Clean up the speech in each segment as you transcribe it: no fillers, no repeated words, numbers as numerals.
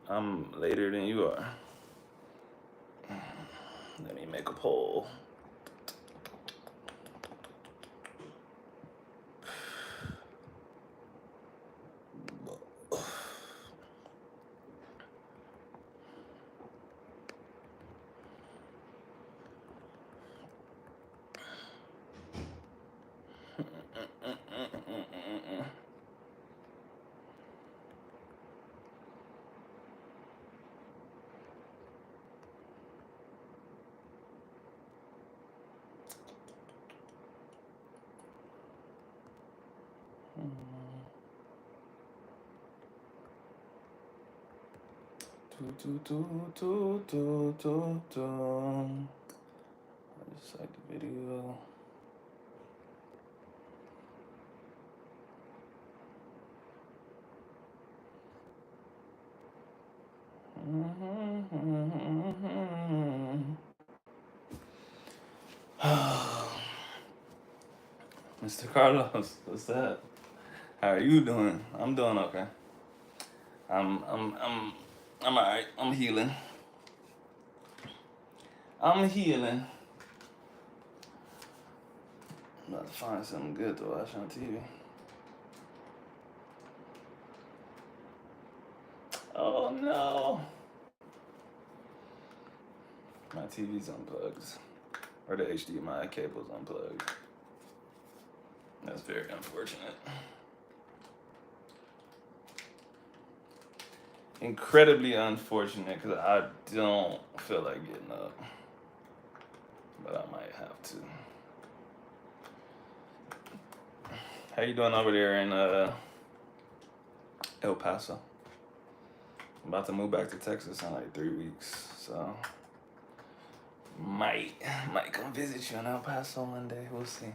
I'm later than you are. Let me make a poll. I just like the video. Mr. Carlos, what's that? How are you doing? I'm doing okay. I'm I'm I'm I'm alright. I'm healing. I'm healing. I'm about to find something good to watch on TV. Oh no. My TV's unplugged. Or the HDMI cable's unplugged. That's very unfortunate. Incredibly unfortunate because I don't feel like getting up. But I might have to. How you doing over there in El Paso? I'm about to move back to Texas in like 3 weeks, so might come visit you in El Paso one day. We'll see.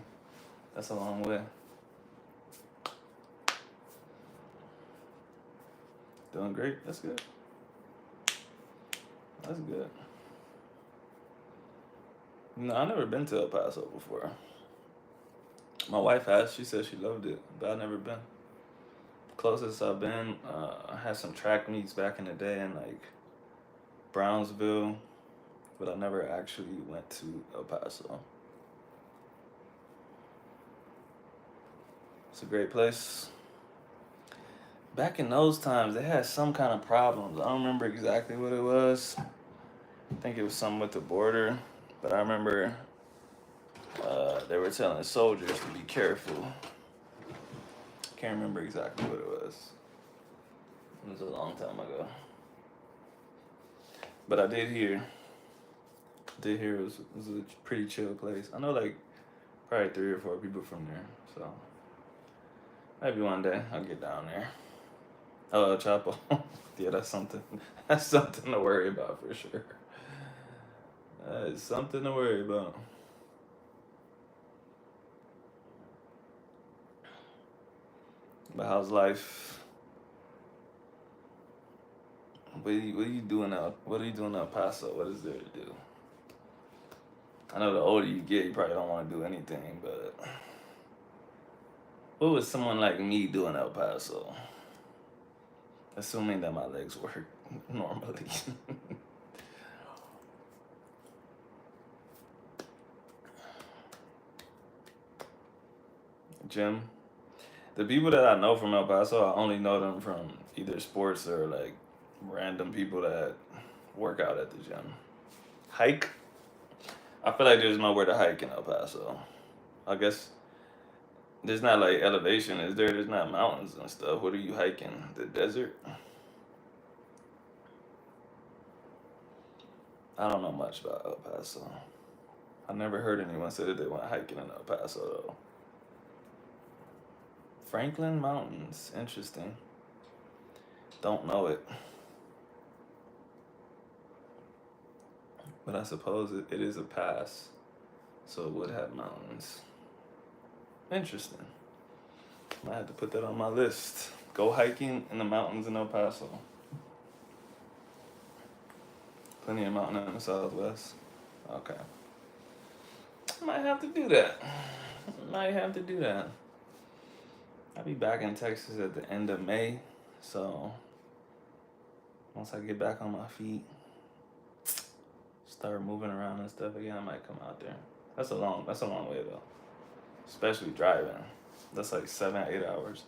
That's a long way. Doing great. That's good. That's good. No, I've never been to El Paso before. My wife has. She said she loved it, but I've never been. Closest I've been, I had some track meets back in the day in like Brownsville, but I never actually went to El Paso. It's a great place. Back in those times, they had some kind of problems. I don't remember exactly what it was. I think it was something with the border, but I remember they were telling soldiers to be careful. Can't remember exactly what it was. It was a long time ago. But I did hear it was a pretty chill place. I know like probably 3 or 4 people from there, so maybe one day I'll get down there. Oh, El Chapo. Yeah, that's something. That's something to worry about for sure. That is something to worry about. But how's life? What are you doing out? What are you doing in El Paso? What is there to do? I know the older you get, you probably don't want to do anything, but what would someone like me do in El Paso? Assuming that my legs work normally. Gym. The people that I know from El Paso, I only know them from either sports or like random people that work out at the gym. Hike? I feel like there's nowhere to hike in El Paso. I guess there's not like elevation, is there? There's not mountains and stuff. What are you hiking? The desert? I don't know much about El Paso. I never heard anyone say that they went hiking in El Paso though. Franklin Mountains, interesting. Don't know it, but I suppose it is a pass, so it would have mountains. Interesting. I had to put that on my list. Go hiking in the mountains in El Paso. Plenty of mountain in the southwest. Okay. Might have to do that. Might have to do that. I'll be back in Texas at the end of May, so Once I get back on my feet, start moving around and stuff again, I might come out there. That's a long way though. Especially driving. That's like 7, 8 hours.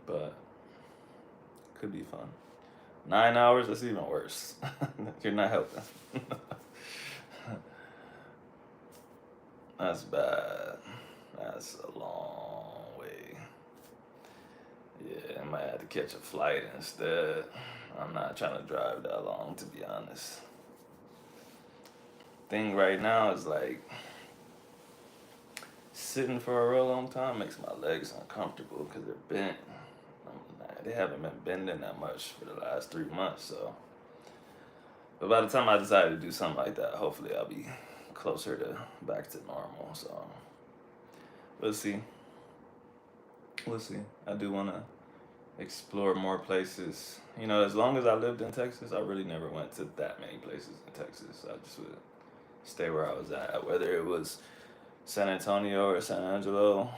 But could be fun. 9 hours, that's even worse. You're not helping. That's bad. That's a long way. Yeah, I might have to catch a flight instead. I'm not trying to drive that long, to be honest. Thing right now is like sitting for a real long time makes my legs uncomfortable because they're bent. They haven't been bending that much for the last 3 months, so. But by the time I decide to do something like that, hopefully I'll be closer to back to normal. So we'll see. We'll see. I do want to explore more places. You know, as long as I lived in Texas, I really never went to that many places in Texas. I just would stay where I was at, whether it was San Antonio or San Angelo.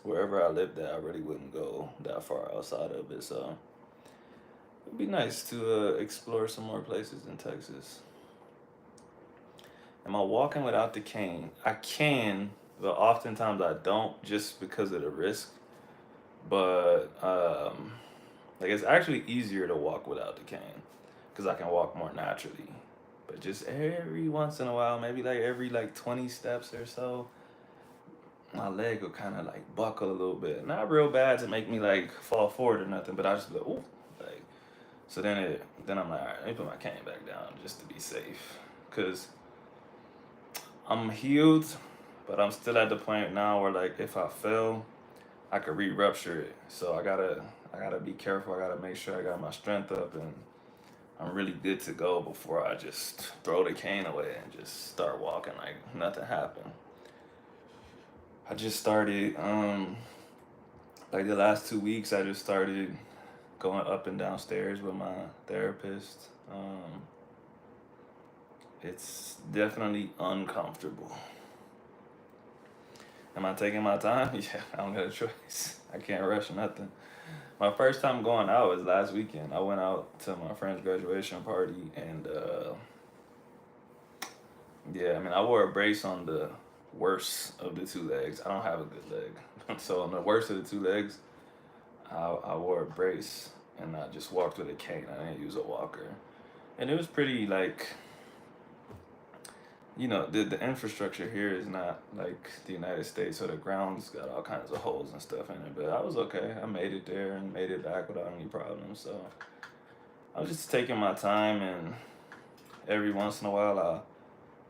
Wherever I lived at, I really wouldn't go that far outside of it. So it'd be nice to explore some more places in Texas. Am I walking without the cane? I can, but oftentimes I don't just because of the risk. But like it's actually easier to walk without the cane because I can walk more naturally. But just every once in a while, maybe like every like 20 steps or so, my leg will kind of like buckle a little bit. Not real bad to make me like fall forward or nothing, but I just be like, ooh, like. So then I'm like, all right, let me put my cane back down just to be safe, cause I'm healed, but I'm still at the point now where like if I fell, I could re-rupture it. So I gotta be careful. I gotta make sure I got my strength up and I'm really good to go before I just throw the cane away and just start walking like nothing happened. I just started, like the last 2 weeks, I just started going up and down stairs with my therapist. It's definitely uncomfortable. Am I taking my time? Yeah, I don't got a choice. I can't rush nothing. My first time going out was last weekend. I went out to my friend's graduation party and yeah, I mean, I wore a brace on the worst of the two legs. I don't have a good leg. So on the worst of the two legs, I wore a brace and I just walked with a cane. I didn't use a walker. And it was pretty like, you know, the infrastructure here is not like the United States, so the ground's got all kinds of holes and stuff in it. But I was okay. I made it there and made it back without any problems. So I was just taking my time, and every once in a while I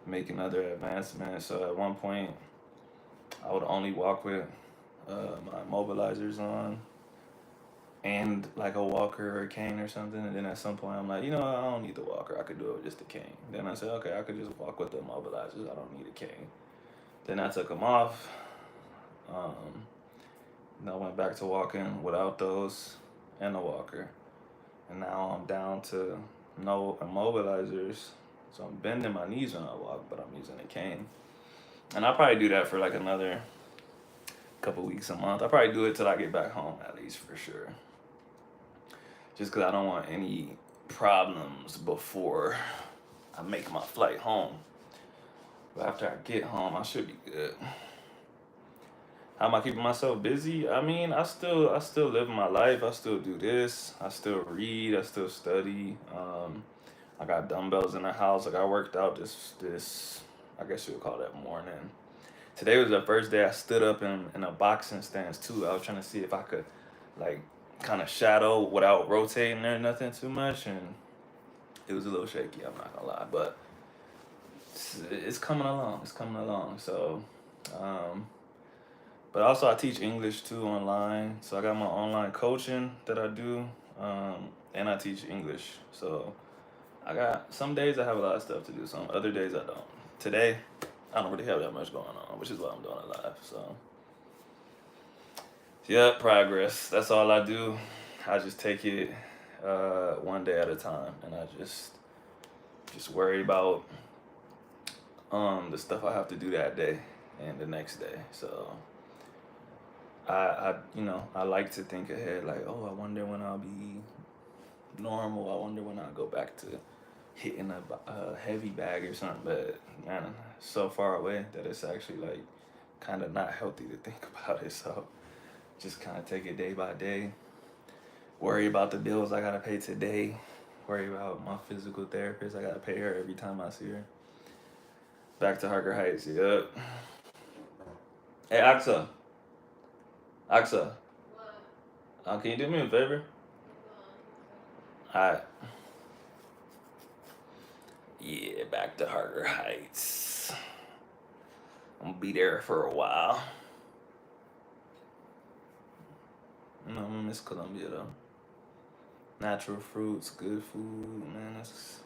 make another advancement. So at one point, I would only walk with my mobilizers on and like a walker or a cane or something. And then at some point, I'm like, you know, I don't need the walker. I could do it with just a cane. Then I said, okay, I could just walk with the mobilizers. I don't need a cane. Then I took them off. And I went back to walking without those and the walker. And now I'm down to no immobilizers. So I'm bending my knees when I walk, but I'm using a cane. And I'll probably do that for like another couple weeks, a month. I'll probably do it till I get back home at least for sure. Just because I don't want any problems before I make my flight home. But after I get home, I should be good. How am I keeping myself busy? I mean, I still live my life. I still do this. I still read. I still study. I got dumbbells in the house. Like I worked out this I guess you would call that morning. Today was the first day I stood up in a boxing stance too. I was trying to see if I could like kind of shadow without rotating or nothing too much, and it was a little shaky. I'm not gonna lie, but it's coming along. It's coming along. So, but also I teach English too online. So I got my online coaching that I do, and I teach English. So I got some days I have a lot of stuff to do. Some other days I don't. Today, I don't really have that much going on, which is why I'm doing it live. So, yeah, progress. That's all I do. I just take it one day at a time, and I just worry about the stuff I have to do that day and the next day. So, I like to think ahead, like, oh, I wonder when I'll be normal. I wonder when I'll go back to hitting a heavy bag or something. But man, so far away that it's actually like kind of not healthy to think about it. So just kind of take it day by day. Worry about the bills I gotta pay today. Worry about my physical therapist. I gotta pay her every time I see her. Back to Harker Heights. Yep. Hey, Axa, can you do me a favor? Alright. Yeah, back to Harker Heights. I'm gonna be there for a while. I'm gonna miss Colombia though. Natural fruits, good food, man. It's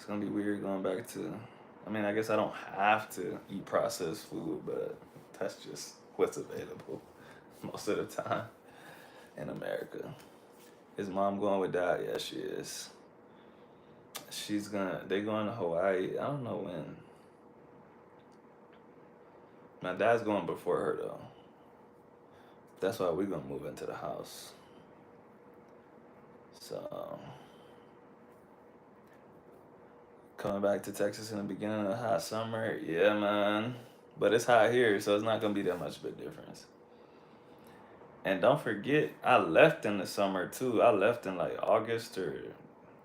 gonna be weird going back to. I mean, I guess I don't have to eat processed food, but that's just what's available most of the time in America. Is mom going with dad? Yeah, she is. They going to Hawaii. I don't know when. My dad's going before her though. That's why we're gonna move into the house. So coming back to Texas in the beginning of the hot summer, yeah, man. But it's hot here, so it's not gonna be that much of a difference. And don't forget, I left in the summer too. I left in like August or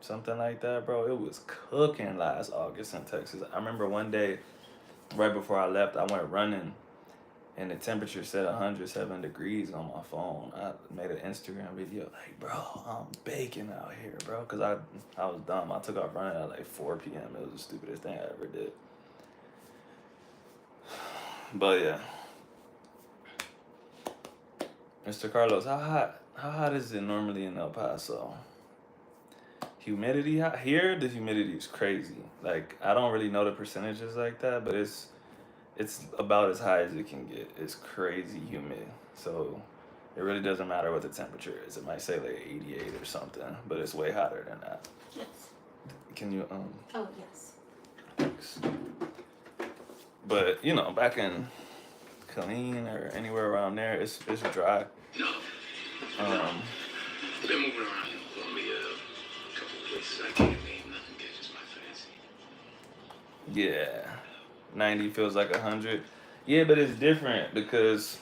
something like that, bro. It was cooking last August in Texas. I remember one day, right before I left, I went running and the temperature said 107 degrees on my phone. I made an Instagram video like, bro, I'm baking out here, bro. Because I was dumb. I took off running at like 4 p.m. It was the stupidest thing I ever did. But yeah. Mr. Carlos, how hot is it normally in El Paso? Humidity here, the humidity is crazy. Like I don't really know the percentages like that, but it's about as high as it can get. It's crazy humid. So it really doesn't matter what the temperature is. It might say like 88 or something, but it's way hotter than that. Yes. Can you Oh yes. Thanks. But back in Killeen or anywhere around there, it's dry. No. Um Been moving around in Colombia, a couple of places I can't name, nothing catches my fancy. yeah. 90 feels like 100. Yeah, but it's different because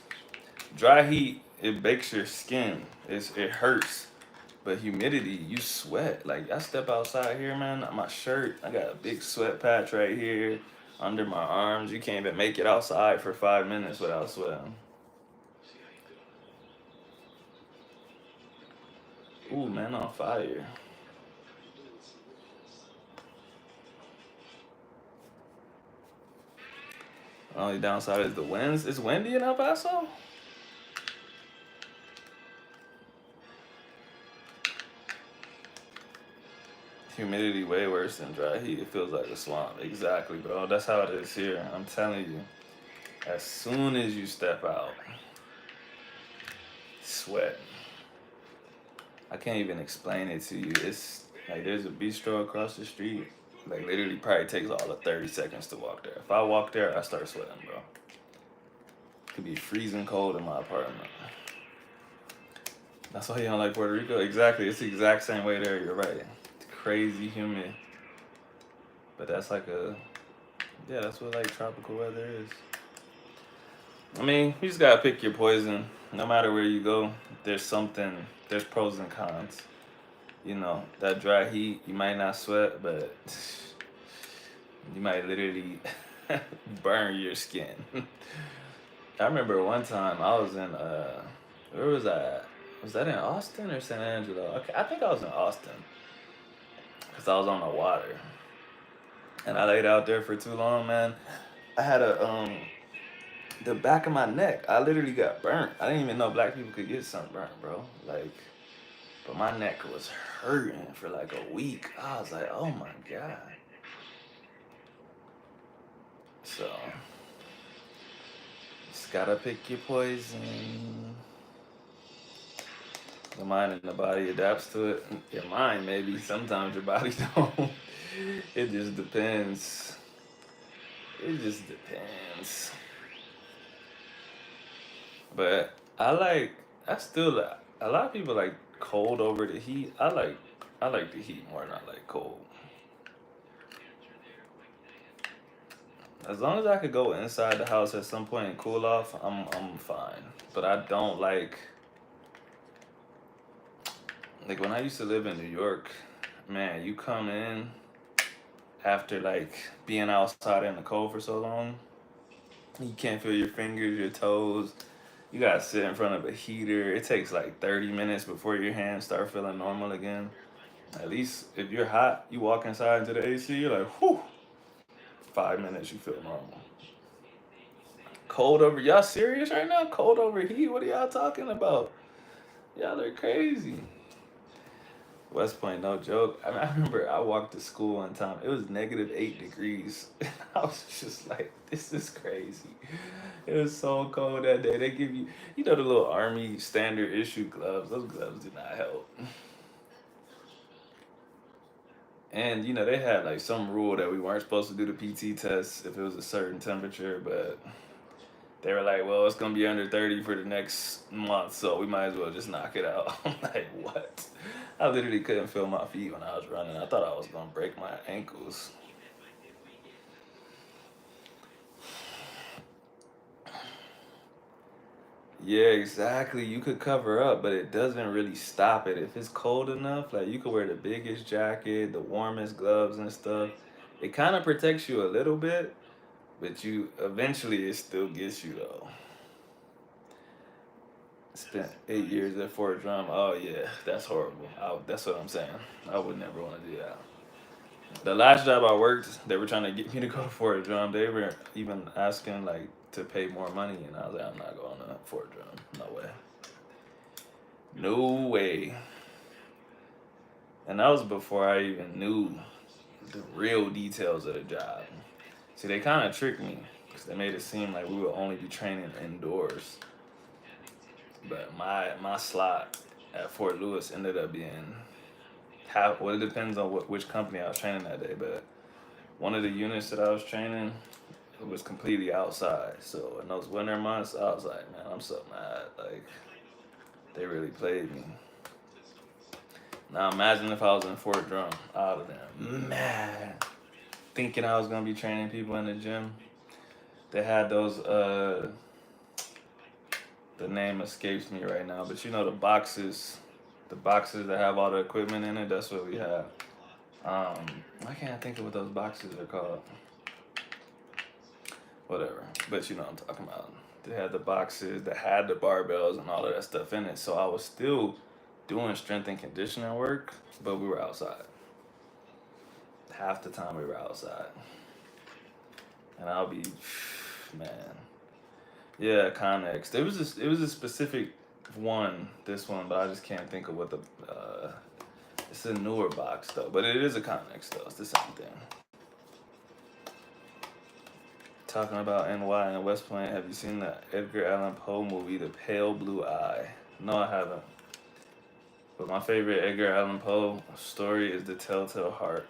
dry heat, it bakes your skin. It hurts. But humidity, you sweat. Like I step outside here, man. My shirt, I got a big sweat patch right here under my arms. You can't even make it outside for 5 minutes without sweating. Ooh, man, on fire. Only downside is the winds. It's windy in El Paso. Humidity way worse than dry heat. It feels like a swamp. Exactly, bro. That's how it is here. I'm telling you. As soon as you step out, sweat. I can't even explain it to you. It's like there's a bistro across the street. Like literally probably takes all of 30 seconds to walk there. If I walk there, I start sweating, bro. It could be freezing cold in my apartment. That's why you don't like Puerto Rico? Exactly. It's the exact same way there. You're right. It's crazy humid. But that's like that's what like tropical weather is. I mean, you just gotta pick your poison. No matter where you go, there's pros and cons. That dry heat, you might not sweat, but you might literally burn your skin. I remember one time I was in, where was I at? Was that in Austin or San Angelo? Okay, I think I was in Austin. Because I was on the water. And I laid out there for too long, man. I had the back of my neck, I literally got burnt. I didn't even know black people could get sunburnt, bro. Like, but my neck was hurting for like a week. I was like, oh my God. So, just gotta pick your poison. The mind and the body adapts to it. Your mind, maybe. Sometimes your body don't. It just depends. It just depends. But I like. I still like. A lot of people like cold over the heat. I like the heat more than I like cold. As long as I could go inside the house at some point and cool off, I'm fine. But I don't like when I used to live in New York, man, you come in after like being outside in the cold for so long, you can't feel your fingers, your toes. You gotta sit in front of a heater. It takes like 30 minutes before your hands start feeling normal again. At least if you're hot, you walk inside into the AC, you're like, whew, 5 minutes, you feel normal. Cold over, y'all serious right now? Cold over heat? What are y'all talking about? Y'all are crazy. West Point, no joke. I remember I walked to school one time. It was -8 degrees. I was just like, this is crazy. It was so cold that day. They give you, the little army standard issue gloves. Those gloves did not help. And they had like some rule that we weren't supposed to do the PT test if it was a certain temperature, but they were like, well, it's gonna be under 30 for the next month, so we might as well just knock it out. I'm like, what? I literally couldn't feel my feet when I was running. I thought I was gonna break my ankles. Yeah, exactly. You could cover up, but it doesn't really stop it. If it's cold enough, like you could wear the biggest jacket, the warmest gloves and stuff. It kind of protects you a little bit, but you eventually it still gets you though. Spent 8 years at Fort Drum. Oh yeah, that's horrible. That's what I'm saying. I would never want to do that. The last job I worked, they were trying to get me to go to Fort Drum. They were even asking like to pay more money, and I was like, I'm not going to Fort Drum. No way. No way. And that was before I even knew the real details of the job. See, they kind of tricked me because they made it seem like we would only be training indoors. But my slot at Fort Lewis ended up being half. Well, it depends on which company I was training that day. But one of the units that I was training, it was completely outside. So in those winter months, I was like, man, I'm so mad. Like they really played me. Now imagine if I was in Fort Drum, I would have been mad. Thinking I was gonna be training people in the gym. They had those the name escapes me right now, but the boxes that have all the equipment in it, that's what we have. Um I can't think of what those boxes are called. Whatever. But you know what I'm talking about. They had the boxes that had the barbells and all of that stuff in it. So I was still doing strength and conditioning work, but we were outside. Half the time we were outside. And I'll be man. Yeah, Connex. It was a specific one, this one, but I just can't think of what the it's a newer box though, but it is a Connex though. It's the same thing. Talking about NY and West Point, have you seen the Edgar Allan Poe movie, The Pale Blue Eye? No, I haven't. But my favorite Edgar Allan Poe story is The Telltale Heart.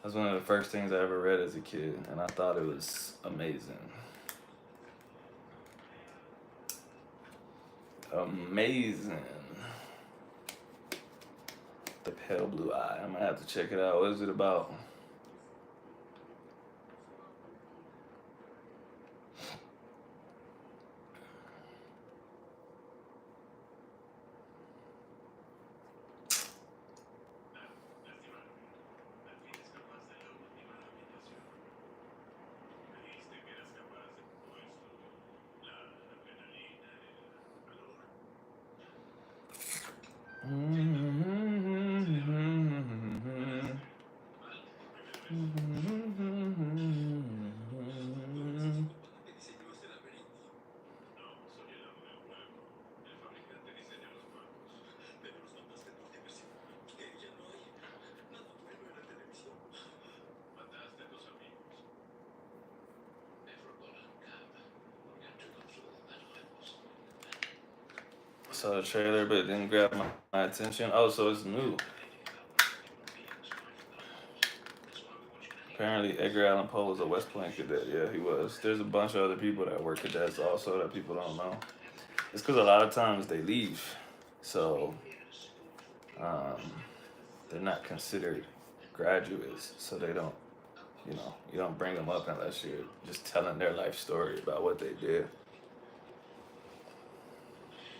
That's one of the first things I ever read as a kid, and I thought it was amazing. Amazing. The Pale Blue Eye. I'm gonna have to check it out. What is it about? Saw the trailer, but it didn't grab my attention. Oh, so it's new. Apparently, Edgar Allan Poe was a West Point cadet. Yeah, he was. There's a bunch of other people that were cadets also that people don't know. It's because a lot of times they leave, so um, they're not considered graduates. So they don't, you don't bring them up unless you're just telling their life story about what they did.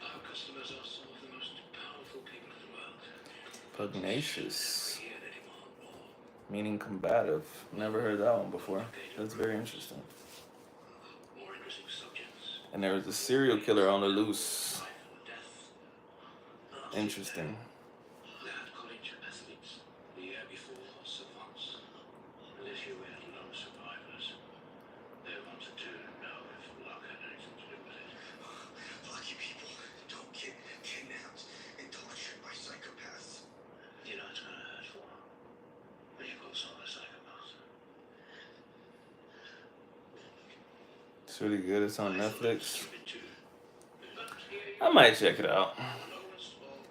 Our customers are some of the most powerful people in the world. Pugnacious, Here they demand more. meaning combative. Never heard that one before. That's very interesting. More interesting subjects. And there was a serial killer on the loose. Life or death. Interesting. They had college athletes. The year before, savants. And this year we had lone survivors. They wanted to know if luck had anything to do with it. Lucky people don't get kidnapped and tortured by psychopaths. You know it's gonna hurt for when you call someone a psychopath. It's really good. It's on Netflix. Stupid too. I might check it out.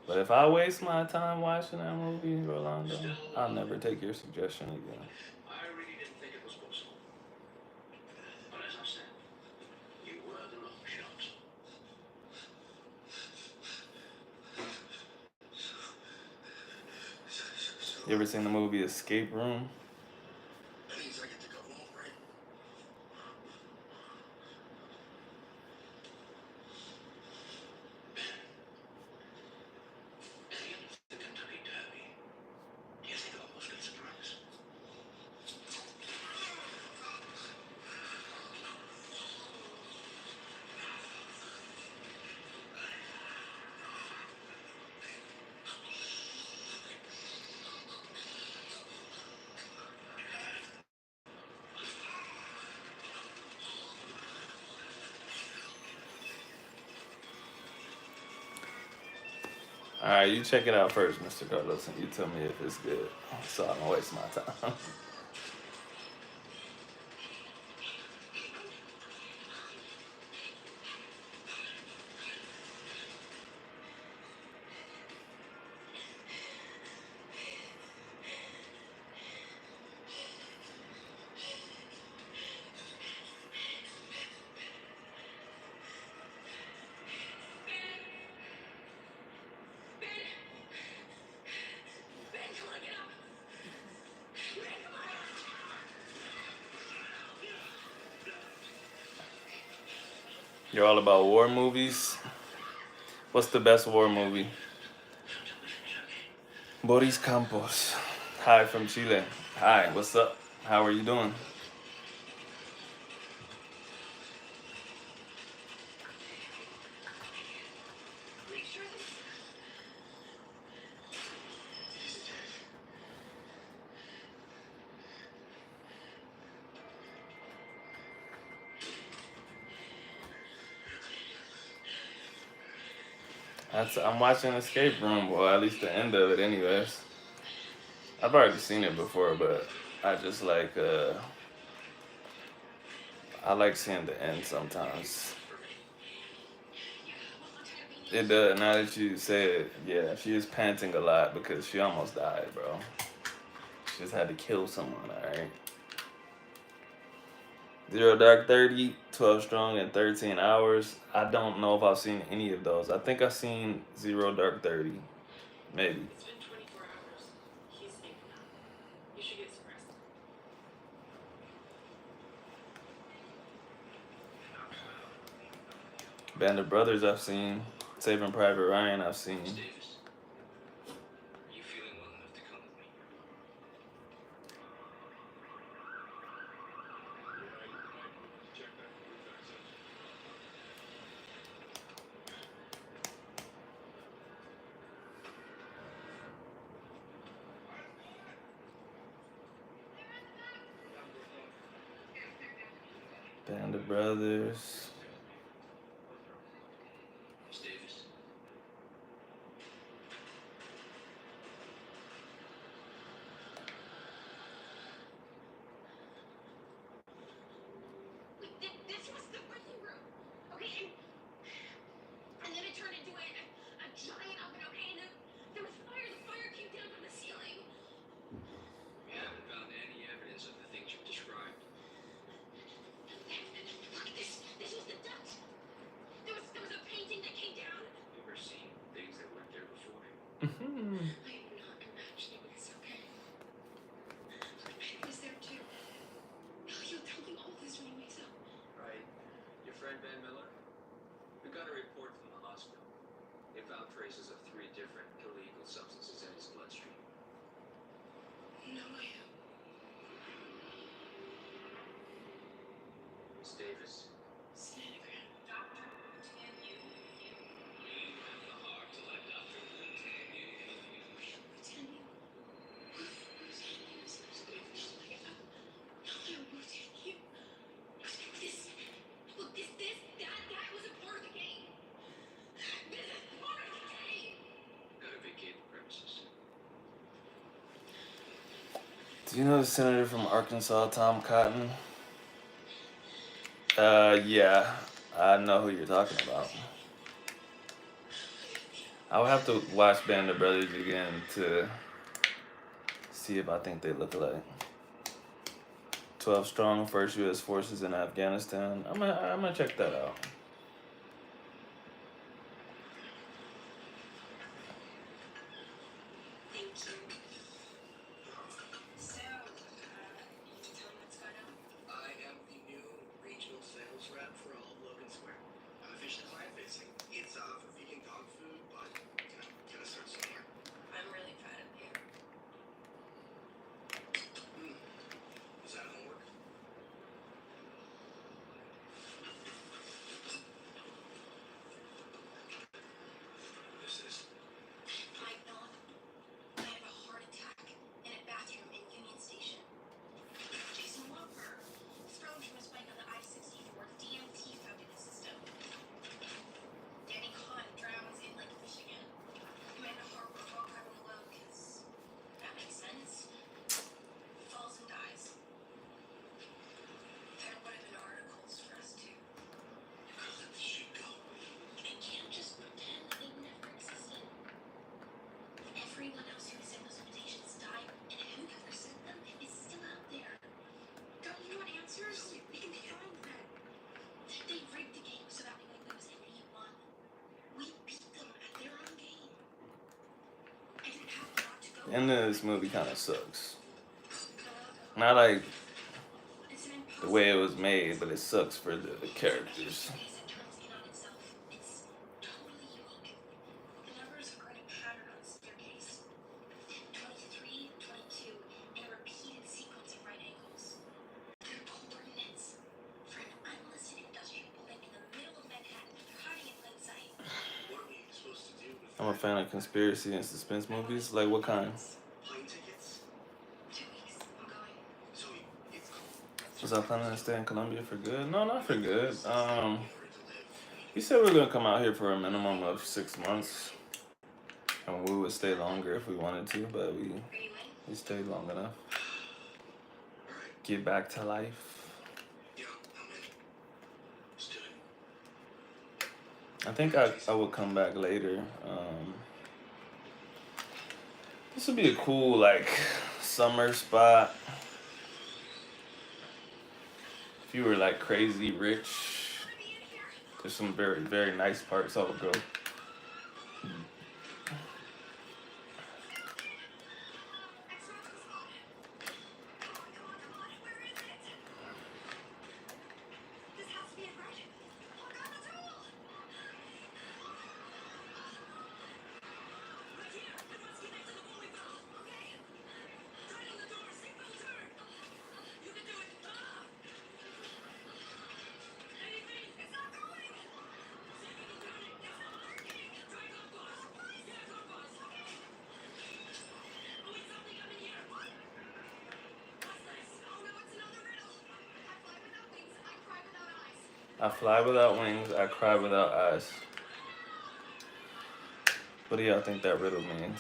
But if I waste my time watching that movie, Rolando, I'll never take your suggestion again. I really didn't think it was possible. But as I said, you were the long shot. You ever seen the movie Escape Room? That means I get to go home, right? At the end of the Kentucky Derby, do you think I almost got surprised? All right, you check it out first, Mr. Carlos, and you tell me if it's good, so I don't waste my time. You're all about war movies. What's the best war movie? Boris Campos. Hi from Chile. Hi, what's up? How are you doing? I'm watching Escape Room, well, at least the end of it, anyways. I've already seen it before, but I just like I like seeing the end sometimes. It does. Now that you say it, yeah, she is panting a lot because she almost died, bro. She just had to kill someone, all right. Zero Dark 30, 12 Strong, and 13 Hours. I don't know if I've seen any of those. I think I've seen Zero Dark 30, maybe. It's been 24 hours. He's safe now. You should get some rest. Band of Brothers I've seen. Saving Private Ryan I've seen. Davis, are you feeling well enough to come with me? Band of Brothers. Miss Davis. This was the waiting room, okay? And then it turned into a giant oven, okay? And then there was fire. The fire came down from the ceiling. We haven't found any evidence of the things you've described. Look, this was the We got a report from the hospital. They found traces of 3 different illegal substances in his bloodstream. No way. Miss Davis, Stanogram. Doctor, can you? You have the heart to let Dr. Montaigne help you. Pretend you. Miss Davis. No, pretend you. That was a part of the game. This is part of the game. Gotta vacate the premises. Do you know the senator from Arkansas, Tom Cotton? Yeah, I know who you're talking about. I would have to watch Band of Brothers again to see if I think they look alike. 12 strong, first U.S. forces in Afghanistan. I'm gonna check that out. Thank you. So, you can tell me what's going on? I am the new regional sales rep for all of Logan Square. I'm officially client-facing. It's for vegan dog food, but gotta start somewhere. I'm really proud of you. Is that homework? This is. I'm not. I have a heart attack in a bathroom in Union Station. Jason Walker is thrown from a spike on the I-64. DMT found in his system. Danny Kahn drowns in Lake Michigan. Amanda Harper rock out on the well because that makes sense. Falls and dies. There would have been articles for us too. You gotta let this shit go. I can't just pretend they never existed. Everyone else who sent those invitations died, and whoever sent them is still out there. Don't you want answers? We can find them. They rigged the game so that we would lose, and we won. We beat them at their own game. I didn't have a lot to go The end of this movie kind of sucks. on. Not like It's an the impossible. way it was made, but it sucks for the characters. Because it turns in on itself. It's totally unique. The numbers are in a pattern on the staircase. 23, 22, in a repeated sequence of right angles. They're coordinates for an unlisted industrial building in the middle of Manhattan. They're hiding in plain sight. What are we supposed to do with I'm a that? fan of conspiracy and suspense movies. Like what kind? Plane tickets? 2 weeks. I'm going. So it's Was I planning to stay in Colombia for good? No, not for good. in order to live. He said we are gonna come out here for a minimum of 6 months, and we would stay longer if we wanted to, but Are you in? we stayed long enough. All right. Get back to life. Yeah, I'm in. Let's do it. I think I will come back later. This would be a cool like summer spot. If you were like crazy rich, there's some very very nice parts I would go. This has to be it, right? Look on the tool! Right here! It must connect to the bowling valve! Okay! Tight on the door! Signal turn! You can do it! Anything! It's not going! Signal turning! It's not working! Try compass! Yeah, compass! Okay! Oh, wait, something up in here! What? What's this? Oh no, it's another riddle! I fly without wings, I cry without eyes. I fly without wings, I cry without eyes. What do y'all think that riddle means?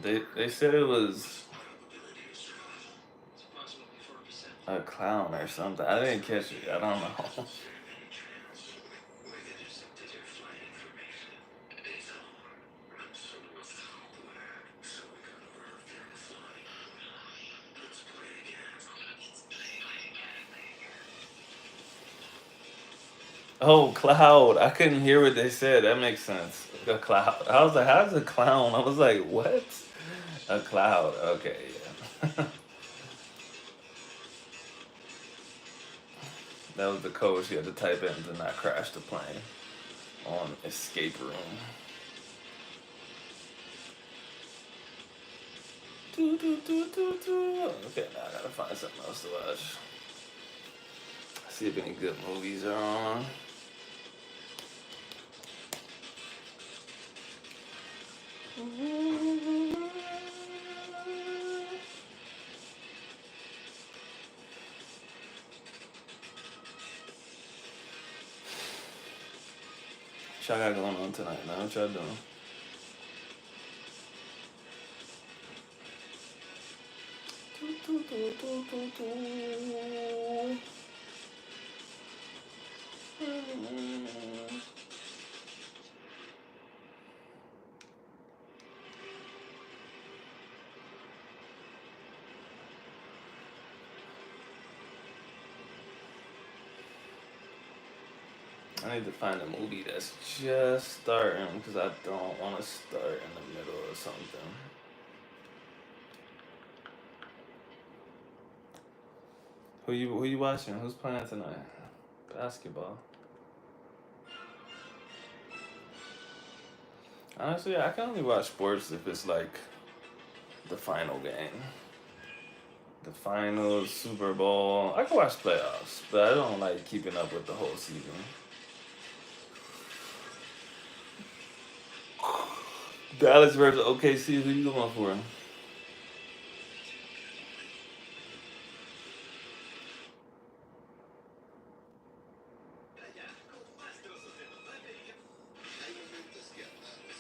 They said it was Probability of survival. It's approximately 4%. a clown or something. I didn't catch it. I don't know. Any chance we can intercepted your flight information? It's on. I'm so glad. So we got over our fear of flying. Let's play again. Oh, cloud. I couldn't hear what they said. That makes sense. A cloud. I was like, how's a clown? I was like, what? A cloud. Okay, yeah. That was the code she had to type in to not crash the plane on escape room. Okay, now I gotta find something else to watch. See if any good movies are on. What y'all got going on tonight, man? What y'all doing? I need to find a movie that's just starting because I don't want to start in the middle of something. Who you watching? Who's playing tonight? Basketball. Honestly, I can only watch sports if it's like the final game. The finals, Super Bowl. I can watch playoffs, but I don't like keeping up with the whole season. Dallas versus OKC. Who you going for? Allá, con más trozos de papel. Hay momentos que amamos.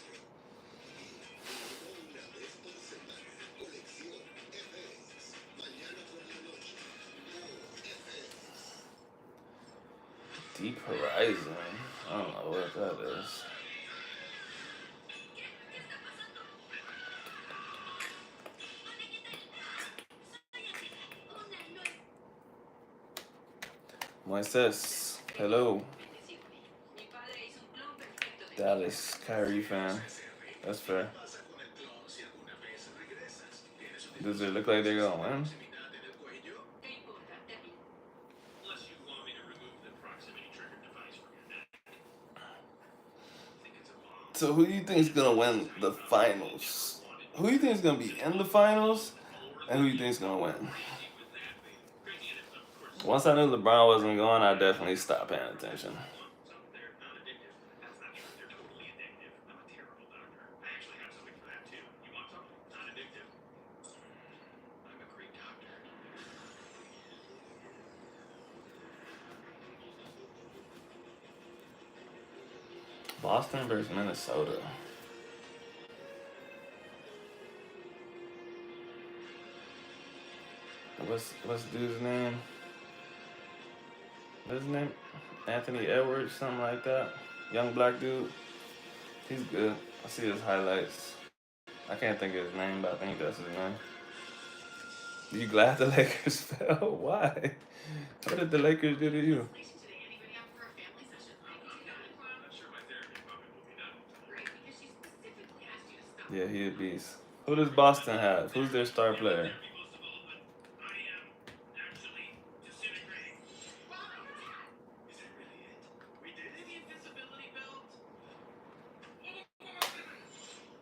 Una vez por semana. Colección FX. Mañana por la noche. FX. Deep Horizon. I don't know what that is. Moises, hello. Dallas, Kyrie fan. That's fair. Pasa con el clon si alguna vez regresas. Tienes un Does it look like they're gonna win? examinante en el cuello. Unless you want me to remove the proximity trigger device from your neck. I think it's a bomb. So who do you think is gonna win the finals? Who do you think is gonna be in the finals, and who do you think is gonna win? Crazy in it, of course. Once I knew LeBron wasn't going, I definitely stopped paying attention. So they're not addictive. That's not true. They're totally addictive. I'm a terrible doctor. I actually have something for that too. You want something? Not addictive. I'm a great doctor. Boston versus Minnesota. What's the dude's name? What's his name? Anthony Edwards, something like that. Young black dude. He's good. I see his highlights. I can't think of his name, but I think that's his name. You glad the Lakers fell? Why? What did the Lakers do to you? I'm sure my therapy appointment will be done. Yeah, he a beast. Who does Boston have? Who's their star player? Most of all, but I am actually disintegrating. Is that really it? We did it? The invisibility belt?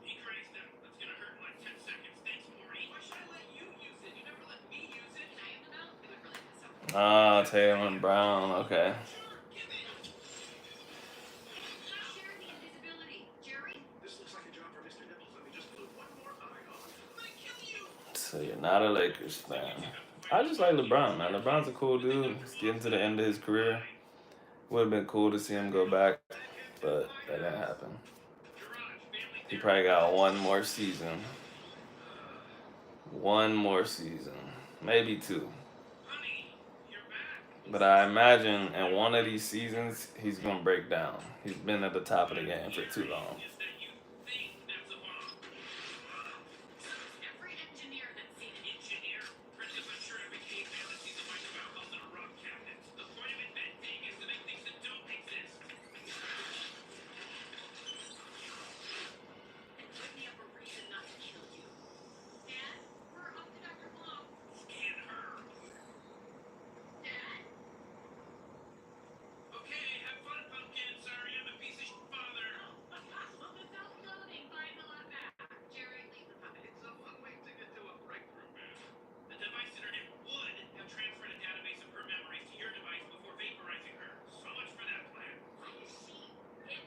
Erase them. That's gonna hurt in like 10 seconds. Thanks, Maury. Why should I let you use it? You never let me use it. Ah, Taylor and Brown. Okay. This looks like a job for Mr. Nipples. Let me just put one more eye on. I'm gonna kill you. So you're not a Lakers fan. I just like LeBron, man. LeBron's a cool dude. He's getting to the end of his career. Would have been cool to see him go back, but that didn't happen. He probably got one more season. one more season, maybe two. Honey, you're back. But I imagine in one of these seasons, he's going to break down. He's been at the top of the game for too long. Is that you think that's a bomb? Every engineer that's seen it. Engineer? Prentice, I'm sure every caveman that sees a microwave calls it a rock cabinet. The point of inventing is to make things that don't exist. And give me up a reason not to kill you. Dad, we're up to Dr. Blow. Scan her. Dad? Okay, have fun, pumpkin. Sorry, I'm a piece of father. Well, the self-loathing finds a lot back. Jerry, leave the puppet. It's a fun way to get to a breakthrough, man. The device in her head would have transferred a database of her memories to your device before vaporizing her. So much for that plan. Why is she it?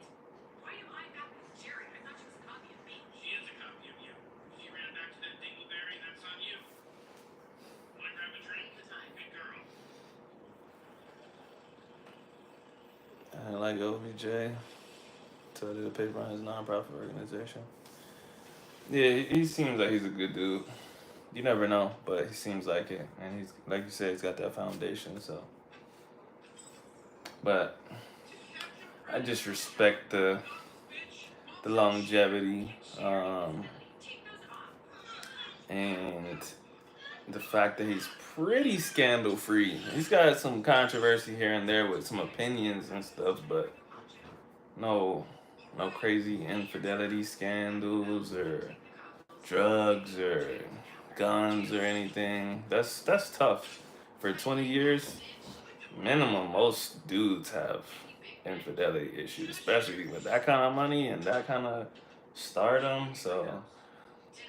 Why am I back with Jerry? I thought she was a copy of me. She is a copy of you. She ran back to that dingleberry, that's on you. Wanna grab a drink? The time. Good girl. I like OBJ. So I did a paper on his nonprofit organization. Yeah, he seems like he's a good dude. You never know, but he seems like it. And he's, like you said, he's got that foundation, so. But I just respect the longevity Take those off. and the fact that he's pretty scandal free. He's got some controversy here and there with some opinions and stuff, but no crazy infidelity scandals or drugs or guns or anything. That's tough. For 20 years, minimum, most dudes have infidelity issues, especially with that kind of money and that kind of stardom. So,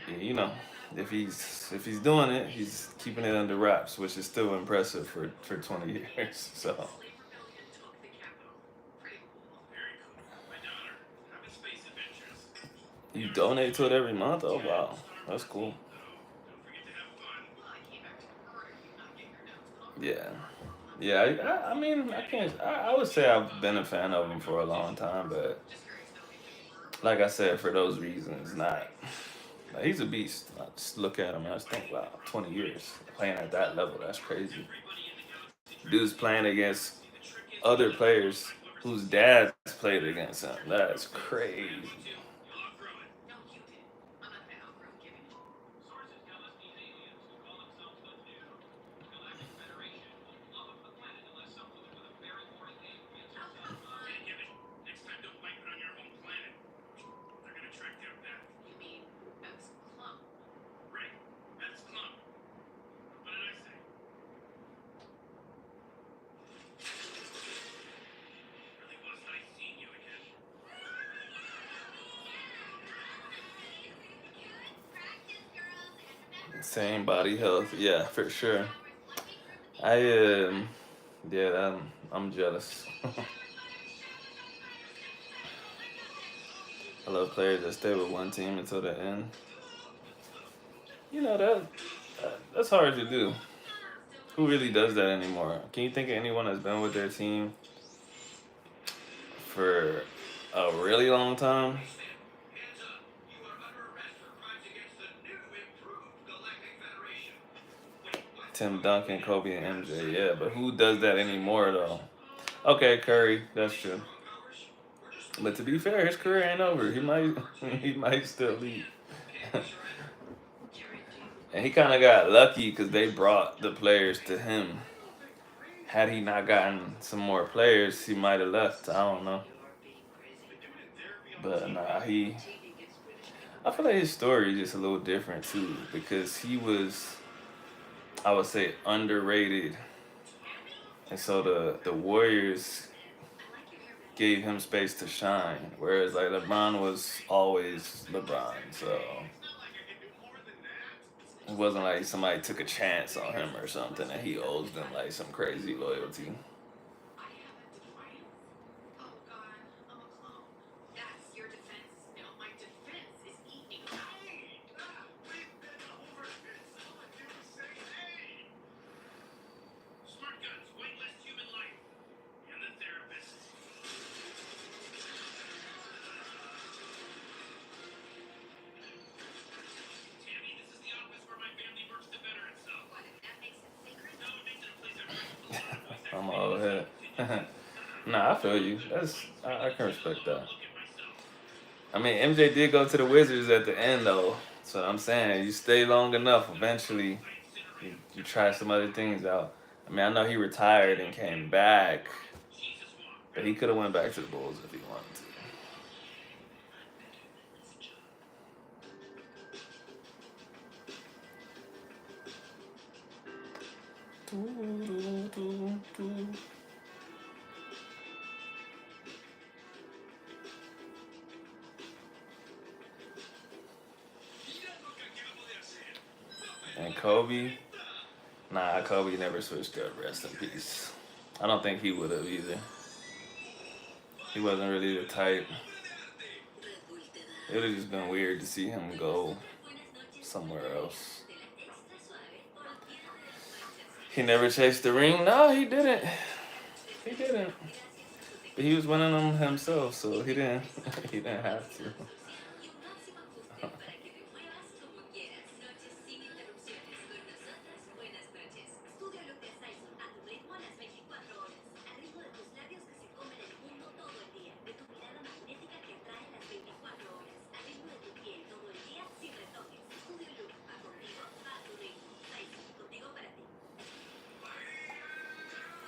yeah, you know, if he's doing it, he's keeping it under wraps, which is still impressive for 20 years. So, Slave rebellion took the capital. Pretty cool. Very cool. My daughter, having space adventures. you donate to it every month. Oh wow, that's cool. Don't forget to have fun. Well, I came back to murder you, not get your nose called. Yeah. I mean, I can't. I would say I've been a fan of him for a long time, but Just curious though, if you were. like I said, for those reasons, not. Like, he's a beast. I just look at him and I just think, wow, 20 years playing at that level. That's crazy. Dude's playing against other players whose dads played against him. That's crazy. You'll outgrow it. No, you did. I'm not gonna outgrow giving. Sources tell us these aliens who call themselves the New Galactic Federation won't blow up the planet unless something with a very boring name gets us out. Hey, give it. Next time, don't wipe it on your home planet. They're gonna track down that. You mean that's Clump? Right. That's Clump. What did I say? Really was nice seeing you again. Same body health. Yeah, for sure. Yeah, I'm jealous. I love players that stay with one team until the end. You know that's hard to do. Who really does that anymore? Can you think of anyone that's been with their team for a really long time? Hands up. You are under arrest for crimes against the new improved Galactic Federation. Wait, what? Tim Duncan, Kobe, and MJ. Yeah, but who does that anymore though? Okay, Curry, that's true. But to be fair, his career ain't over. He might still leave. And he kind of got lucky because they brought the players to him. Had he not gotten some more players, he might have left. I don't know. But nah, I feel like his story is just a little different too because he was, I would say, underrated. And so the Warriors gave him space to shine, whereas like LeBron was always LeBron. So it wasn't like somebody took a chance on him or something, and he owes them like some crazy loyalty. I have a defiance. Oh God, I'm a clone. That's your defense. No, my defense is eating. Hey! We've been over this. All I do is say, hey! Smart guns, white less human life. And the therapist. Tammy, this is the office where my family Nah, I feel you. I can respect that. I mean, MJ did go to the Wizards at the end though, so I'm saying you stay long enough, eventually you try some other things out. I mean, I know he retired and came back, but he could have went back to the Bulls if he wanted to. And Kobe, nah, Kobe never switched up. Rest in peace. I don't think he would have either. He wasn't really the type. It would have just been weird to see him go somewhere else. He never chased the ring. No, he didn't. He didn't. But he was winning them himself, so he didn't. He didn't have to.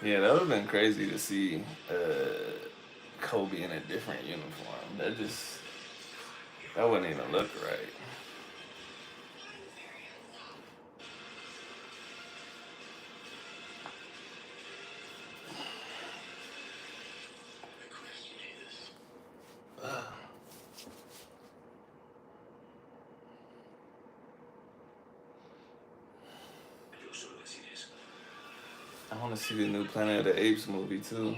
Yeah, that would have been crazy to see Kobe in a different uniform. That wouldn't even look right. I want to see the new Planet of the Apes movie too.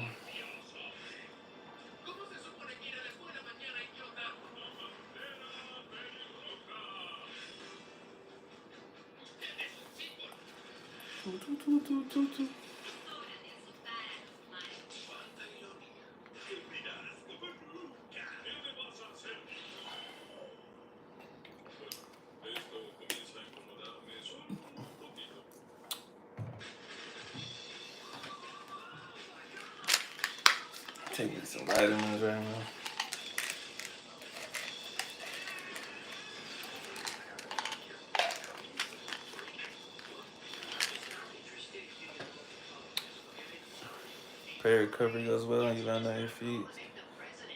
Taking some vitamins right now. Prayer recovery goes well and you land on your feet.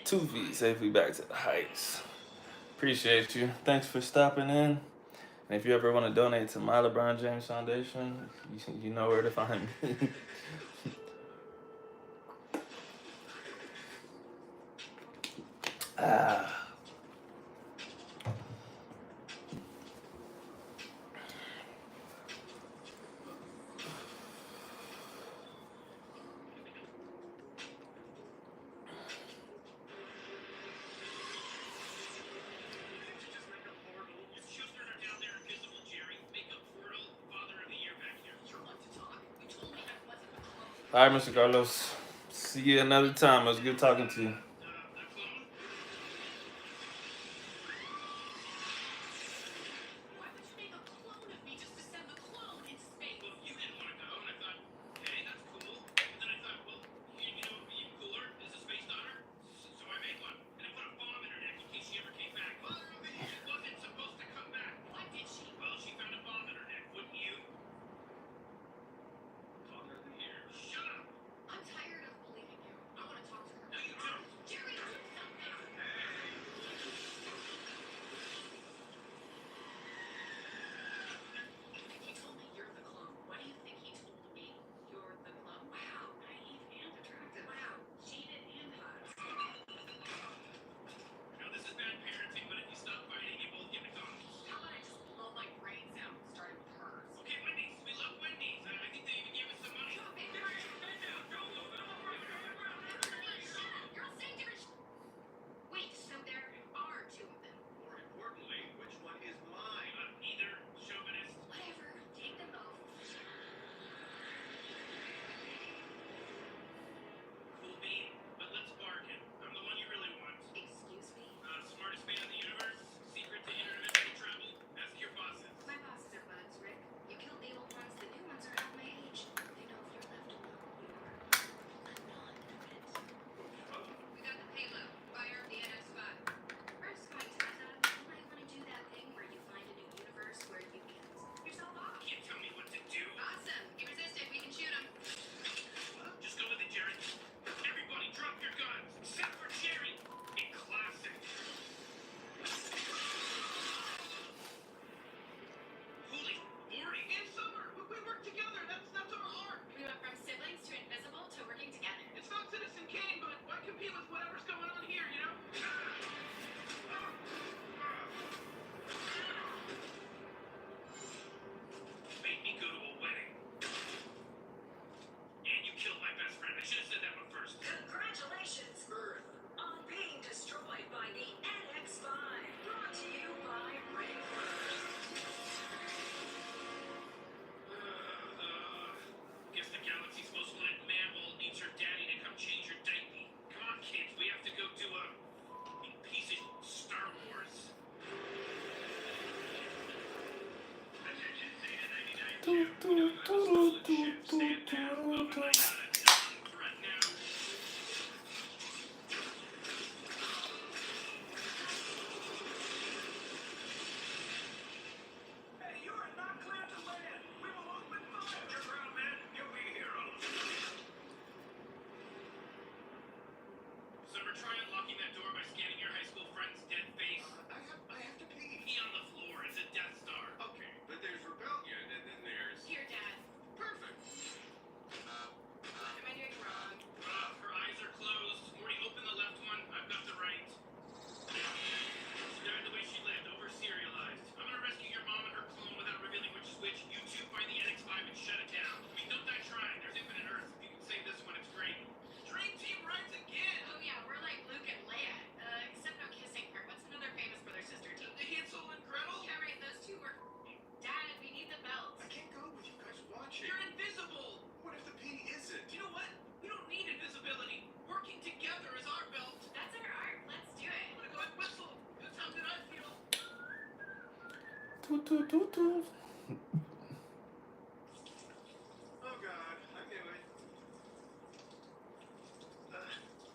2 feet safely back to the heights. Appreciate you. Thanks for stopping in. And if you ever want to donate to my LeBron James Foundation, you know where to find me. Ah. All right, Mr. Carlos. See you another time. It was good talking to you. shit. Stand down. Oh, but I got a non-threat now. Hey, you are not cleared to land. We will open fire. Hold your ground, man. You'll be heroes. Summer, try unlocking that door by scanning your high school friend's dead face. I have to pee. Pee on the floor. It's a Death Star. Okay, but there's rebellion, and then there's... Here, Dad. Perfect. What am I doing wrong? Her eyes are closed. Morty, open the left one. I've got the right. She died the way she lived, over-serialized. I'm gonna rescue your mom and her clone without revealing which is which. You two find the NX-5 and shut it down. I mean, don't die trying. There's infinite Earths. If you can save this one, it's great. Dream Team rides again! Oh yeah, we're like Luke and Leia. Except no kissing part. What's another famous brother-sister team? The Hansel and Gretel? Yeah, right, those two were... Dad, we need the belt. I can't go with you guys watching. You're invisible! What if the pee isn't? You know what? We don't need invisibility. Working together is our belt. That's our art. Let's do it. I'm gonna go and whistle. That's how good I feel. Toot, toot, toot, toot. Oh God, I knew it.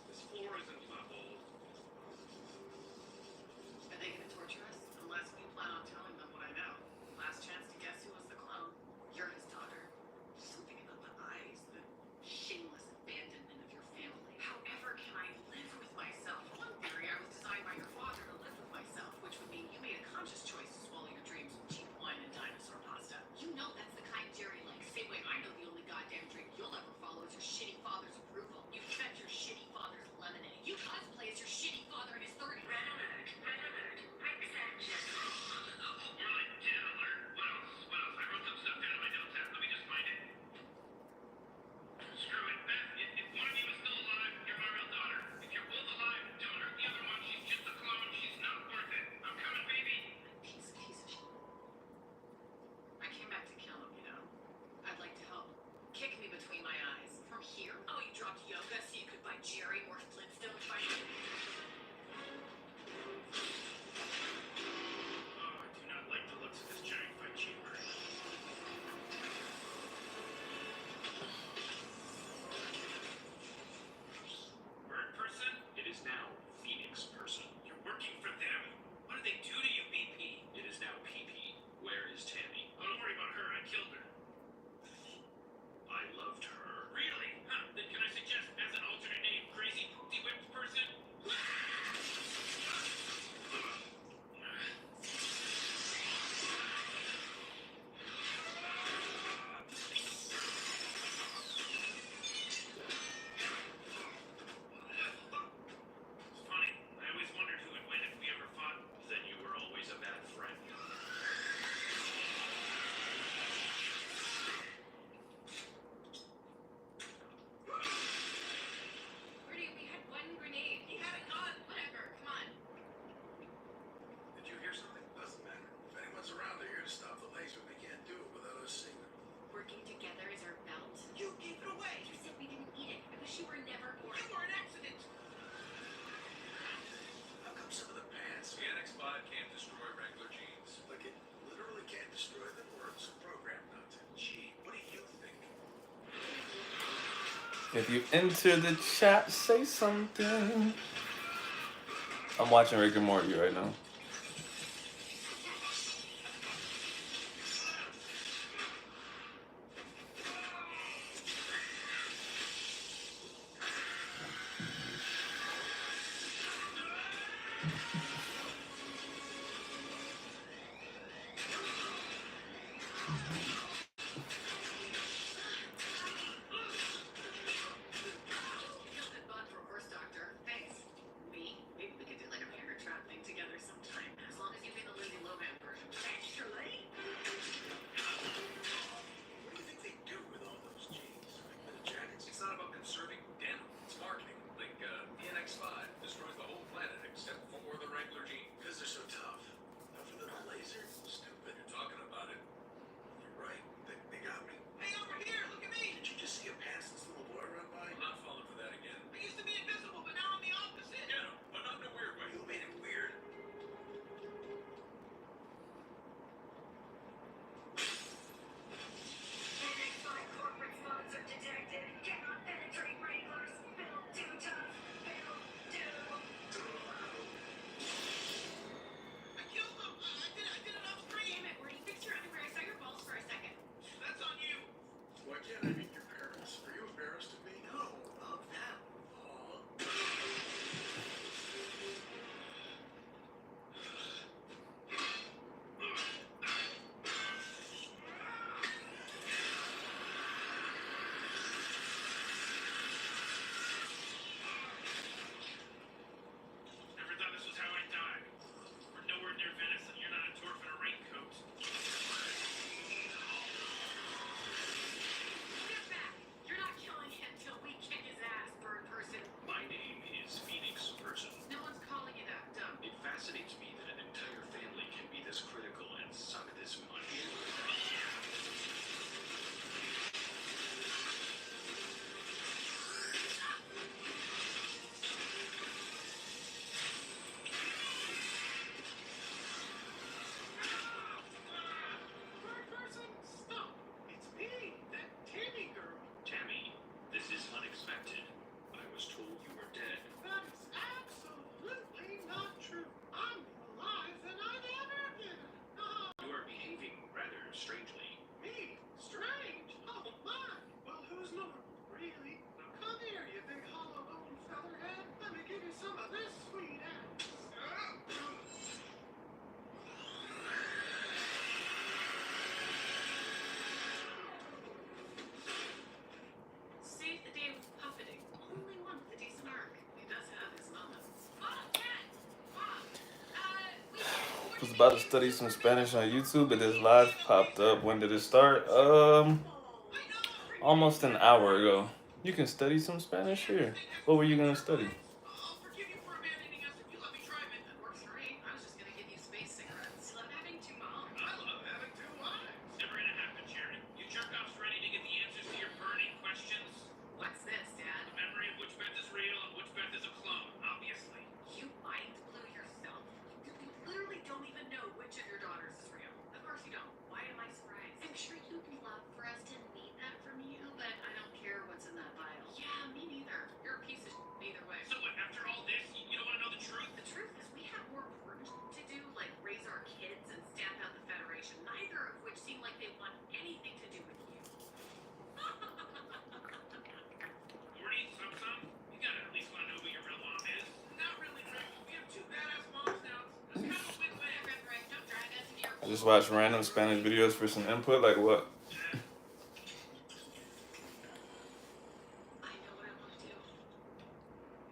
This floor isn't level. Are they going to torture us? Unless we plan on telling them what I know. Last chance to guess who was the clone. You're his daughter. Something about the eyes, the shameless abandonment of your family. However can I live with myself? One theory, I was designed by your father to live with myself, which would mean you made a conscious choice to swallow your dreams with cheap wine and dinosaur pasta. You know that's the kind Jerry likes. Same way I know the only goddamn drink you'll ever follow is your shitty father's approval. You fed your shitty father's lemonade. You cosplay as your shitty father in his 30s. Alright, Dan alert. What else? What else? I wrote some stuff down in my notes app. Let me just find it. Screw it, Beth. If one of you is still alive, you're my real daughter. If you're both alive, don't hurt the other one. She's just a clone. She's not worth it. I'm coming, baby. Piece of shit. I came back to kill him, you know. I'd like to help. Kick me between my eyes. From here? Oh, you dropped yoga so you could buy Jerry more Flintstone with my... Oh, I do not like the looks of this giant fight chamber. Bird person? It is now Phoenix person. You're working for them? What did they do to you, BP? It is now PP. Where is Tammy? Oh, don't worry about her. I killed her. I loved her. Really? Huh. Then can I suggest as an alternate name, Crazy Poopty Whipped Person? It's funny. I always wondered who would win if we ever fought. Then you were always a bad friend. Bertie, we had one grenade. He had a gun. Whatever, come on. Did you hear something? Doesn't matter. If anyone's around, they're here to stop the laser. They can't do it without us seeing them. Working together is our belt. You gave it away. You said we didn't need it. I wish you were never born. You were an accident. How come some of the pants? The NX-5 can't destroy regular genes. Like it literally can't destroy them, or it's programmed not to. Gee, what do you think? If you enter the chat, say something. I'm watching Rick and Morty right now. Good bond for a horse doctor. Thanks. Maybe we could do like a parent trap thing together sometime. Was about to study some Spanish on YouTube, but this live popped up. When did it start? Almost an hour ago. You can study some Spanish here. What were you gonna study? I'll forgive you for abandoning us if you let me drive it. That works for me. I was just gonna give you space cigarettes. You love having two moms. I love having two wives. Never gonna happen, Sharon. You jerk offs ready to get the answers to your burning questions? What's this, Dad? The memory of which Beth is real and which Beth is a clone, obviously. You mind blew yourself. You literally don't even know which of your daughters is real. Of course you don't. Why am I surprised? I'm sure you'd love for us to need that from you, but I don't care what's in that vial. Yeah, me neither. You're a piece of shit either way. So what, after all this, you don't want to know the truth? The truth is we have more important to do, like raise our kids and stamp out the Federation, neither of which seem like they want anything to do with you. Morty, Sum, you gotta at least want to know who your real mom is. Not really, Rick. We have two badass moms now. It's kind of a win-win. Rick, don't drag us into your I just watched random Spanish videos for some input. Like what? I know what I want to do.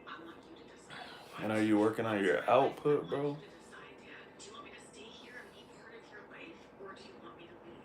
I want you to decide. And are you working on your output, bro? I want you to decide, Dad. Do you want me to stay here and be part of your life, or do you want me to leave?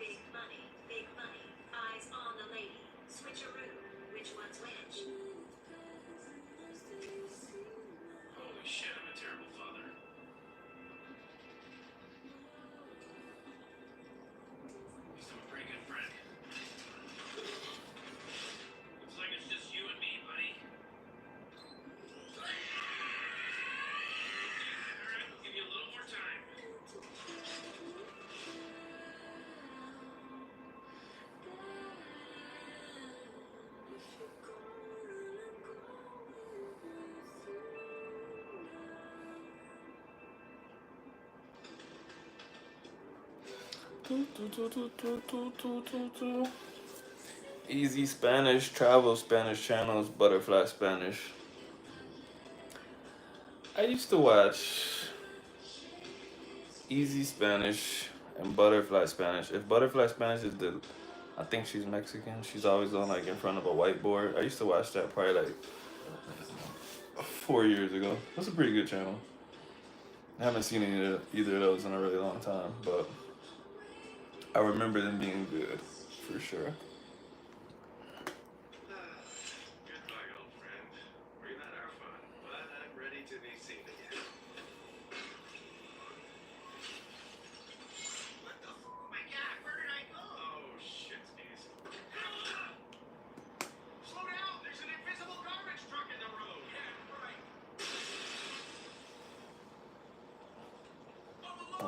big money, big money. Eyes on the lady. Switcheroo. Which one's which? Holy shit, I'm a terrible father. At least I'm a pretty good friend. Looks like it's just you and me, buddy. Alright, we'll give you a little more time. Easy Spanish, travel Spanish channels, Butterfly Spanish. I used to watch Easy Spanish and Butterfly Spanish. If Butterfly Spanish is the, I think she's Mexican. She's always on like in front of a whiteboard. I used to watch that probably like 4 years ago. That's a pretty good channel. I haven't seen either of those in a really long time, but I remember them being good for sure. Goodbye, old friend. We've had our fun, but I'm ready to be seen again. What the f? Oh my god, where did I go? Oh, shit, Sneeze. Slow down! There's an invisible garbage truck in the road! Yeah, right.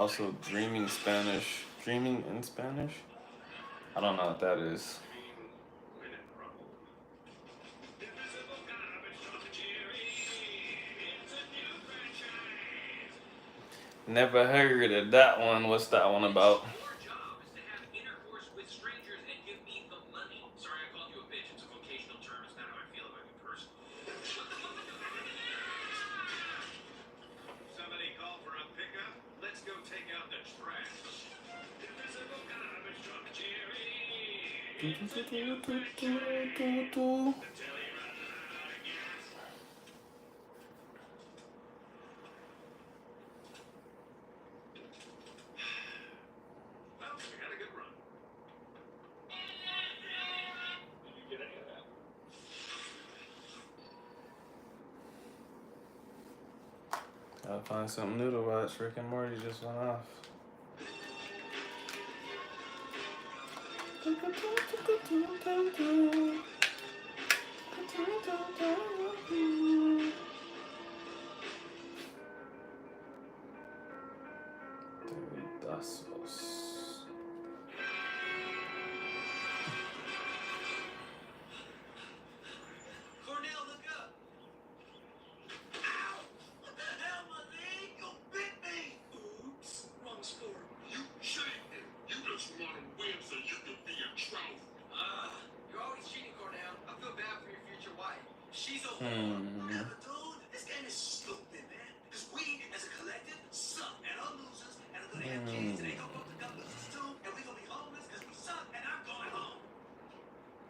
Also, dreaming Spanish. Dreaming in Spanish? I don't know what that is. I mean, when in trouble. Invisible garbage truck, Jerry. It's a new franchise. Never heard of that one. What's that one about? Your job is to have intercourse with strangers and give me the money. Sorry, I called you a bitch. It's a vocational term. It's not how I feel about you personally. Somebody call for a pickup? Let's go take out the trash. Invisible garbage truck, Jerry. Until he runs out of gas. Well, we had a good run. Did you get any of that? Gotta find something new to watch. Rick and Morty just went off. Derritazos. Cornell, look up. Ow! What the hell, my leg? You bit me! Oops, wrong sport. You shaved him. You just want to win so you can be Hmm. Dude, this game is stupid, man. Because we, as a collective, suck and are losers and are gonna have kids and they gonna both become losers too, and we gonna be homeless because we suck and I'm going home.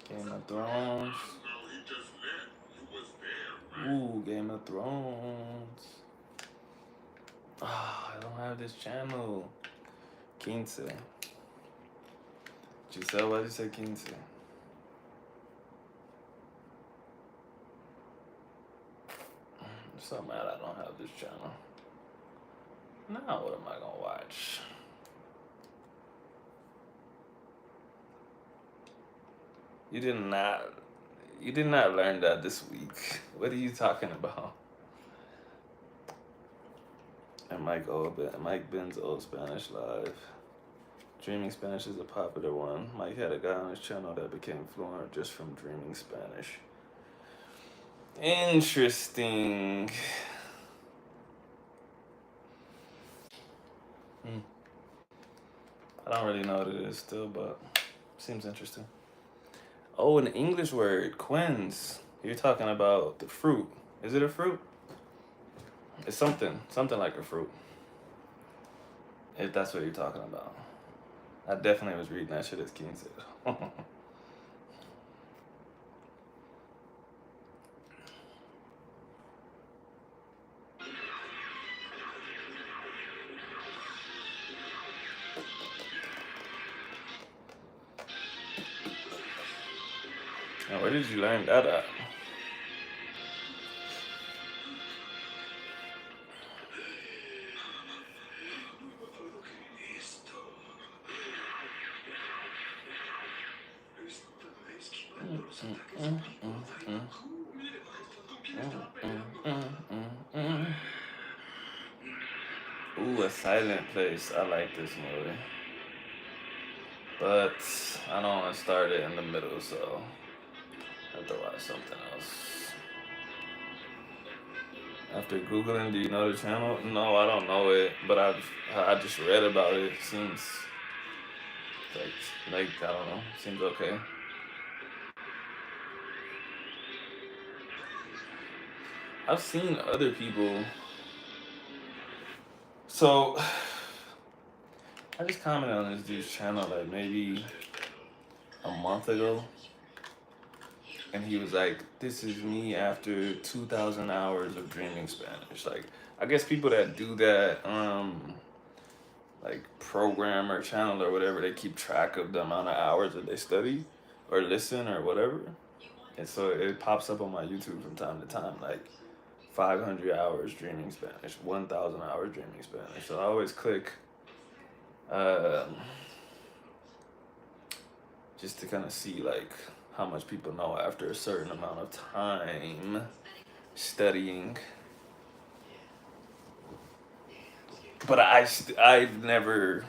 Game of Thrones. No, he just met. You was there, right? Ooh, Game of Thrones. Ah, I don't have this channel. 15. Giselle, why did you say 15? I'm so mad I don't have this channel. Now what am I gonna watch? You did not learn that this week. What are you talking about? And Mike Ben's old Spanish live. Dreaming Spanish is a popular one. Mike had a guy on his channel that became fluent just from dreaming Spanish. Interesting. I don't really know what it is still, but seems interesting. Oh, an English word, quince. You're talking about the fruit. Is it a fruit? It's something like a fruit. If that's what you're talking about. I definitely was reading that shit as Keen said. Now, where did you learn that at? Ooh, A Silent Place. I like this movie. But I don't want to start it in the middle, so I have to watch something else. After Googling, do you know the channel? No, I don't know it, but I just read about it. It seems like I don't know. Seems okay. I've seen other people. So I just commented on this dude's channel like maybe a month ago, and he was like, "This is me after 2,000 hours of dreaming Spanish." Like, I guess people that do that, like program or channel or whatever, they keep track of the amount of hours that they study or listen or whatever, and so it pops up on my YouTube from time to time, like 500 hours dreaming Spanish, 1,000 hours dreaming Spanish. So I always click, just to kind of see like how much people know after a certain amount of time studying. But I've never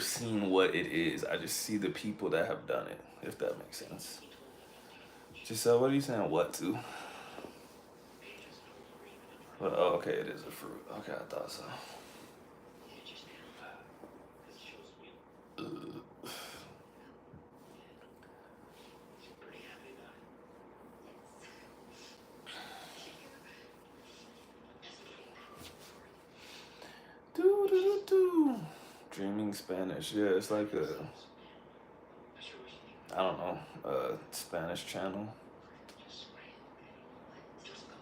seen what it is. I just see the people that have done it, if that makes sense. Giselle, what are you saying what to? Well, oh, okay, it is a fruit. Okay, I thought so. Dreaming Spanish. Yeah, it's like I don't know, a Spanish channel.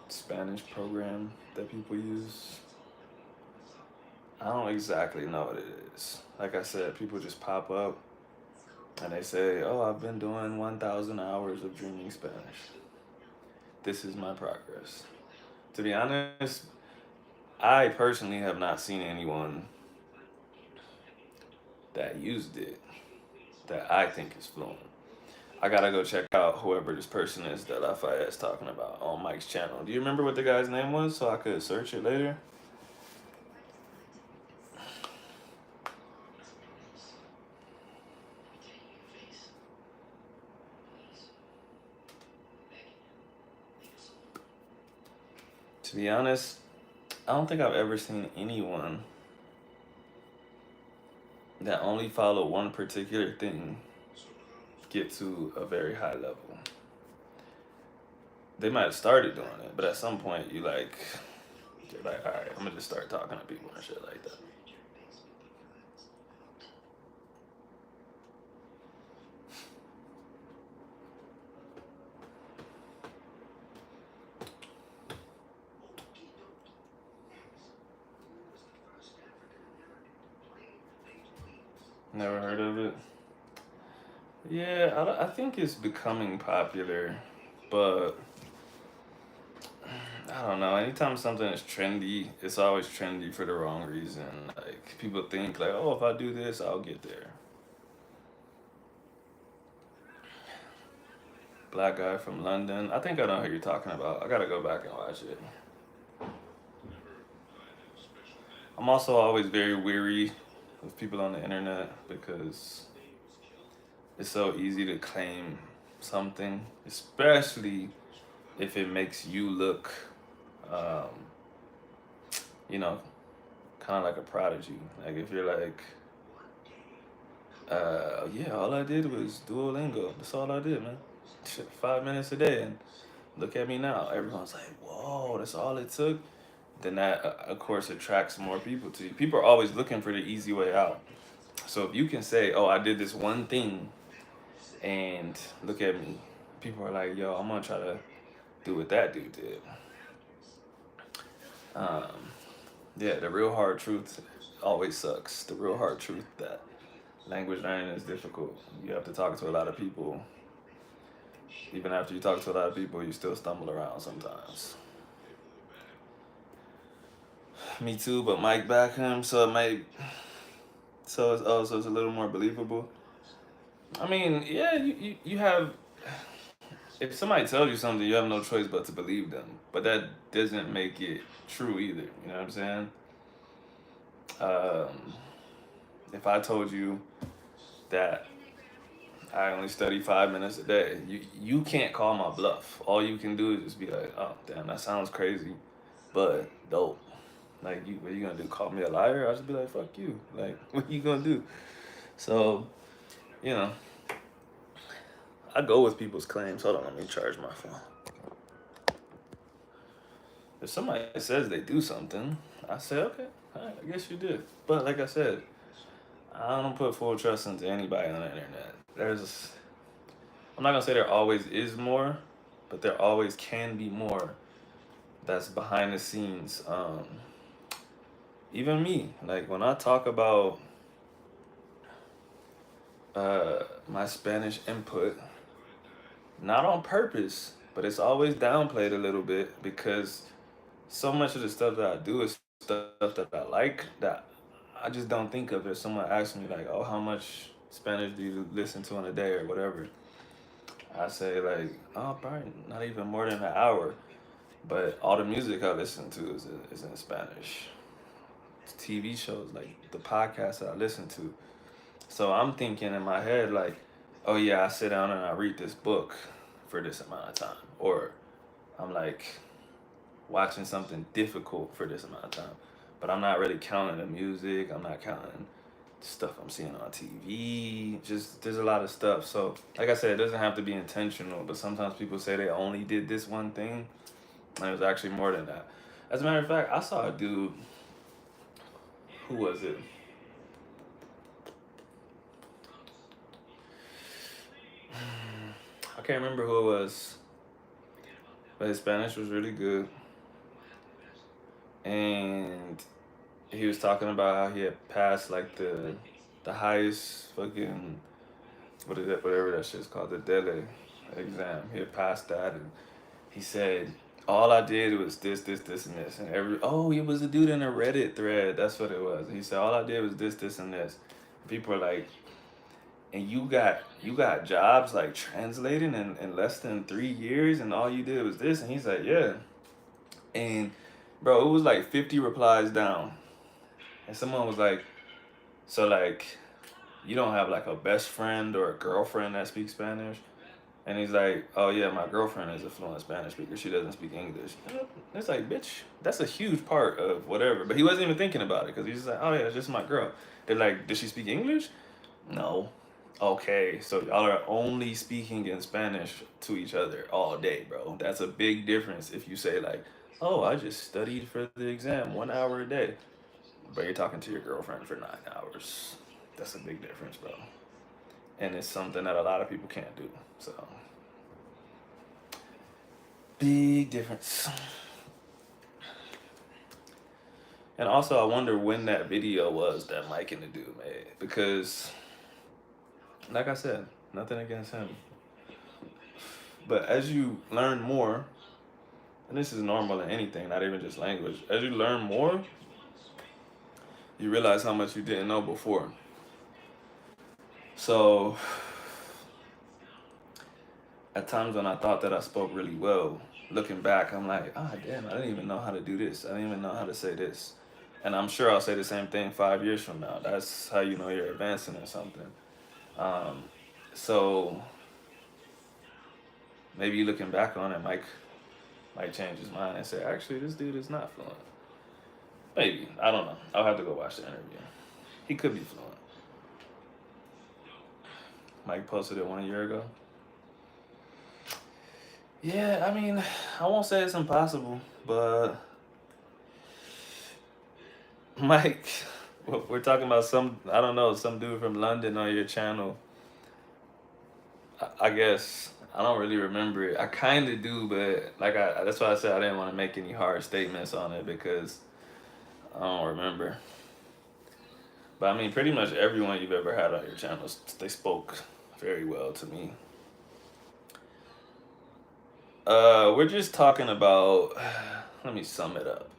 Spanish program that people use. I don't exactly know what it is. Like I said, people just pop up and they say, "Oh, I've been doing 1,000 hours of dreaming Spanish. This is my progress." To be honest, I personally have not seen anyone that used it that I think is fluent. I gotta go check out whoever this person is that Lafayette's talking about on Mike's channel. Do you remember what the guy's name was so I could search it later? To be honest, I don't think I've ever seen anyone that only follow one particular thing get to a very high level. they might have started doing it, but at some point you like, you're like, all right, I'm gonna just start talking to people and shit like that. Never heard of it. Yeah, I think it's becoming popular, but I don't know. Anytime something is trendy, it's always trendy for the wrong reason. Like people think like, oh, if I do this, I'll get there. Black guy from London. I think I know who you're talking about. I gotta go back and watch it. I'm also always very weary of people on the internet because it's so easy to claim something, especially if it makes you look, um, you know, kind of like a prodigy. Like if you're like, yeah, all I did was Duolingo. That's all I did, man. Shit, 5 minutes a day, and look at me now. Everyone's like, whoa, that's all it took. Then that, of course, attracts more people to you. People are always looking for the easy way out. So if you can say, oh, I did this one thing, and look at me, people are like, yo, I'm gonna try to do what that dude did. Um, yeah, the real hard truth always sucks. The real hard truth that language learning is difficult. You have to talk to a lot of people. Even after you talk to a lot of people, you still stumble around sometimes. Me too, but Mike back him, so it might, so it's a little more believable. I mean, yeah, you have, if somebody tells you something, you have no choice but to believe them. But that doesn't make it true either. You know what I'm saying? Um, if I told you that I only study 5 minutes a day, you can't call my bluff. All you can do is just be like, oh damn, that sounds crazy, but dope. Like, what you gonna do? Call me a liar? I just be like, fuck you. Like, what you gonna do? So, you know, I go with people's claims. Hold on, let me charge my phone. If somebody says they do something, I say, okay, all right, I guess you did. But like I said, I don't put full trust into anybody on the internet. I'm not gonna say there always is more, but there always can be more that's behind the scenes. Even me, like when I talk about my Spanish input, not on purpose, but it's always downplayed a little bit because so much of the stuff that I do is stuff that I like that I just don't think of. If someone asks me like, "Oh, how much Spanish do you listen to in a day or whatever?" I say like, "Oh, probably not even more than an hour." But all the music I listen to is in Spanish. TV shows, like the podcasts that I listen to. So I'm thinking in my head like, oh yeah, I sit down and I read this book for this amount of time, or I'm like watching something difficult for this amount of time. But I'm not really counting the music. I'm not counting stuff I'm seeing on TV. Just there's a lot of stuff. So like I said, it doesn't have to be intentional. But sometimes people say they only did this one thing, and it was actually more than that. As a matter of fact, I saw a dude. Who was it? I can't remember who it was, but his Spanish was really good, and he was talking about how he had passed like the highest fucking what is that, whatever that shit's called, the Dele exam. He had passed that, and he said all I did was this, and this, and it was a dude in a Reddit thread. That's what it was. He said all I did was this, and this. People are like, and you got jobs like translating in less than 3 years, and all you did was this, and he's like, yeah. And bro, it was like 50 replies down, and someone was like, so like, you don't have like a best friend or a girlfriend that speaks Spanish? And he's like, oh yeah, my girlfriend is a fluent Spanish speaker. She doesn't speak English. And it's like, bitch, that's a huge part of whatever. But he wasn't even thinking about it because he's just like, oh yeah, it's just my girl. They're like, does she speak English? No. Okay, so y'all are only speaking in Spanish to each other all day, bro. That's a big difference if you say like, "Oh, I just studied for the exam 1 hour a day," but you're talking to your girlfriend for 9 hours. That's a big difference, bro. And it's something that a lot of people can't do. So, big difference. And also, I wonder when that video was that Mike and the dude made because, like I said, nothing against him. But as you learn more, and this is normal in anything, not even just language, as you learn more, you realize how much you didn't know before. So, at times when I thought that I spoke really well, looking back, I'm like, ah, damn, I didn't even know how to do this. I didn't even know how to say this. And I'm sure I'll say the same thing 5 years from now. That's how you know you're advancing in something. Um, so maybe looking back on it, Mike might change his mind and say, actually, this dude is not fluent. Maybe. I don't know. I'll have to go watch the interview. He could be fluent. Mike posted it 1 year ago. Yeah, I mean, I won't say it's impossible, but Mike, we're talking about some, I don't know, some dude from London on your channel. I guess I don't really remember it. I kind of do, but like that's why I said I didn't want to make any hard statements on it because I don't remember. But I mean, pretty much everyone you've ever had on your channel, they spoke very well to me. We're just talking about. Let me sum it up.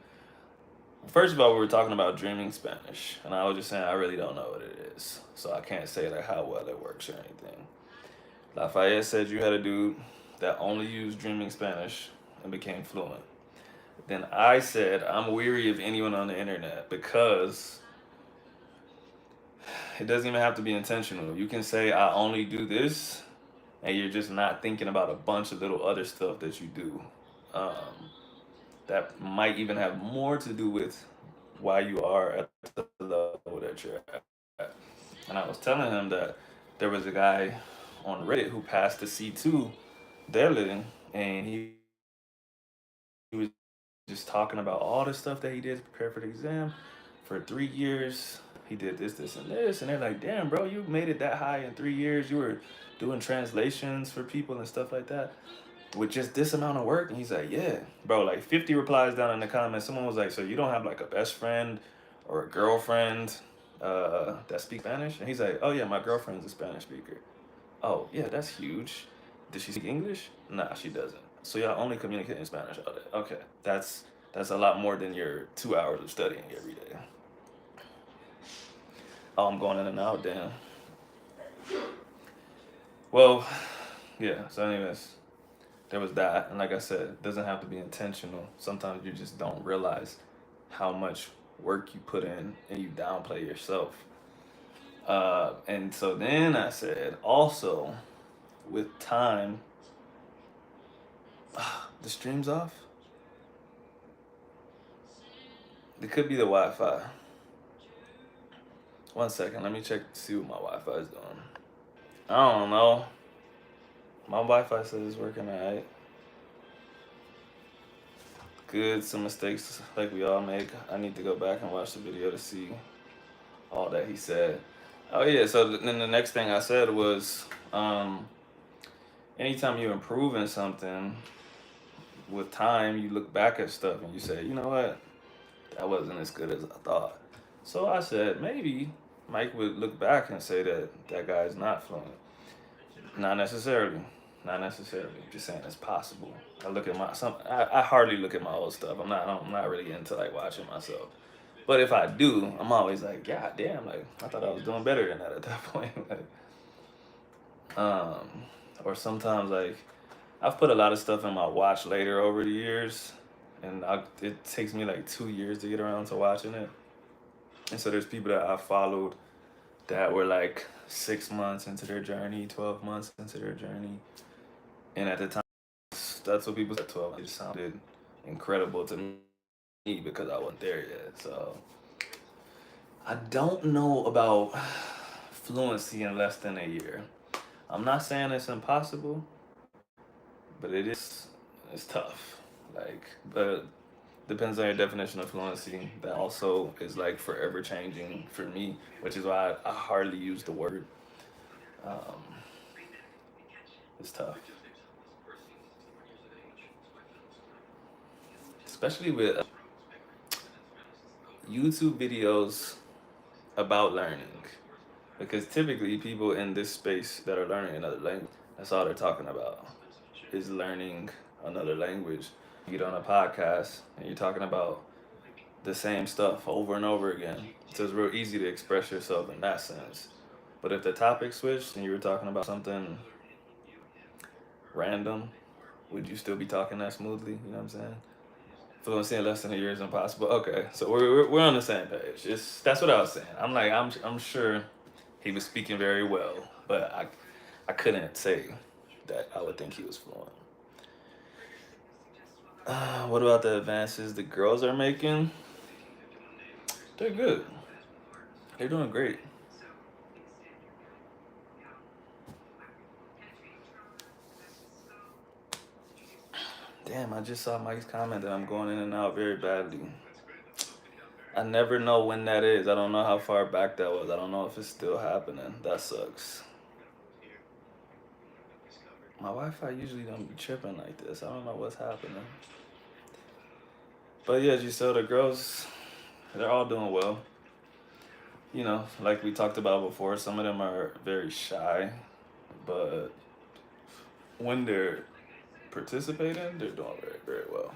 First of all, we were talking about dreaming Spanish, and I was just saying I really don't know what it is, so I can't say like how well it works or anything. Lafayette said you had a dude that only used dreaming Spanish and became fluent. Then I said I'm weary of anyone on the internet because it doesn't even have to be intentional. You can say I only do this, and you're just not thinking about a bunch of little other stuff that you do. Um, that might even have more to do with why you are at the level that you're at. And I was telling him that there was a guy on Reddit who passed the C2 deadlifting, and he was just talking about all the stuff that he did to prepare for the exam for 3 years. He did this, and this, and they're like, "Damn, bro, you made it that high in 3 years. You were doing translations for people and stuff like that with just this amount of work." And he's like, "Yeah, bro." Like 50 replies down in the comments. Someone was like, "So you don't have like a best friend or a girlfriend that speaks Spanish?" And he's like, "Oh yeah, my girlfriend's a Spanish speaker." Oh yeah, that's huge. Does she speak English? Nah, she doesn't. So y'all only communicate in Spanish all day. Okay, that's a lot more than your 2 hours of studying every day. Oh, I'm going in and out. Damn. Well, yeah. So, anyways, there was that, and like I said, it doesn't have to be intentional. Sometimes you just don't realize how much work you put in, and you downplay yourself. And so then I said, also, with time, the stream's off. It could be the Wi-Fi. 1 second, let me check to see what my Wi-Fi is doing. I don't know. My Wi-Fi says it's working alright. Good, some mistakes like we all make. I need to go back and watch the video to see all that he said. Oh yeah, so then the next thing I said was, anytime you improve in something, with time you look back at stuff and you say, you know what, that wasn't as good as I thought. So I said maybe Mike would look back and say that that guy is not fluent. Not necessarily. Not necessarily. Just saying it's possible. I look at I hardly look at my old stuff. I'm not really into like watching myself. But if I do, I'm always like, God damn, like I thought I was doing better than that at that point. Like, um, or sometimes like I've put a lot of stuff in my watch later over the years, and it takes me like 2 years to get around to watching it. And so there's people that I followed that were like 6 months into their journey, 12 months into their journey, and at the time, that's what people said. 12. It just sounded incredible to me because I wasn't there yet. So I don't know about fluency in less than a year. I'm not saying it's impossible, but it's tough. Like, but depends on your definition of fluency. That also is like forever changing for me, which is why I hardly use the word. Um, it's tough, especially with YouTube videos about learning, because typically people in this space that are learning another language, that's all they're talking about is learning another language. You get on a podcast and you're talking about the same stuff over and over again. So it's real easy to express yourself in that sense. But if the topic switched and you were talking about something random, would you still be talking that smoothly? You know what I'm saying? Fluency in less than a year is impossible. Okay, so we're on the same page. That's what I was saying. I'm sure he was speaking very well, but I couldn't say that I would think he was fluent. What about the advances the girls are making? They're good. They're doing great. Damn, I just saw Mike's comment that I'm going in and out very badly. I never know when that is. I don't know how far back that was. I don't know if it's still happening. That sucks. My Wi-Fi usually don't be tripping like this. I don't know what's happening. But yeah, Giselle, the girls, they're all doing well. You know, like we talked about before, some of them are very shy, but when they're participating, they're doing very, very well.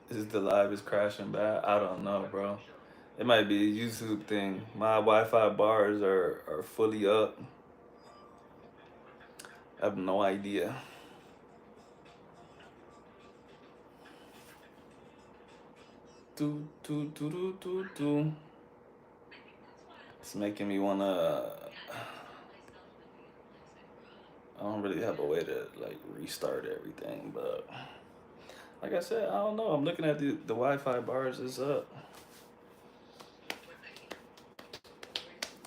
Is the live is crashing bad? I don't know, bro. It might be a YouTube thing. My Wi-Fi bars are fully up. I have no idea. Do. It's making me wanna. I don't really have a way to like restart everything, but like I said, I don't know. I'm looking at the Wi-Fi bars is up.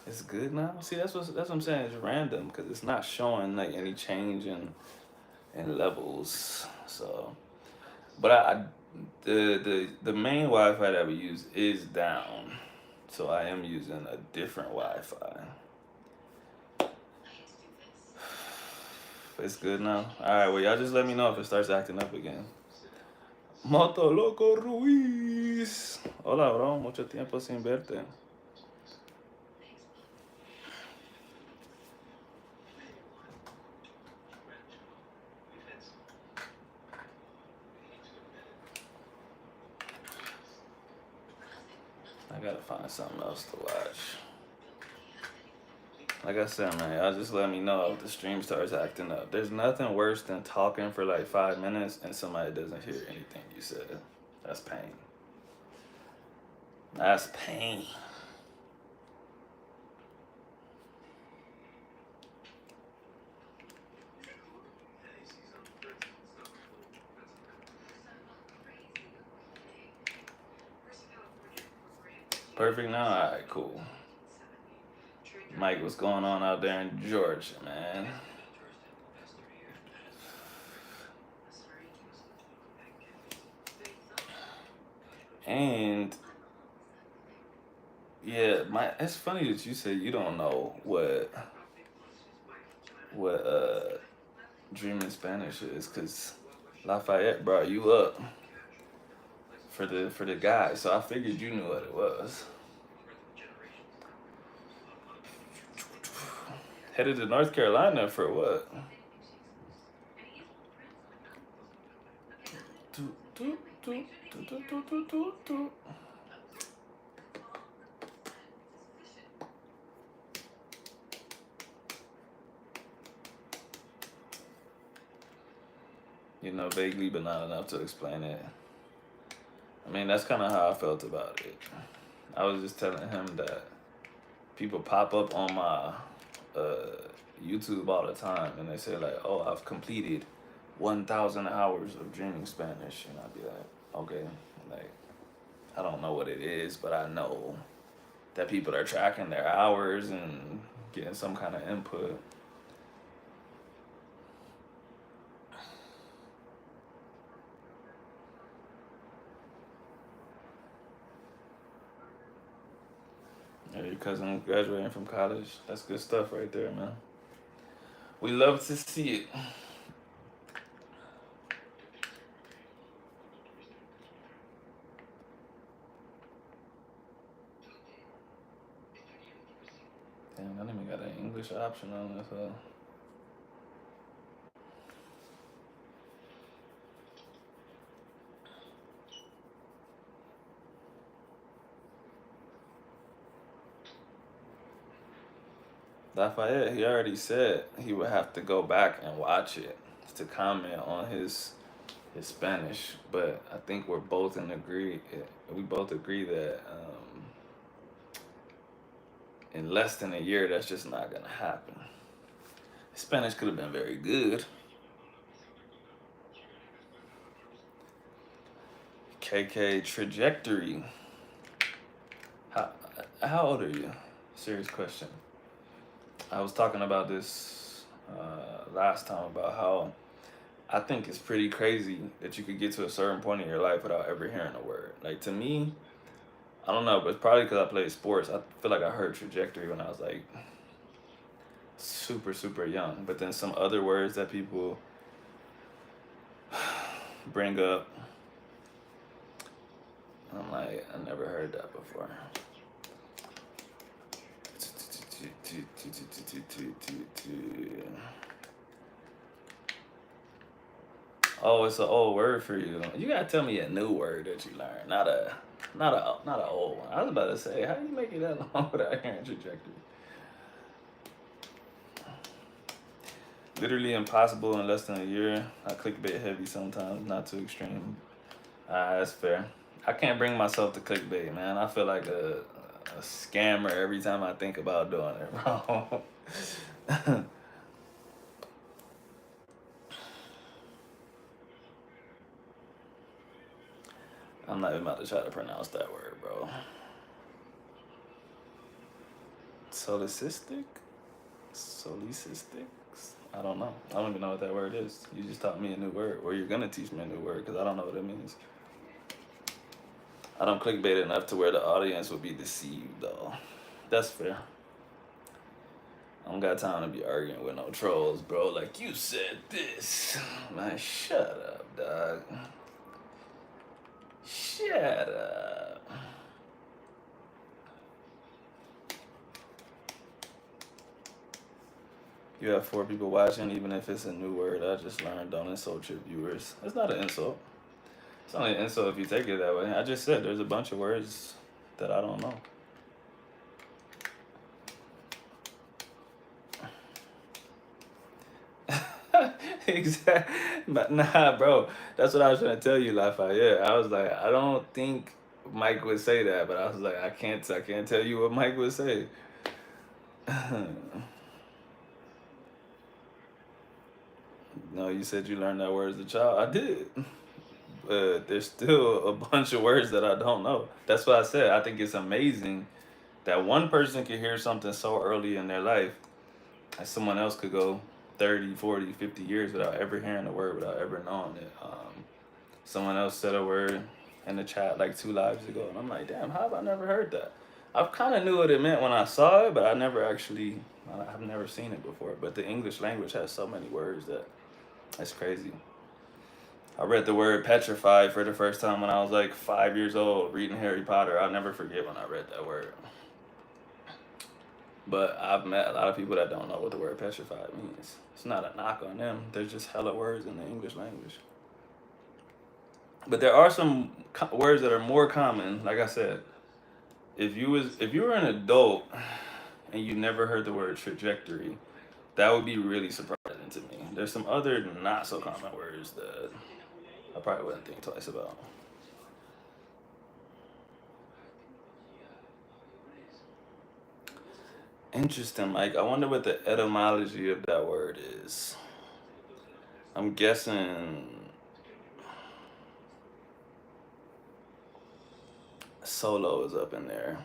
It's good now. See, that's what I'm saying. It's random because it's not showing like any change in levels. So, but the main Wi-Fi that we use is down. So I am using a different Wi-Fi. It's good now. All right. Well, y'all just let me know if it starts acting up again. Moto Loco Ruiz. Hola, bro. Mucho tiempo sin verte. I gotta find something else to watch. Like I said, man, y'all just let me know if the stream starts acting up. There's nothing worse than talking for like 5 minutes and somebody doesn't hear anything you said. That's pain. That's pain. Perfect now? Alright, cool. Mike, what's going on out there in Georgia, man? And yeah, it's funny that you say you don't know what dreaming Spanish is, cause Lafayette brought you up for the guy, so I figured you knew what it was. Headed to North Carolina for what? You know, vaguely, but not enough to explain it. I mean, that's kind of how I felt about it. I was just telling him that people pop up on my YouTube all the time and they say like, "Oh, I've completed 1,000 hours of dreaming Spanish, and I'd be like, okay, like I don't know what it is, but I know that people are tracking their hours and getting some kind of input. Your cousin graduating from college. That's good stuff right there, man. We love to see it. Damn, I didn't even got an English option on this. Lafayette, he already said he would have to go back and watch it to comment on his Spanish. But I think we're both in agree. We both agree that in less than a year, that's just not gonna happen. Spanish could have been very good. KK trajectory. How how old are you? Serious question. I was talking about this last time about how I think it's pretty crazy that you could get to a certain point in your life without ever hearing a word. Like to me, I don't know, but it's probably because I played sports. I feel like I heard trajectory when I was like super super young. But then some other words that people bring up, I'm like, I never heard that before. Oh, it's an old word for you. You gotta tell me a new word that you learned, not a old one. I was about to say, how do you make it that long without hearing trajectory? Literally impossible in less than a year. I clickbait heavy sometimes, not too extreme. That's fair. I can't bring myself to clickbait, man. I feel like a scammer every time I think about doing it, bro. I'm not even about to try to pronounce that word, bro. Solicistics? Solicistics? I don't know. I don't even know what that word is. You just taught me a new word, or you're gonna teach me a new word, because I don't know what it means. I don't clickbait enough to where the audience would be deceived, though. That's fair. I don't got time to be arguing with no trolls, bro. Like, you said this. Man, shut up, dog. Shut up. You have 4 people watching, even if it's a new word I just learned. Don't insult your viewers. It's not an insult. It's only an insult if you take it that way. I just said there's a bunch of words that I don't know. Exactly. But nah, bro. That's what I was trying to tell you, Lafayette. I was like, I don't think Mike would say that, but I was like, I can't tell you what Mike would say. No, you said you learned that word as a child. I did. But there's still a bunch of words that I don't know. That's what I said. I think it's amazing that one person could hear something so early in their life, and someone else could go 30, 40, 50 years without ever hearing the word, without ever knowing it. Someone else said a word in the chat like 2 lives ago, and I'm like, damn, how have I never heard that? I kind of knew what it meant when I saw it, but I've never seen it before. But the English language has so many words that's crazy. I read the word petrified for the first time when I was like 5 years old, reading Harry Potter. I'll never forget when I read that word. But I've met a lot of people that don't know what the word petrified means. It's not a knock on them. There's just hella words in the English language. But there are some words that are more common. Like I said, if you were an adult and you never heard the word trajectory, that would be really surprising to me. There's some other not so common words that I probably wouldn't think twice about. Interesting, Mike. I wonder what the etymology of that word is. I'm guessing Solo is up in there.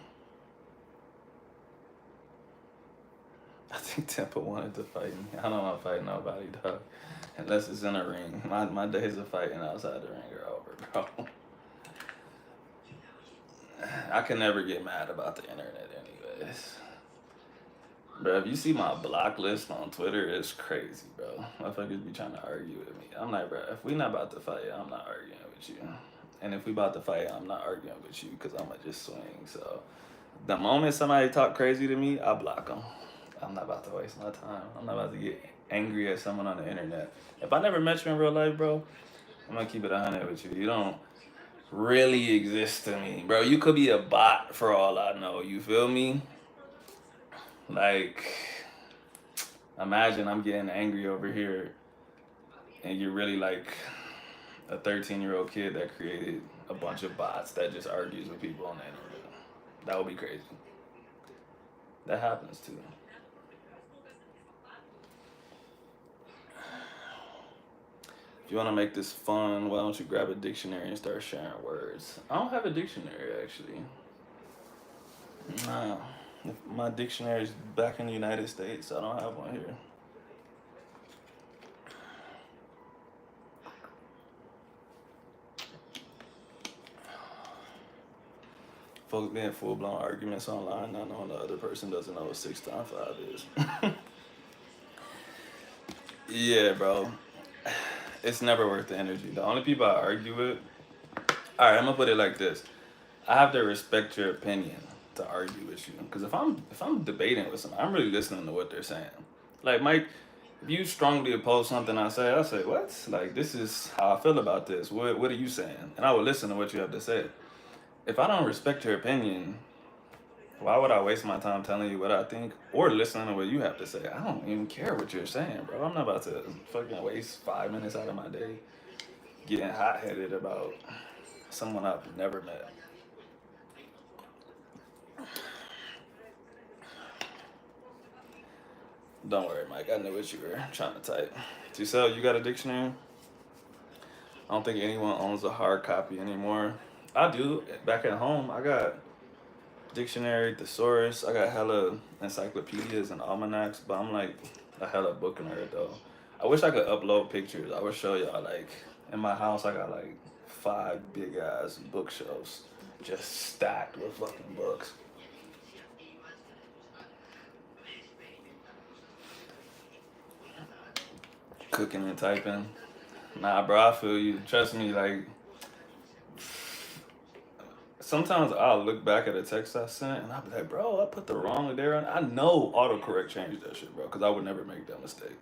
I think Temple wanted to fight me. I don't want to fight nobody, dog. Unless it's in a ring. My days of fighting outside the ring are over, bro. I can never get mad about the internet, anyways. Bro, if you see my block list on Twitter, it's crazy, bro. Motherfuckers be trying to argue with me. I'm like, bro, if we not about to fight, I'm not arguing with you. And if we about to fight, I'm not arguing with you because I'ma just swing. So the moment somebody talk crazy to me, I block them. I'm not about to waste my time. I'm not about to get angry at someone on the internet. If I never met you in real life, bro, I'm gonna keep it 100 with you. You don't really exist to me, bro. You could be a bot for all I know. You feel me? Like, imagine I'm getting angry over here, and you're really like a 13-year-old kid that created a bunch of bots that just argues with people on the internet. That would be crazy. That happens too. If you want to make this fun, why don't you grab a dictionary and start sharing words? I don't have a dictionary actually. Nah, my dictionary's back in the United States. So I don't have one here. Folks being full blown arguments online, not knowing the other person doesn't know what 6 times 5 is. Yeah, bro. It's never worth the energy. The only people I argue with, all right, I'm gonna put it like this: I have to respect your opinion to argue with you. Because if I'm debating with someone, I'm really listening to what they're saying. Like Mike, if you strongly oppose something I say, what? Like this is how I feel about this. What are you saying? And I will listen to what you have to say. If I don't respect your opinion, why would I waste my time telling you what I think or listening to what you have to say? I don't even care what you're saying, bro. I'm not about to fucking waste 5 minutes out of my day getting hot headed about someone I've never met. Don't worry, Mike. I knew what you were trying to type. Giselle, you got a dictionary? I don't think anyone owns a hard copy anymore. I do. Back at home, I got dictionary, thesaurus. I got hella encyclopedias and almanacs, but I'm like a hella book nerd though. I wish I could upload pictures. I would show y'all like in my house. I got like 5 big ass bookshelves just stacked with fucking books. Cooking and typing. Nah, bro, I feel you. Trust me, like sometimes I'll look back at a text I sent and I'll be like, bro, I put the wrong there. I know autocorrect changed that shit, bro, because I would never make that mistake.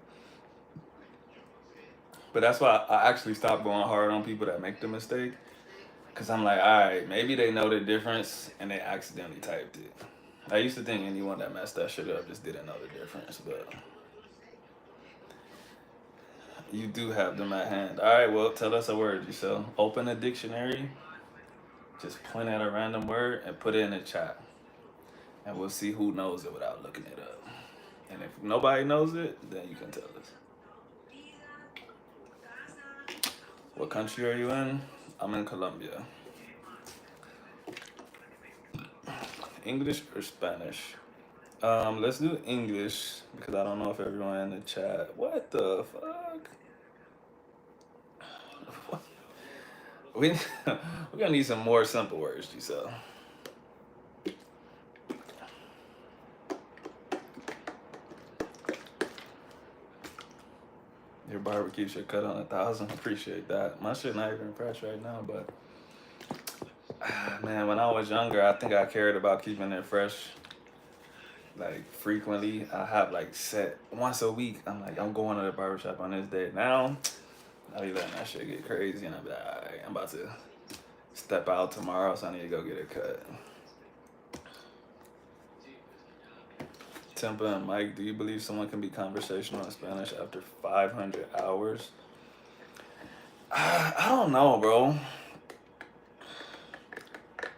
But that's why I actually stopped going hard on people that make the mistake. Because I'm like, all right, maybe they know the difference and they accidentally typed it. I used to think anyone that messed that shit up just didn't know the difference, but you do have them at hand. All right, well, tell us a word, Giselle. Open a dictionary, just point at a random word and put it in the chat. And we'll see who knows it without looking it up. And if nobody knows it, then you can tell us. What country are you in? I'm in Colombia. English or Spanish? Let's do English because I don't know if everyone in the chat. What the fuck? We we're gonna need some more simple words, Giselle. Your barber keeps your cut on 1,000. Appreciate that. My shit not even fresh right now, but man, when I was younger, I think I cared about keeping it fresh like frequently. I have like set once a week. I'm like, I'm going to the barbershop on this day. Now, I be letting that shit get crazy, and I be like, all right, I'm about to step out tomorrow, so I need to go get a cut. Tempa and Mike, do you believe someone can be conversational in Spanish after 500 hours? I don't know, bro.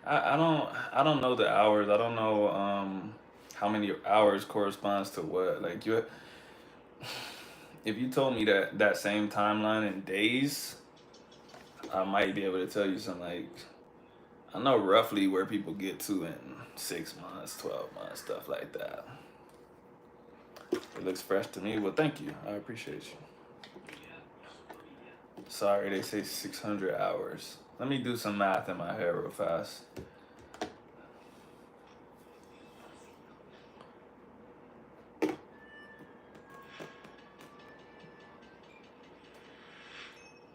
I don't know the hours. I don't know how many hours corresponds to what. Like if you told me that same timeline in days, I might be able to tell you something like I know roughly where people get to in 6 months, 12 months, stuff like that. It looks fresh to me. Well, thank you. I appreciate you. Sorry, they say 600 hours. Let me do some math in my head real fast.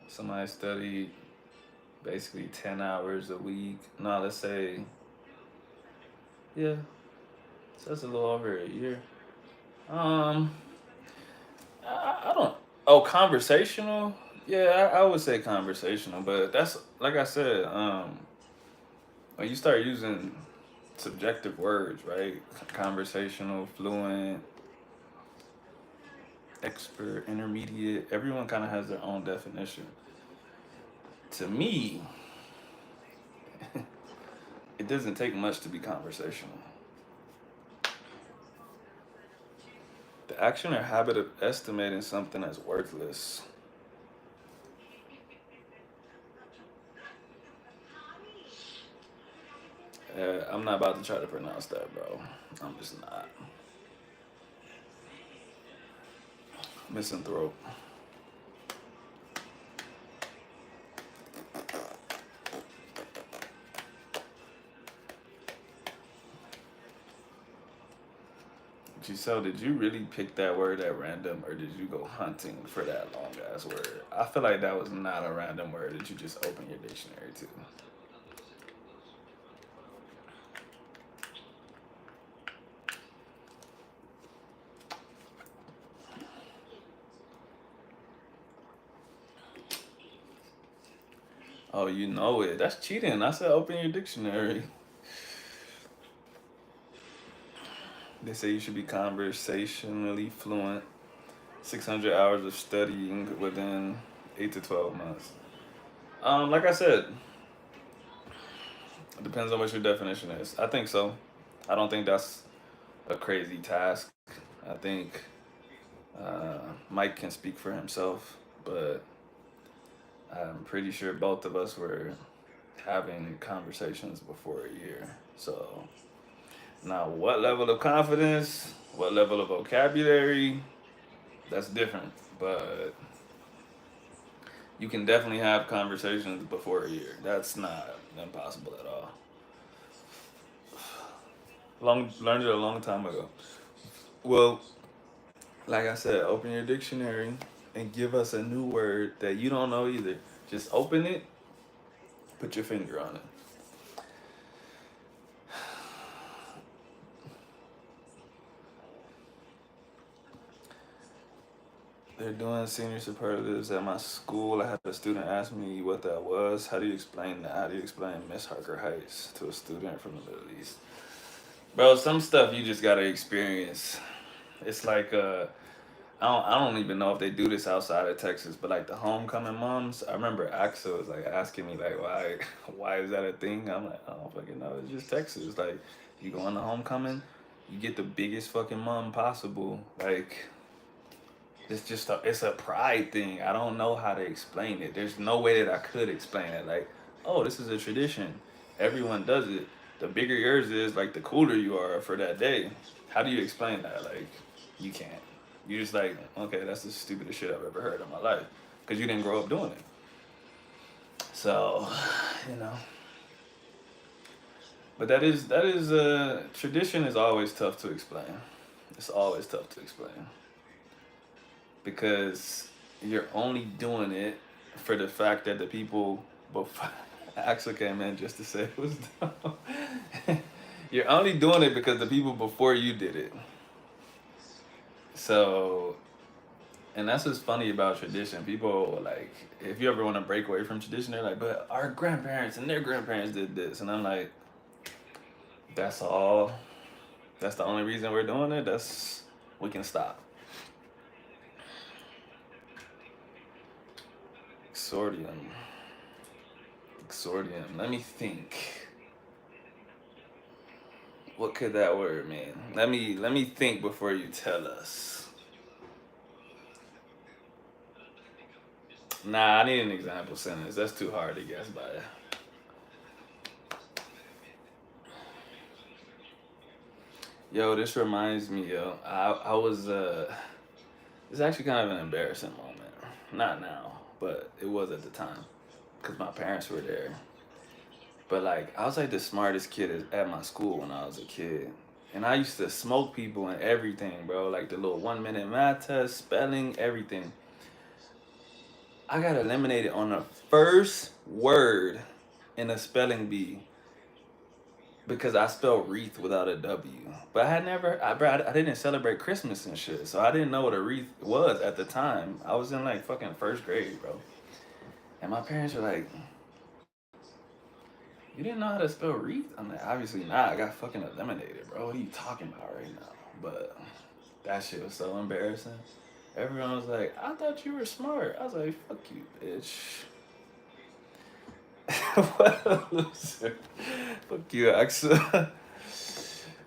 Somebody studied basically 10 hours a week. No, let's say, yeah, so that's a little over a year. Um, I don't. Oh, conversational. Yeah, I would say conversational, but that's like I said. When you start using subjective words, right? Conversational, fluent, expert, intermediate. Everyone kind of has their own definition. To me, it doesn't take much to be conversational. The action or habit of estimating something as worthless. I'm not about to try to pronounce that, bro. I'm just not. Misanthrope. Giselle, did you really pick that word at random or did you go hunting for that long ass word? I feel like that was not a random word that you just open your dictionary to. Oh, you know it. That's cheating. I said open your dictionary. They say you should be conversationally fluent. 600 hours of studying within 8 to 12 months. Like I said, it depends on what your definition is. I think so. I don't think that's a crazy task. I think Mike can speak for himself, but I'm pretty sure both of us were having conversations before a year. So now, what level of confidence, what level of vocabulary, that's different. But you can definitely have conversations before a year. That's not impossible at all. Learned it a long time ago. Well, like I said, open your dictionary and give us a new word that you don't know either. Just open it, put your finger on it. They're doing senior superlatives at my school. I had a student ask me what that was. How do you explain that? How do you explain Miss Harker Heights to a student from the Middle East? Bro, some stuff you just gotta experience. It's like I don't even know if they do this outside of Texas, but like the homecoming moms, I remember Axel was like asking me like why is that a thing? I'm like, I don't fucking know. It's just Texas. Like you go on the homecoming, you get the biggest fucking mom possible. Like it's a pride thing. I don't know how to explain it. There's no way that I could explain it. Like, oh, this is a tradition. Everyone does it. The bigger yours is, like the cooler you are for that day. How do you explain that? Like, you can't. You just like, okay, that's the stupidest shit I've ever heard in my life. Because you didn't grow up doing it. So, you know. But that is tradition is always tough to explain. It's always tough to explain. Because you're only doing it for the fact that the people before Axel came in just to say it was dumb. You're only doing it because the people before you did it. So, and that's what's funny about tradition. People like, if you ever want to break away from tradition, they're like, but our grandparents and their grandparents did this. And I'm like, that's all. That's the only reason we're doing it. We can stop. Exordium. Exordium. Let me think. What could that word mean? Let me think before you tell us. Nah, I need an example sentence. That's too hard to guess by. Yo, this reminds me, yo. I was it's actually kind of an embarrassing moment. Not now, but it was at the time because my parents were there. But like, I was like the smartest kid at my school when I was a kid. And I used to smoke people and everything, bro. Like the little 1 minute math test, spelling, everything. I got eliminated on the first word in a spelling bee because I spelled wreath without a W. But I had never, bro, I didn't celebrate Christmas and shit. So I didn't know what a wreath was at the time. I was in like fucking first grade, bro. And my parents were like, you didn't know how to spell wreath? I'm like, obviously not. I got fucking eliminated, bro. What are you talking about right now? But that shit was so embarrassing. Everyone was like, I thought you were smart. I was like, fuck you, bitch. What a loser. Fuck you, Axel.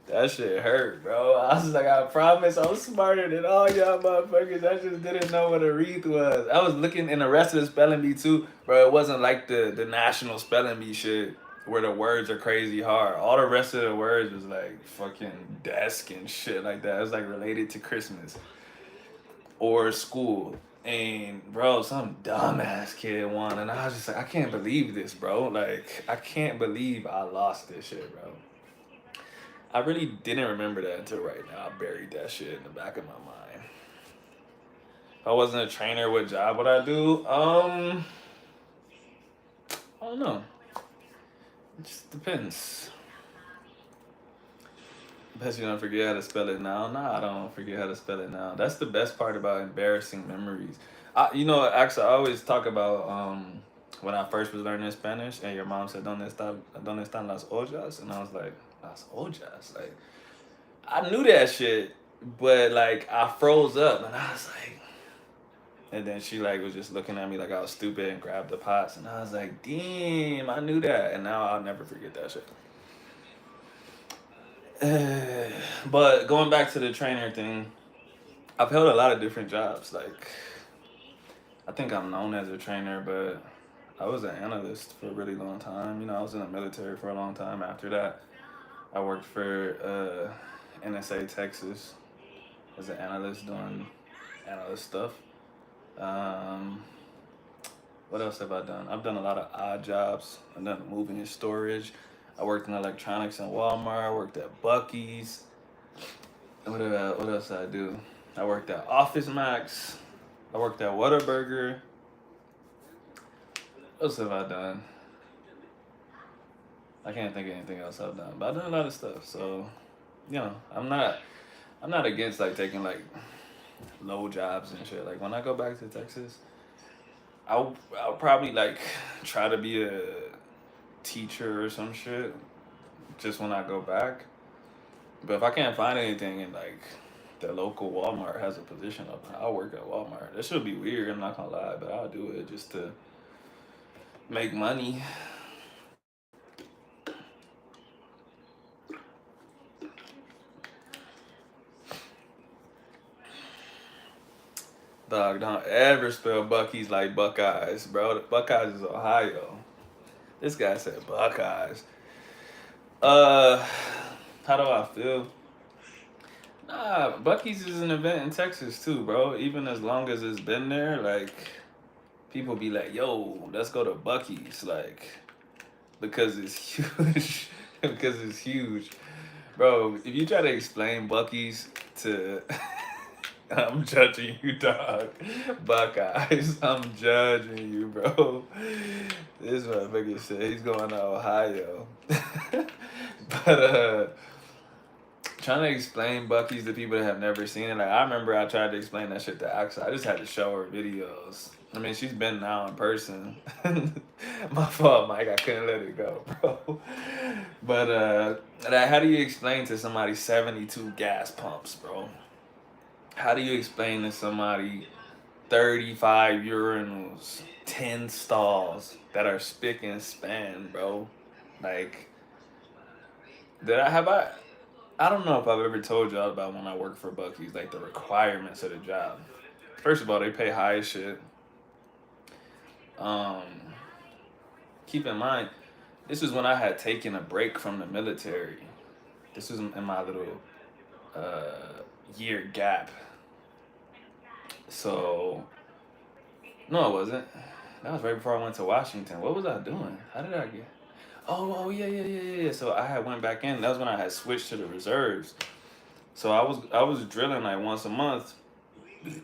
That shit hurt, bro. I was like, I promise I'm smarter than all y'all motherfuckers. I just didn't know what a wreath was. I was looking in the rest of the spelling bee too, bro. It wasn't like the national spelling bee shit where the words are crazy hard. All the rest of the words was like fucking desk and shit like that. It was like related to Christmas or school. And bro, some dumbass kid won, and I was just like, I can't believe this, bro. Like, I can't believe I lost this shit, bro. I really didn't remember that until right now. I buried that shit in the back of my mind. If I wasn't a trainer, what job would I do? I don't know. It just depends. Bet you don't forget how to spell it now. Nah, I don't forget how to spell it now. That's the best part about embarrassing memories. Actually, I always talk about when I first was learning Spanish, and your mom said, ¿Dónde están las ollas? And I was like, las ollas? Like, I knew that shit, but like I froze up and I was like, and then she like was just looking at me like I was stupid and grabbed the pots and I was like, damn, I knew that, and now I'll never forget that shit. But going back to the trainer thing, I've held a lot of different jobs. Like, I think I'm known as a trainer, but I was an analyst for a really long time. I was in the military for a long time. After that, I worked for NSA Texas as an analyst doing analyst stuff. Um, what else have I done? I've done a lot of odd jobs. I've done moving and storage. I worked in electronics in Walmart. I worked at Bucky's. What else did I do? I worked at Office Max. I worked at Whataburger. What else have I done? I can't think of anything else I've done, but I've done a lot of stuff. So, I'm not against like taking like low jobs and shit. Like when I go back to Texas, I'll probably like try to be a teacher or some shit just when I go back. But if I can't find anything in like the local Walmart has a position up, I'll work at Walmart. That should be weird, I'm not gonna lie, but I'll do it just to make money. Dog, don't ever spell Bucky's like Buckeyes, bro. Buckeyes is Ohio. This guy said Buckeyes. Uh, how do I feel? Nah, Bucky's is an event in Texas too, bro. Even as long as it's been there, like people be like, "Yo, let's go to Bucky's," like because it's huge. Because it's huge, bro. If you try to explain Bucky's to, I'm judging you, dog. Buckeyes, I'm judging you, bro. This motherfucker said he's going to Ohio, but trying to explain Bucky's to people that have never seen it. Like I remember I tried to explain that shit to Axel. I just had to show her videos. I mean, she's been now in person. My fault, Mike. I couldn't let it go, bro. But like, how do you explain to somebody 72 gas pumps, bro? How do you explain to somebody 35 urinals, 10 stalls that are spick and span, bro? Like, did I have I don't know if I've ever told y'all about when I worked for Bucky's, like the requirements of the job. First of all, they pay high as shit. Um, keep in mind, this was when I had taken a break from the military. This was in my little year gap. So no, it wasn't. That was right before I went to Washington. What was I doing? How did I get? Oh yeah, yeah, yeah, yeah, yeah. So I had went back in. That was when I had switched to the reserves. So I was drilling like once a month,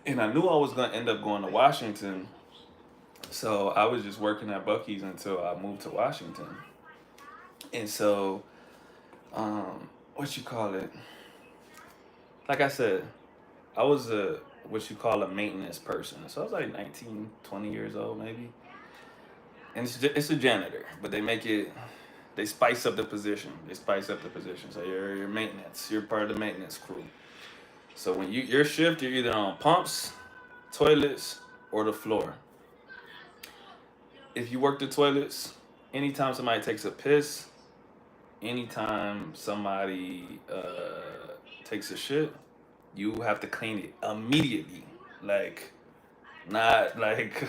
and I knew I was gonna end up going to Washington. So I was just working at Bucky's until I moved to Washington. And so, what you call it? Like I said, I was a what you call a maintenance person. So I was like 19, 20 years old maybe. And it's a janitor, but they spice up the position. They spice up the position. So you're maintenance. You're part of the maintenance crew. So when your shift, you're either on pumps, toilets, or the floor. If you work the toilets, anytime somebody takes a piss, anytime somebody takes a shit, you have to clean it immediately. Like not like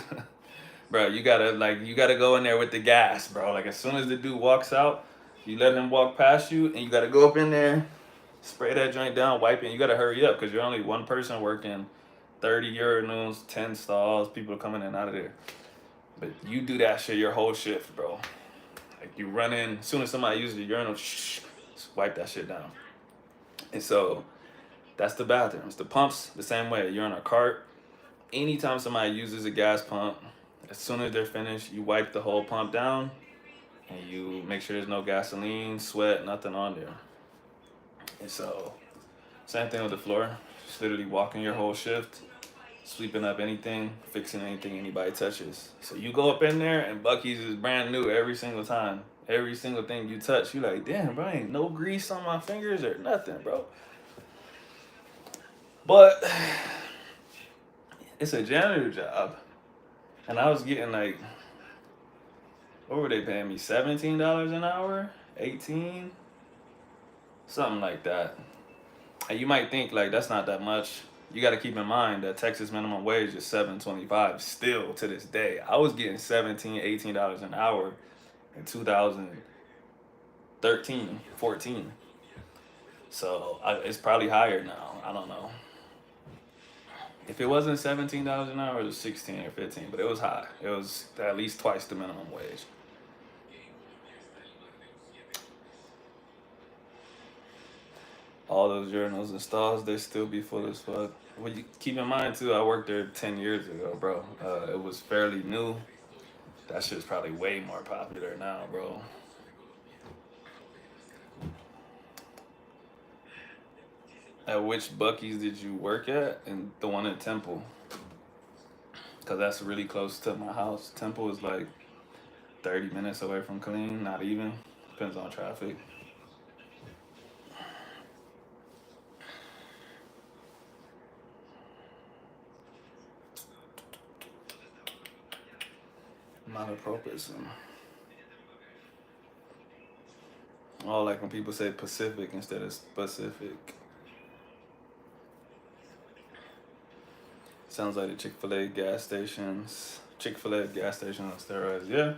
bro, you gotta go in there with the gas, bro. Like as soon as the dude walks out, you let him walk past you and you gotta go up in there, spray that joint down, wipe it. You gotta hurry up because you're only one person working 30 urinals, 10 stalls, people are coming in and out of there. But you do that shit your whole shift, bro. Like you run in, as soon as somebody uses the urinal, just wipe that shit down. And so that's the bathrooms. The pumps, the same way. You're on a cart. Anytime somebody uses a gas pump, as soon as they're finished, you wipe the whole pump down and you make sure there's no gasoline, sweat, nothing on there. And so, same thing with the floor. Just literally walking your whole shift, sweeping up anything, fixing anything anybody touches. So you go up in there and Bucky's is brand new every single time. Every single thing you touch, you like, damn, bro, ain't no grease on my fingers or nothing, bro. But it's a janitor job. And I was getting like, what were they paying me? $17 an hour? 18? Something like that. And you might think like that's not that much. You got to keep in mind that Texas minimum wage is 7.25 still to this day. I was getting 17, $18 an hour in 2013, 14. So it's probably higher now. I don't know. If it wasn't $17 an hour, it was 16 or 15, but it was high. It was at least twice the minimum wage. All those journals and stalls, they still be full as fuck. But you keep in mind too, I worked there 10 years ago, bro. It was fairly new. That shit's probably way more popular now, bro. At which Bucky's did you work at? And the one in Temple, cause that's really close to my house. Temple is like 30 minutes away from Killeen, not even. Depends on traffic. Malapropism. Oh, like when people say Pacific instead of specific. Sounds like the Chick-fil-A gas stations. Chick-fil-A gas station on steroids. Yeah,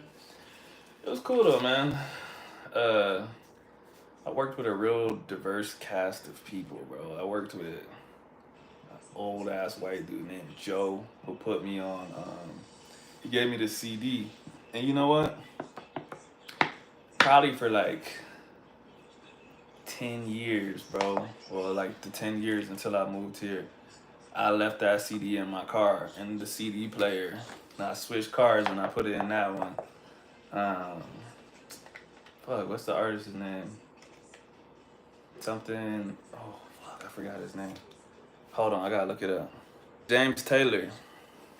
it was cool though, man. Uh, I worked with a real diverse cast of people, bro. I worked with an old ass white dude named Joe who put me on. He gave me the CD, and you know what? Probably for like 10 years, bro. Well, like the 10 years until I moved here. I left that CD in my car in the CD player. And I switched cars and I put it in that one. Um, fuck, what's the artist's name? Something. Oh, fuck, I forgot his name. Hold on, I gotta look it up. James Taylor.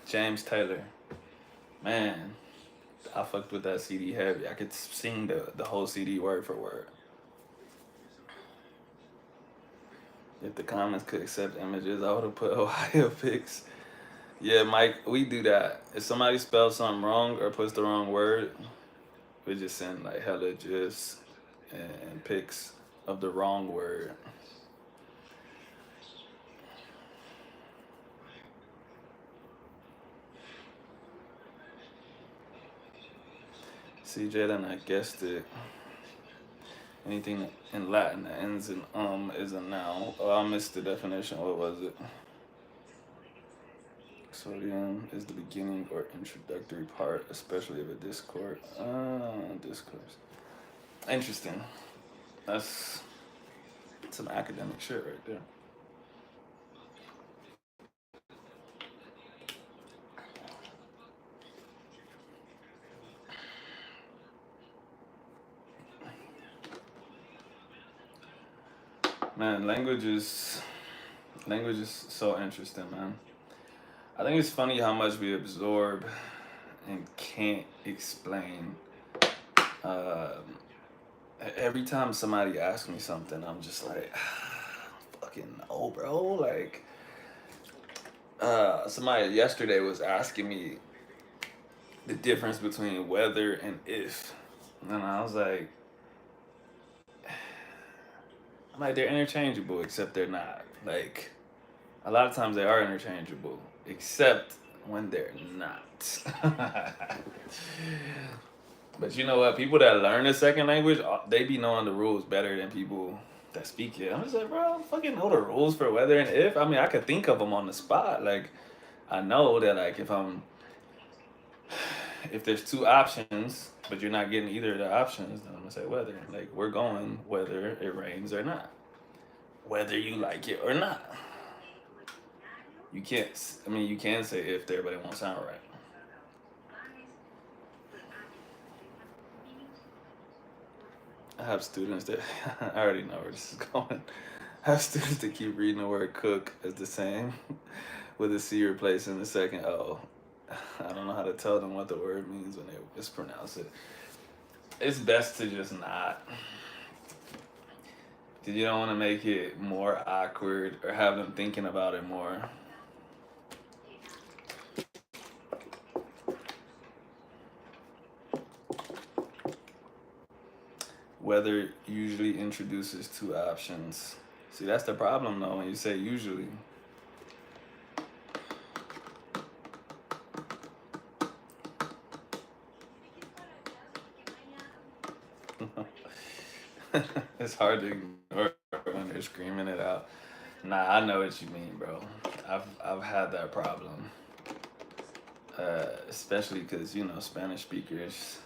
James Taylor. Man, I fucked with that CD heavy. I could sing the whole CD word for word. If the comments could accept images, I would have put Ohio pics. Yeah, Mike, we do that. If somebody spells something wrong or puts the wrong word, we just send like hella gifs and pics of the wrong word. CJ, then I guessed it. Anything in Latin that ends in is a noun. Oh, I missed the definition. What was it? Sodium is the beginning or introductory part, especially of a discourse. Discourse. Interesting. That's some academic shit right there. Man, language is so interesting, man. I think it's funny how much we absorb and can't explain. Um, every time somebody asks me something, I'm just like, fucking no, bro. Like, somebody yesterday was asking me the difference between whether and if, and I was like, they're interchangeable, except they're not. Like, a lot of times they are interchangeable, except when they're not. But you know what? People that learn a second language, they be knowing the rules better than people that speak it. I'm just like, bro, I don't fucking know the rules for whether and if. I mean, I could think of them on the spot. Like, I know that like if there's two options, but you're not getting either of the options, then I'm gonna say whether. Like, we're going whether it rains or not, whether you like it or not. You can't. I mean, you can say if there, but it won't sound right. I have students that I already know where this is going. I have students that keep reading the word cook as the same with a C replacing the second O. I don't know how to tell them what the word means when they mispronounce it. It's best to just not. Because you don't want to make it more awkward or have them thinking about it more. Weather usually introduces two options. See, that's the problem though when you say usually. It's hard to ignore when they're screaming it out. Nah, I know what you mean, bro. I've had that problem, especially because you know Spanish speakers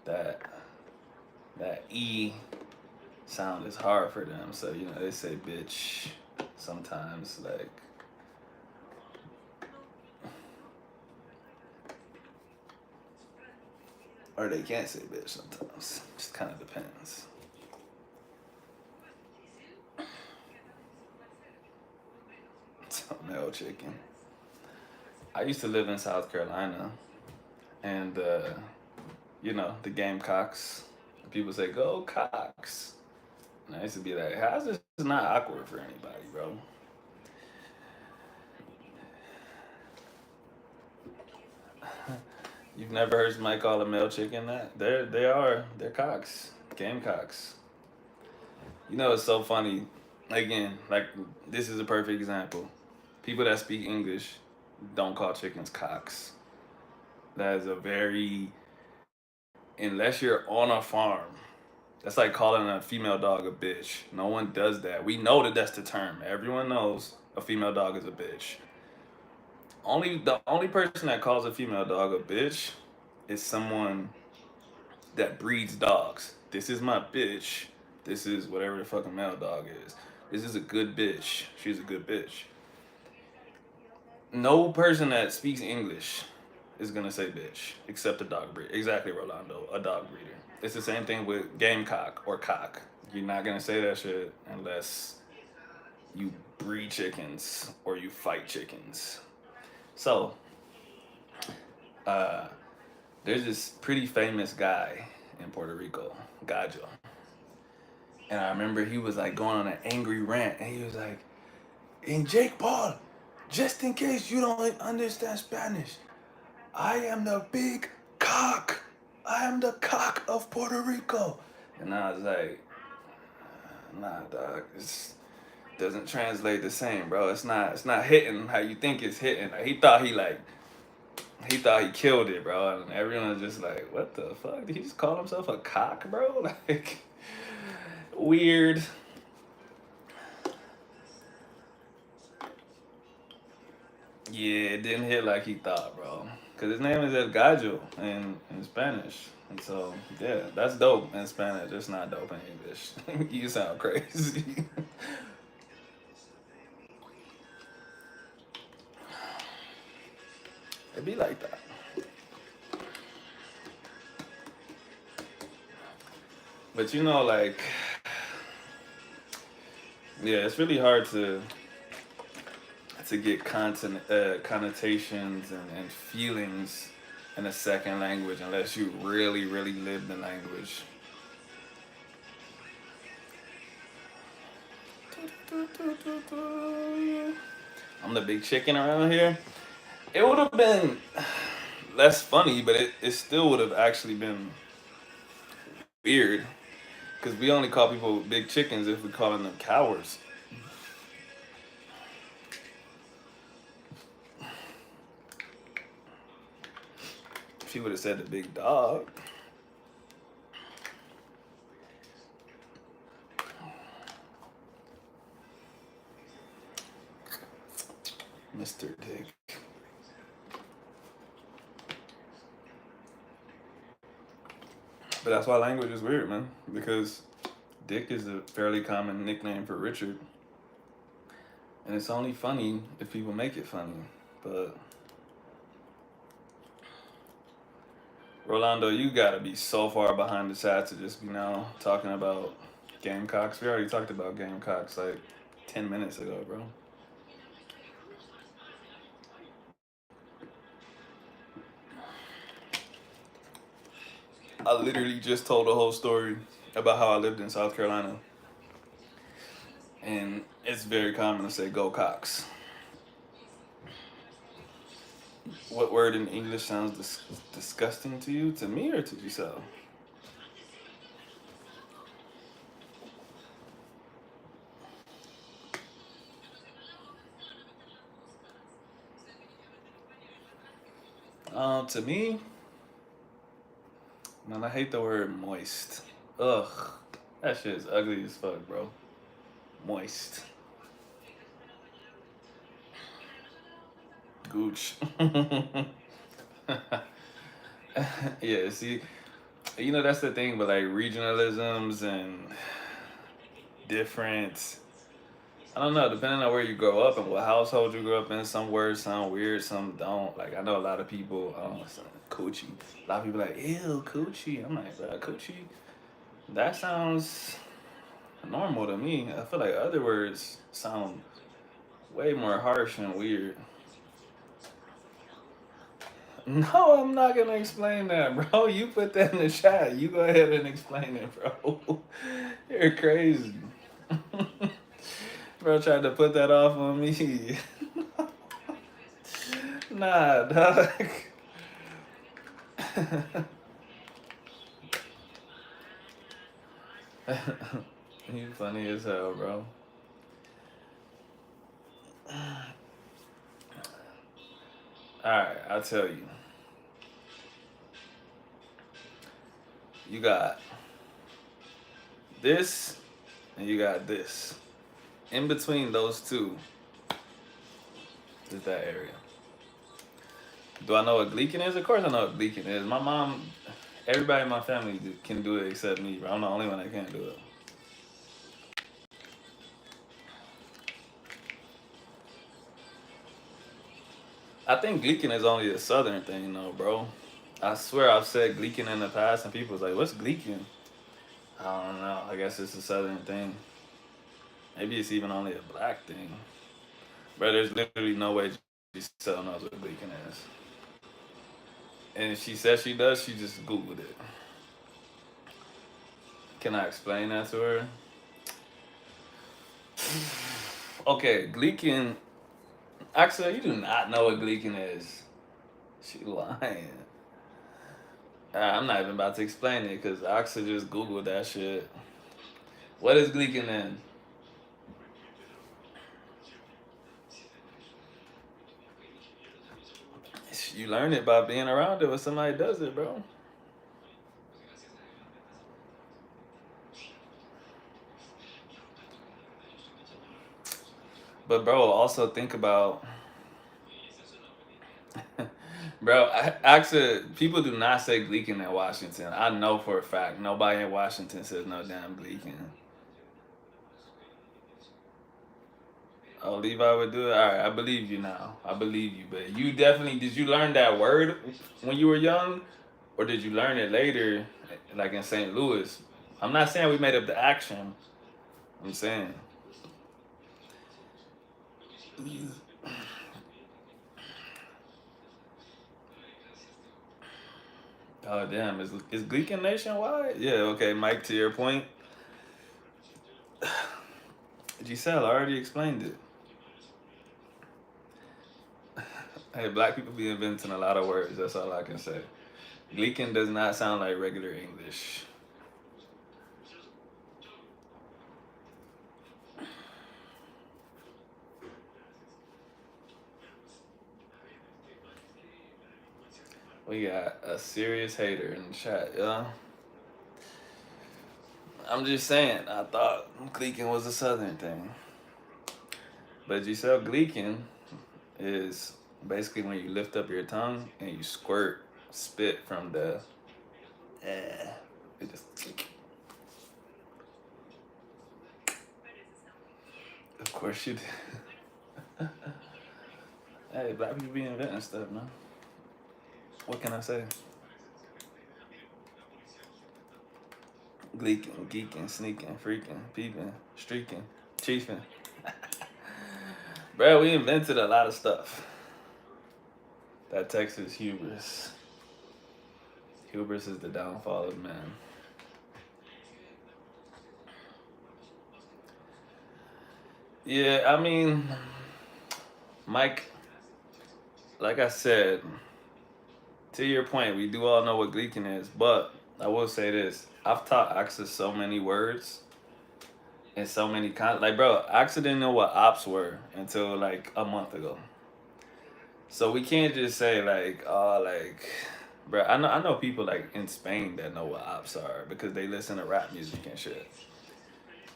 that that e sound is hard for them. So you know they say bitch sometimes, like, or they can't say bitch sometimes. Just kind of depends. Male chicken. I used to live in South Carolina, and you know the Gamecocks. People say go Cox, and I used to be like, how's this not awkward for anybody, bro? You've never heard somebody call a male chicken that? They're cocks, Gamecocks. You know it's so funny. Again, like this is a perfect example. People that speak English don't call chickens cocks. That is a very unless you're on a farm. That's like calling a female dog a bitch. No one does that. We know that that's the term. Everyone knows a female dog is a bitch. The only person that calls a female dog a bitch is someone that breeds dogs. This is my bitch. This is whatever the fucking male dog is. This is a good bitch. She's a good bitch. No person that speaks English is gonna say bitch except a dog breeder. Exactly, Rolando, a dog breeder. It's the same thing with gamecock or cock. You're not gonna say that shit unless you breed chickens or you fight chickens. So, uh, there's this pretty famous guy in Puerto Rico, Gallo. And I remember he was like going on an angry rant, and he was like, "And Jake Paul, just in case you don't understand Spanish, I am the big cock. I am the cock of Puerto Rico." And I was like, "Nah, dog, it doesn't translate the same, bro. It's not hitting how you think it's hitting." Like, he thought he thought he killed it, bro, and everyone was just like, "What the fuck? Did he just call himself a cock, bro?" Like, weird. Yeah, it didn't hit like he thought, bro. Cause his name is El Gallo in Spanish, and so yeah, that's dope in Spanish. It's not dope in English. You sound crazy. It be like that. But you know, like, yeah, it's really hard to get connotations and feelings in a second language unless you really, really live the language. I'm the big chicken around here. It would have been less funny, but it still would have actually been weird because we only call people big chickens if we calling them cowards. If you would have said the big dog, Mr. Dick. But that's why language is weird, man. Because Dick is a fairly common nickname for Richard, and it's only funny if people make it funny. But Rolando, you gotta be so far behind the chat to just be now talking about Gamecocks. We already talked about Gamecocks like 10 minutes ago, bro. I literally just told a whole story about how I lived in South Carolina, and it's very common to say "Go Cox." What word in English sounds disgusting to you? To me or to yourself? To me, man, I hate the word moist. Ugh, that shit is ugly as fuck, bro. Moist. Gooch. Yeah, see, that's the thing, but like regionalisms and different. I don't know, depending on where you grow up and what household you grow up in, some words sound weird, some don't. Like, I know a lot of people, coochie. A lot of people like, ew, coochie. I'm like, bro, coochie? That sounds normal to me. I feel like other words sound way more harsh and weird. No, I'm not gonna explain that, bro. You put that in the chat. You go ahead and explain it, bro. You're crazy. Bro tried to put that off on me. Nah, dog. You funny as hell, bro. Alright, I'll tell you. You got this and you got this. In between those two is that area. Do I know what gleeking is? Of course I know what gleeking is. My mom, everybody in my family can do it except me, bro. I'm the only one that can't do it. I think gleeking is only a southern thing, though, bro. I swear I've said gleeking in the past, and people's like, "What's gleeking?" I don't know. I guess it's a southern thing. Maybe it's even only a black thing. But there's literally no way Giselle knows what gleeking is. And if she says she does, she just Googled it. Can I explain that to her? Okay, gleeking. Actually, you do not know what gleeking is. She lying. I'm not even about to explain it because Oxa just Googled that shit. What is gleeking then? You learn it by being around it when somebody does it, bro. But bro, also think about, bro. Actually, people do not say gleeking in Washington. I know for a fact nobody in Washington says no damn gleeking. Oh, Levi would do it. All right, I believe you now. I believe you. But you definitely did. You learn that word when you were young, or did you learn it later, like in St. Louis? I'm not saying we made up the action. I'm saying. Oh damn, is Gleeking nationwide? Yeah, okay, Mike. To your point, Giselle already explained it. Hey, black people be inventing a lot of words. That's all I can say. Gleeking does not sound like regular English. We got a serious hater in the chat, yeah. I'm just saying, I thought gleeking was a southern thing. But Giselle, gleeking is basically when you lift up your tongue and you squirt spit from the it just of course you did. Hey, black people be inventing stuff, man. What can I say? Gleeking, geeking, sneaking, freaking, peeping, streaking, chiefing. Bro, we invented a lot of stuff. That Texas hubris. Hubris is the downfall of man. Yeah, I mean, Mike, like I said, to your point, we do all know what gleeking is, but I will say this. I've taught Axel so many words and so many like bro, Axel didn't know what ops were until like a month ago. So we can't just say like, oh like bro, I know people like in Spain that know what ops are because they listen to rap music and shit.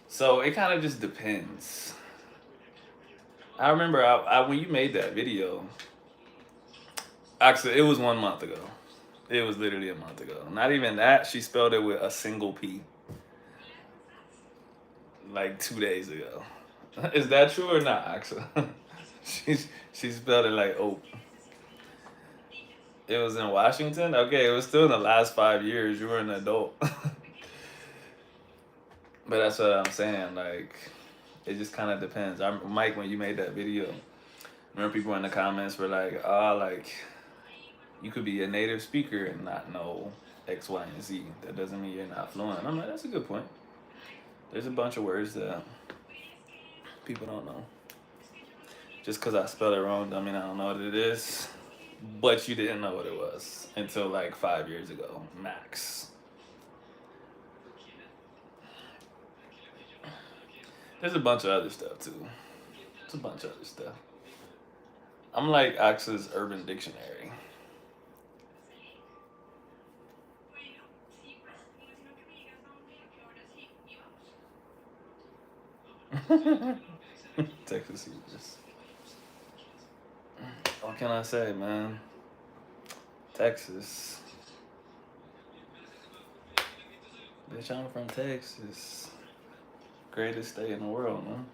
So it kind of just depends. I remember when you made that video, actually, it was 1 month ago. It was literally a month ago. Not even that. She spelled it with a single P. Like 2 days ago. Is that true or not, actually? she spelled it like oh. It was in Washington? Okay, it was still in the last 5 years. You were an adult. But that's what I'm saying. Like, it just kind of depends. Mike, when you made that video, remember people in the comments were like, oh, like, you could be a native speaker and not know X, Y, and Z. That doesn't mean you're not fluent. I'm like, that's a good point. There's a bunch of words that people don't know. Just because I spelled it wrong, I mean, I don't know what it is. But you didn't know what it was until like 5 years ago, max. There's a bunch of other stuff too. There's a bunch of other stuff. I'm like Axe's Urban Dictionary. Texas Hebrews. What can I say, man? Texas. Bitch, I'm from Texas. Greatest state in the world, man.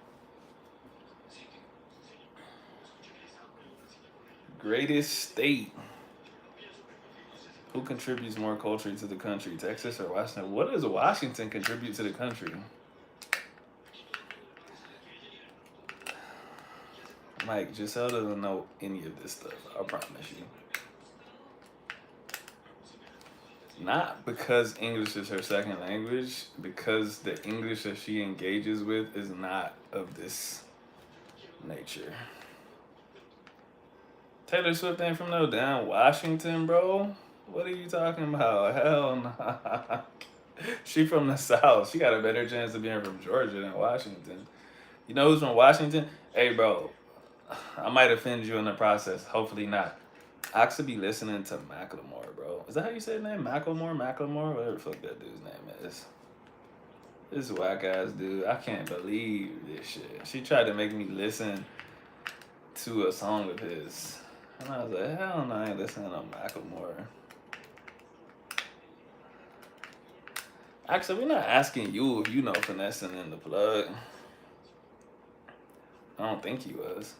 Greatest state. Who contributes more culture to the country, Texas or Washington? What does Washington contribute to the country? Mike, Giselle doesn't know any of this stuff. I promise you. Not because English is her second language, because the English that she engages with is not of this nature. Taylor Swift ain't from no damn Washington, bro. What are you talking about? Hell nah. She from the South. She got a better chance of being from Georgia than Washington. You know who's from Washington? Hey, bro, I might offend you in the process. Hopefully not. I actually be listening to Macklemore, bro. Is that how you say his name? Macklemore? Whatever the fuck that dude's name is. This whack ass dude. I can't believe this shit. She tried to make me listen to a song of his. And I was like, hell no, I ain't listening to Macklemore. Actually, we're not asking you if you know finessing in the plug. I don't think he was.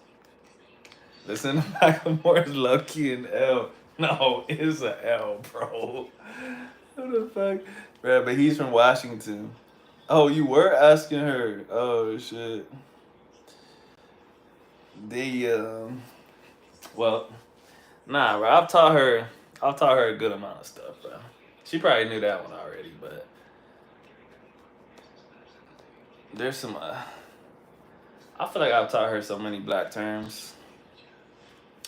Listen to Macklemore's Lucky and L. No, it's a L, bro. What the fuck? Bro, but he's from Washington. Oh, you were asking her. Oh shit. The well, nah, bro. I've taught her a good amount of stuff, bro. She probably knew that one already, but there's some I feel like I've taught her so many black terms.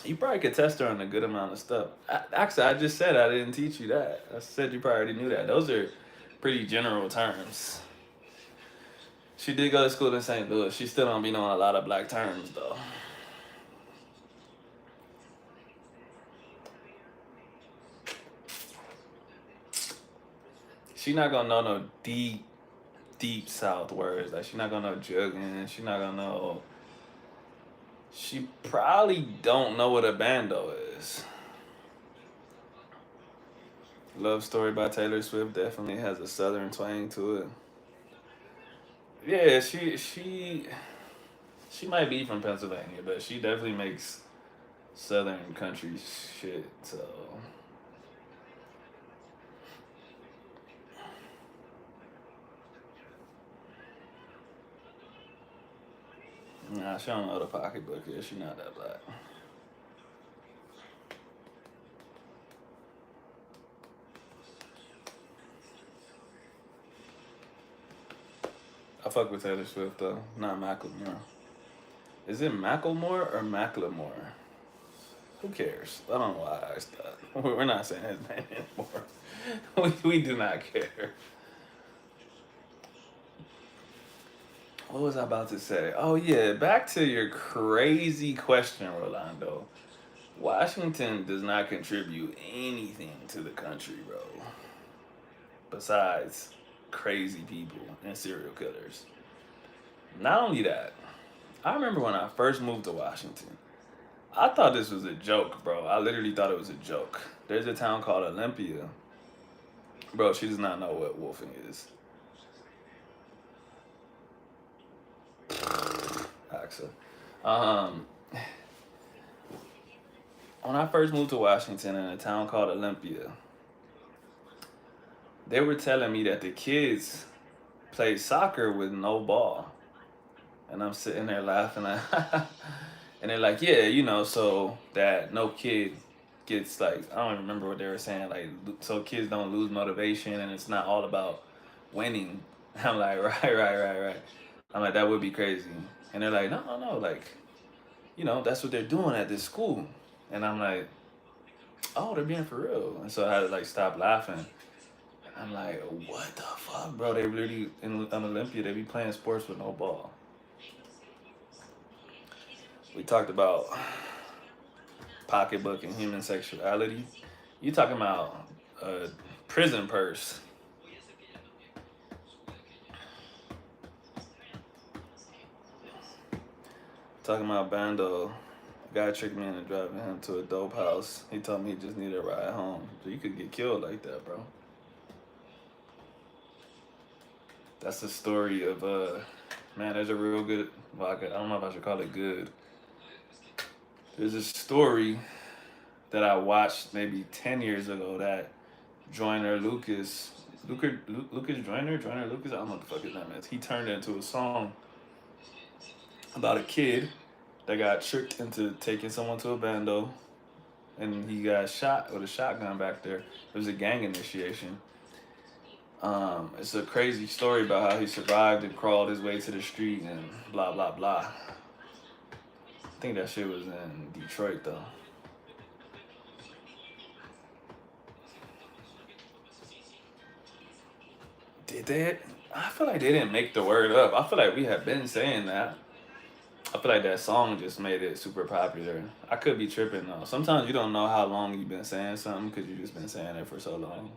You probably could test her on a good amount of stuff. Actually, I just said I didn't teach you that. I said you probably already knew that. Those are pretty general terms. She did go to school in St. Louis. She still don't be knowing a lot of black terms though. She not gonna know no deep South words. Like she not gonna know jugging. She not gonna know. She probably don't know what a bando is. Love Story by Taylor Swift definitely has a southern twang to it. Yeah, she might be from Pennsylvania, but she definitely makes southern country shit. So nah, she don't know the pocketbook is. She not that black. I fuck with Taylor Swift though, not Macklemore. Is it Macklemore or Macklemore? Who cares? I don't know why I asked that. We're not saying his name anymore. We do not care. What was I about to say? Oh yeah, back to your crazy question, Rolando. Washington does not contribute anything to the country, bro. Besides crazy people and serial killers. Not only that, I remember when I first moved to Washington, I thought this was a joke, bro. I literally thought it was a joke. There's a town called Olympia. Bro, she does not know what wolfing is. Actually. Um, when I first moved to Washington in a town called Olympia, they were telling me that the kids play soccer with no ball. And I'm sitting there laughing at and they're like, yeah, so that no kid gets like, I don't even remember what they were saying, like so kids don't lose motivation and it's not all about winning. I'm like, right. I'm like, that would be crazy. And they're like, no, like, that's what they're doing at this school. And I'm like, oh, they're being for real. And so I had to like stop laughing. I'm like, what the fuck, bro? They really on Olympia, they be playing sports with no ball. We talked about pocketbook and human sexuality. You talking about a prison purse? Talking about bando. A guy tricked me into driving him to a dope house. He told me he just needed a ride home. So you could get killed like that, bro. That's the story of man. There's a real good. Well, I don't know if I should call it good. There's a story that I watched maybe 10 years ago that Joyner Lucas, Lucas Joyner Lucas. I don't know what the fuck his name is. He turned it into a song about a kid that got tricked into taking someone to a bando, and he got shot with a shotgun back there. It was a gang initiation. It's a crazy story about how he survived and crawled his way to the street and blah blah blah. I think that shit was in Detroit though. Did they? I feel like they didn't make the word up. I feel like we have been saying that. I feel like that song just made it super popular. I could be tripping though. Sometimes you don't know how long you've been saying something because you just been saying it for so long.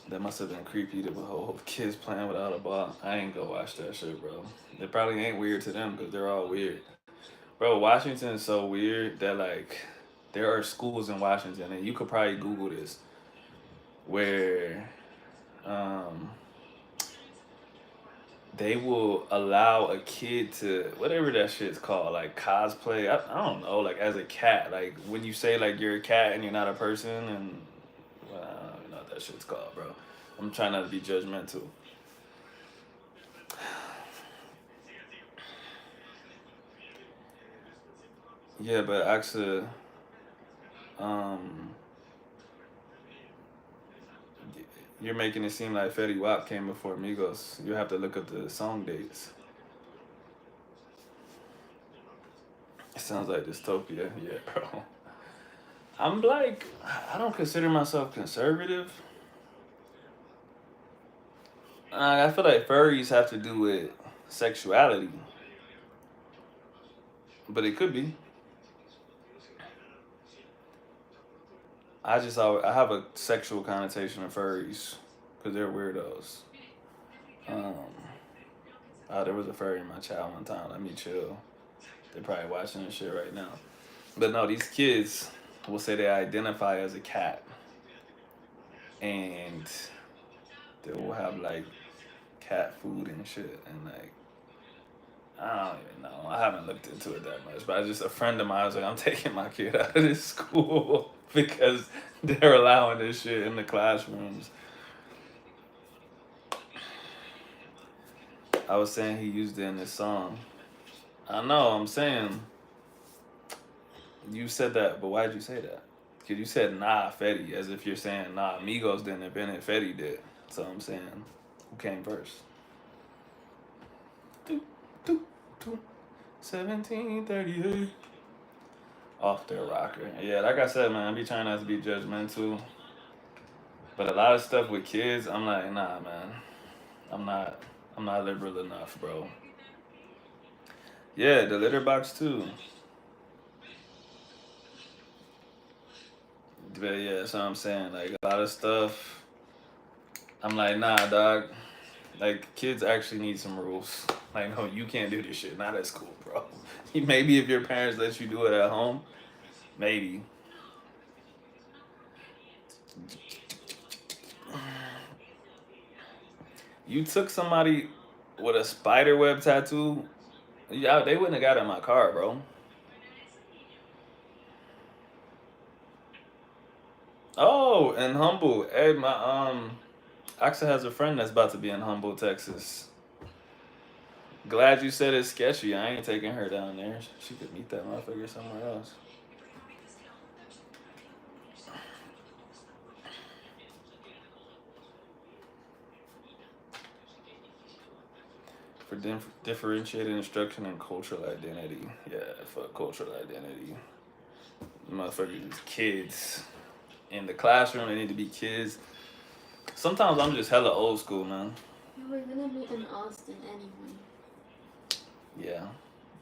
That must have been creepy to behold kids playing without a ball. I ain't go watch that shit, bro. It probably ain't weird to them because they're all weird. Bro, Washington is so weird that like there are schools in Washington, and you could probably Google this, where um, they will allow a kid to whatever that shit's called, like cosplay. I don't know, like as a cat. Like when you say like you're a cat and you're not a person, and well, I don't even know what that shit's called, bro. I'm trying not to be judgmental. Yeah, but actually, um, you're making it seem like Fetty Wap came before Migos. You have to look up the song dates. It sounds like dystopia. Yeah, bro. I'm like, I don't consider myself conservative. I feel like furries have to do with sexuality, but it could be. I have a sexual connotation of furries because they're weirdos. Um, there was a furry in my child one time. Let me chill. They're probably watching this shit right now. But no, these kids will say they identify as a cat, and they will have like cat food and shit, and like I don't even know. I haven't looked into it that much, but I just a friend of mine was like, I'm taking my kid out of this school because they're allowing this shit in the classrooms. I was saying he used it in this song. I know. I'm saying you said that, but why'd you say that? Because you said nah, Fetty, as if you're saying nah, Migos didn't invent it, Fetty did. So I'm saying, who came first? Do, do, do. 1738. Off their rocker. Yeah, like I said, man, I be trying not to be judgmental. But a lot of stuff with kids, I'm like, nah, man. I'm not I'm not liberal enough, bro. Yeah, the litter box too. But yeah, that's what I'm saying. Like a lot of stuff, I'm like, nah, dog. Like kids actually need some rules. Like, no, you can't do this shit. Not at school, bro. Maybe if your parents let you do it at home, maybe. You took somebody with a spider web tattoo. Yeah, they wouldn't have got in my car, bro. Oh, and Humble. Hey, my Axa has a friend that's about to be in Humble, Texas. Glad you said it's sketchy. I ain't taking her down there. She could meet that motherfucker somewhere else. For differentiated instruction and cultural identity. Yeah, for cultural identity. Motherfuckers is kids. In the classroom, they need to be kids. Sometimes I'm just hella old school, man. We're gonna be in Austin anyway. Yeah.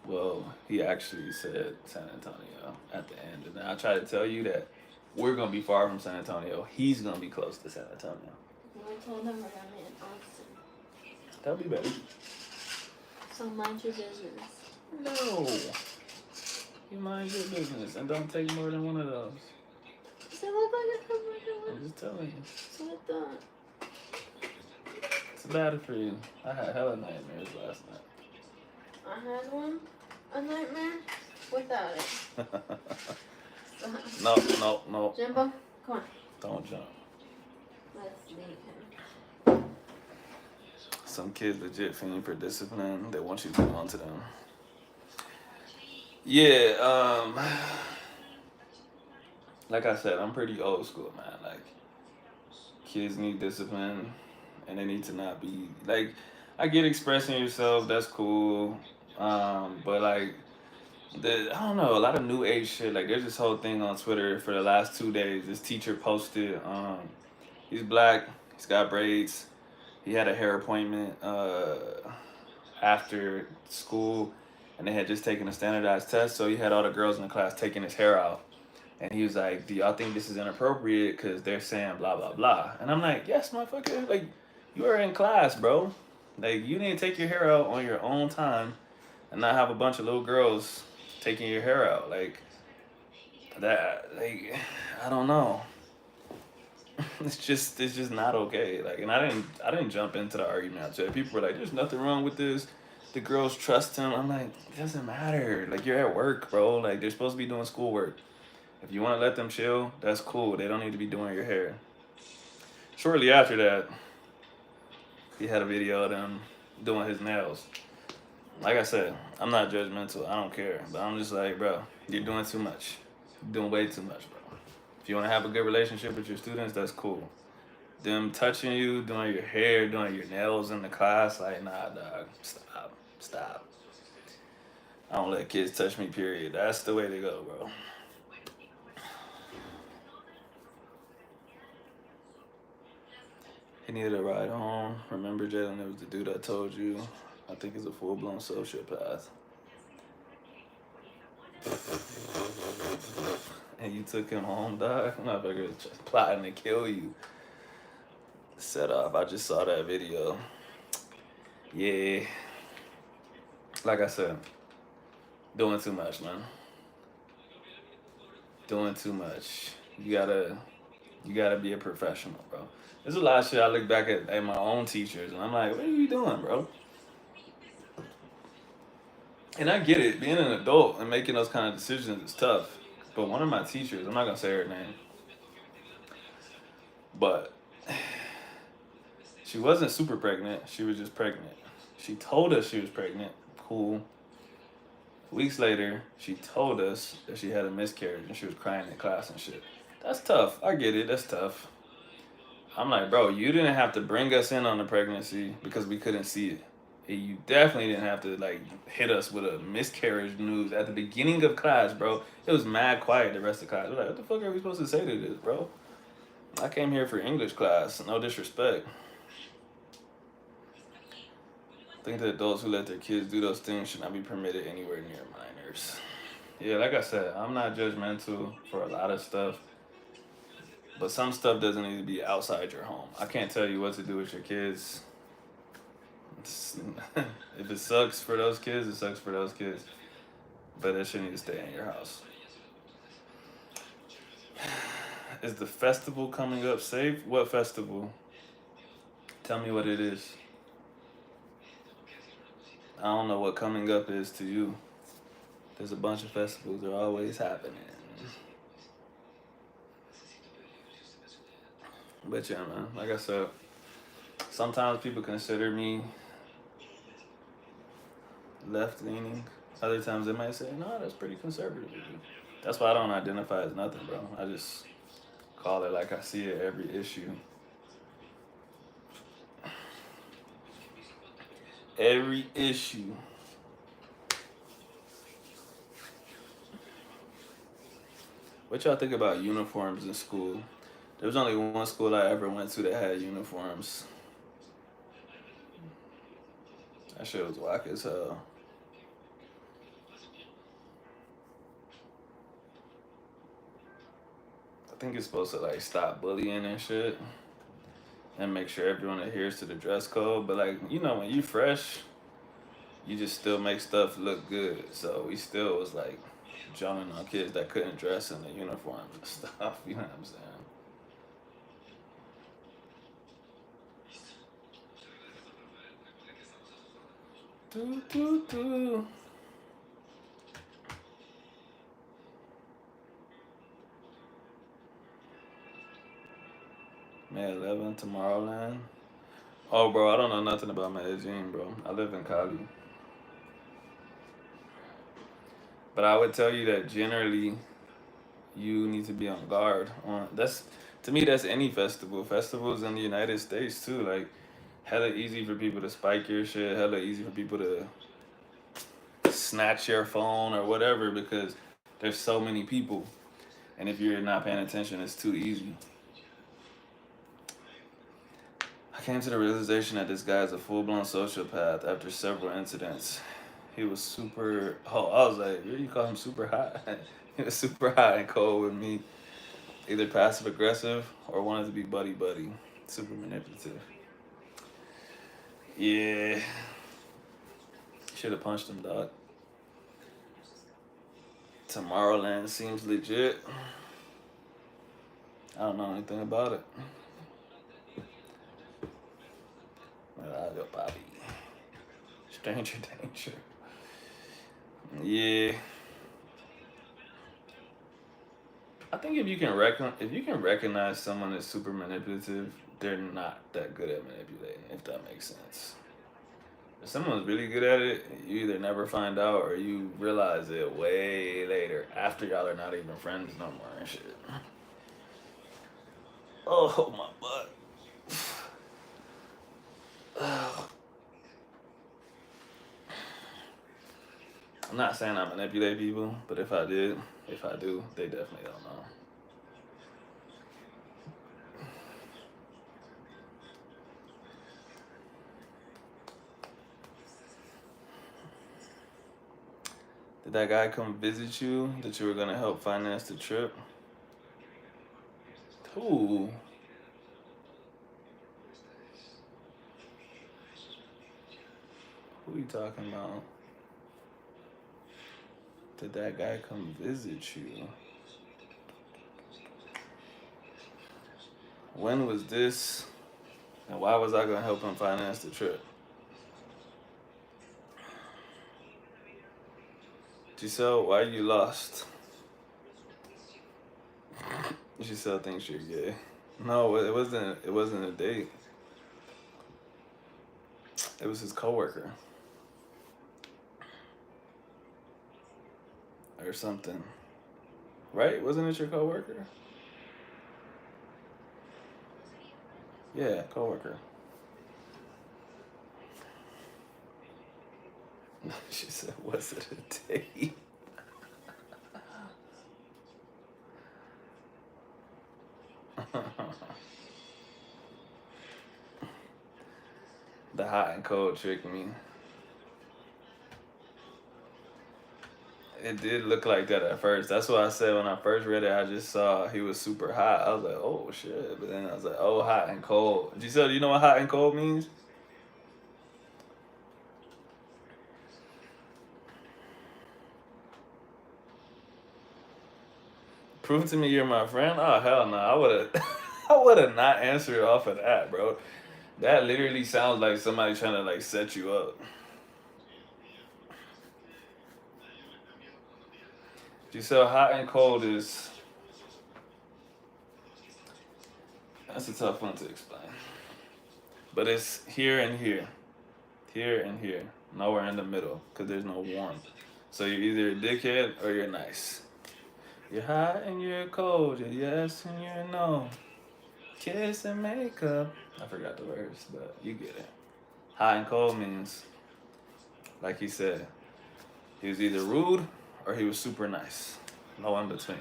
Well, he actually said San Antonio at the end. And then I tried to tell you that we're going to be far from San Antonio. He's going to be close to San Antonio. Well, I told them we're gonna be in Austin. That'll be better. So mind your business. No. You mind your business and don't take more than one of those. Does it look like a cover? I'm just telling you. So I thought. It's bad for you. I had hella nightmares last night. I had one, a nightmare, without it. So, No, no, no. Jimbo, come on. Don't jump. Let's leave him. Some kids legit fiend for discipline. They want you to go on to them. Yeah, like I said, I'm pretty old school, man. Like, kids need discipline, and they need to not be like. I get expressing yourself. That's cool, but like, I don't know. A lot of new age shit. Like, there's this whole thing on Twitter for the last 2 days. This teacher posted, he's black. He's got braids. He had a hair appointment after school, and they had just taken a standardized test. So he had all the girls in the class taking his hair out, and he was like, "Do y'all think this is inappropriate? Because they're saying blah blah blah." And I'm like, "Yes, motherfucker. Like, you are in class, bro. Like, you need to take your hair out on your own time, and not have a bunch of little girls taking your hair out. Like that. Like, I don't know. It's just not okay. Like, and I didn't jump into the argument. So people were like, "There's nothing wrong with this. The girls trust him." I'm like, it doesn't matter. Like, you're at work, bro. Like, they're supposed to be doing schoolwork. If you want to let them chill, that's cool. They don't need to be doing your hair. Shortly after that, he had a video of them doing his nails. Like I said, I'm not judgmental. I don't care. But I'm just like, bro, you're doing too much. You're doing way too much, bro. If you want to have a good relationship with your students, that's cool. Them touching you, doing your hair, doing your nails in the class, like, nah, dog. Stop. Stop. I don't let kids touch me, period. That's the way to go, bro. He needed a ride home. Remember, Jalen, it was the dude I told you. I think he's a full blown sociopath. And you took him home, dog? Motherfucker was just plotting to kill you. Set off. I just saw that video. Yeah. Like I said, doing too much, man. Doing too much. You gotta be a professional, bro. There's a lot of shit I look back at my own teachers and I'm like, what are you doing, bro? And I get it, being an adult and making those kind of decisions is tough. But one of my teachers, I'm not gonna say her name, but she wasn't super pregnant. She was just pregnant. She told us she was pregnant. Cool. Weeks later, she told us that she had a miscarriage and she was crying in class and shit. That's tough. I get it. That's tough. I'm like, bro, you didn't have to bring us in on the pregnancy because we couldn't see it. And you definitely didn't have to like hit us with a miscarriage news at the beginning of class, bro. It was mad quiet the rest of class. We're like, what the fuck are we supposed to say to this, bro? I came here for English class. No disrespect. I think that adults who let their kids do those things should not be permitted anywhere near minors. Yeah, like I said, I'm not judgmental for a lot of stuff, but some stuff doesn't need to be outside your home. I can't tell you what to do with your kids. It's, if it sucks for those kids, it sucks for those kids. But it shouldn't need to stay in your house. Is the festival coming up safe? What festival? Tell me what it is. I don't know what coming up is to you. There's a bunch of festivals that are always happening. But yeah, man, like I said, sometimes people consider me left leaning. Other times they might say, no, that's pretty conservative of you. That's why I don't identify as nothing, bro. I just call it like I see it every issue. Every issue. What y'all think about uniforms in school? There was only one school I ever went to that had uniforms. That shit was whack as hell. I think it's supposed to like stop bullying and shit and make sure everyone adheres to the dress code. But like, you know, when you fresh, you just still make stuff look good. So we still was like jumping on kids that couldn't dress in the uniforms and stuff. You know what I'm saying? Do, do, do. May 11th, Tomorrowland. Oh, bro, I don't know nothing about Medellin, bro. I live in Cali. But I would tell you that generally you need to be on guard. That's to me that's any festival. Festivals in the United States too. Like hella easy for people to spike your shit. Hella easy for people to snatch your phone or whatever because there's so many people. And if you're not paying attention, it's too easy. I came to the realization that this guy is a full-blown sociopath after several incidents. He was super. Oh, I was like, really? You call him super hot? He was super hot and cold with me, either passive aggressive or wanted to be buddy buddy. Super manipulative. Yeah, should have punched him, dog. Tomorrowland seems legit. I don't know anything about it. Yo, Bobby. Stranger danger. Yeah. I think if you can recognize someone as super manipulative, they're not that good at manipulating, if that makes sense. If someone's really good at it, you either never find out or you realize it way later after y'all are not even friends no more and shit. Oh my butt. I'm not saying I manipulate people, but if I do, they definitely don't know. Did that guy come visit you that you were gonna help finance the trip? Who? Who you talking about? Did that guy come visit you? When was this? And why was I gonna help him finance the trip? Giselle, why you lost? Giselle thinks you're gay. No, it wasn't. It wasn't a date. It was his coworker or something, right? Wasn't it your coworker? Yeah, coworker. She said, "Was it a date?" The hot and cold tricked me. It did look like that at first. That's what I said when I first read it. I just saw he was super hot. I was like, oh shit. But then I was like, oh, hot and cold. Giselle, do you know what hot and cold means? Prove to me you're my friend? Oh hell no. I would have I would have not answered off of that, bro. That literally sounds like somebody trying to like set you up. Giselle, hot and cold is that's a tough one to explain. But it's here and here. Here and here. Nowhere in the middle. Cause there's no warmth. So you're either a dickhead or you're nice. You're hot and you're cold. You're yes and you're no. Kiss and makeup. I forgot the words, but you get it. Hot and cold means, like he said, he was either rude or he was super nice. No in between.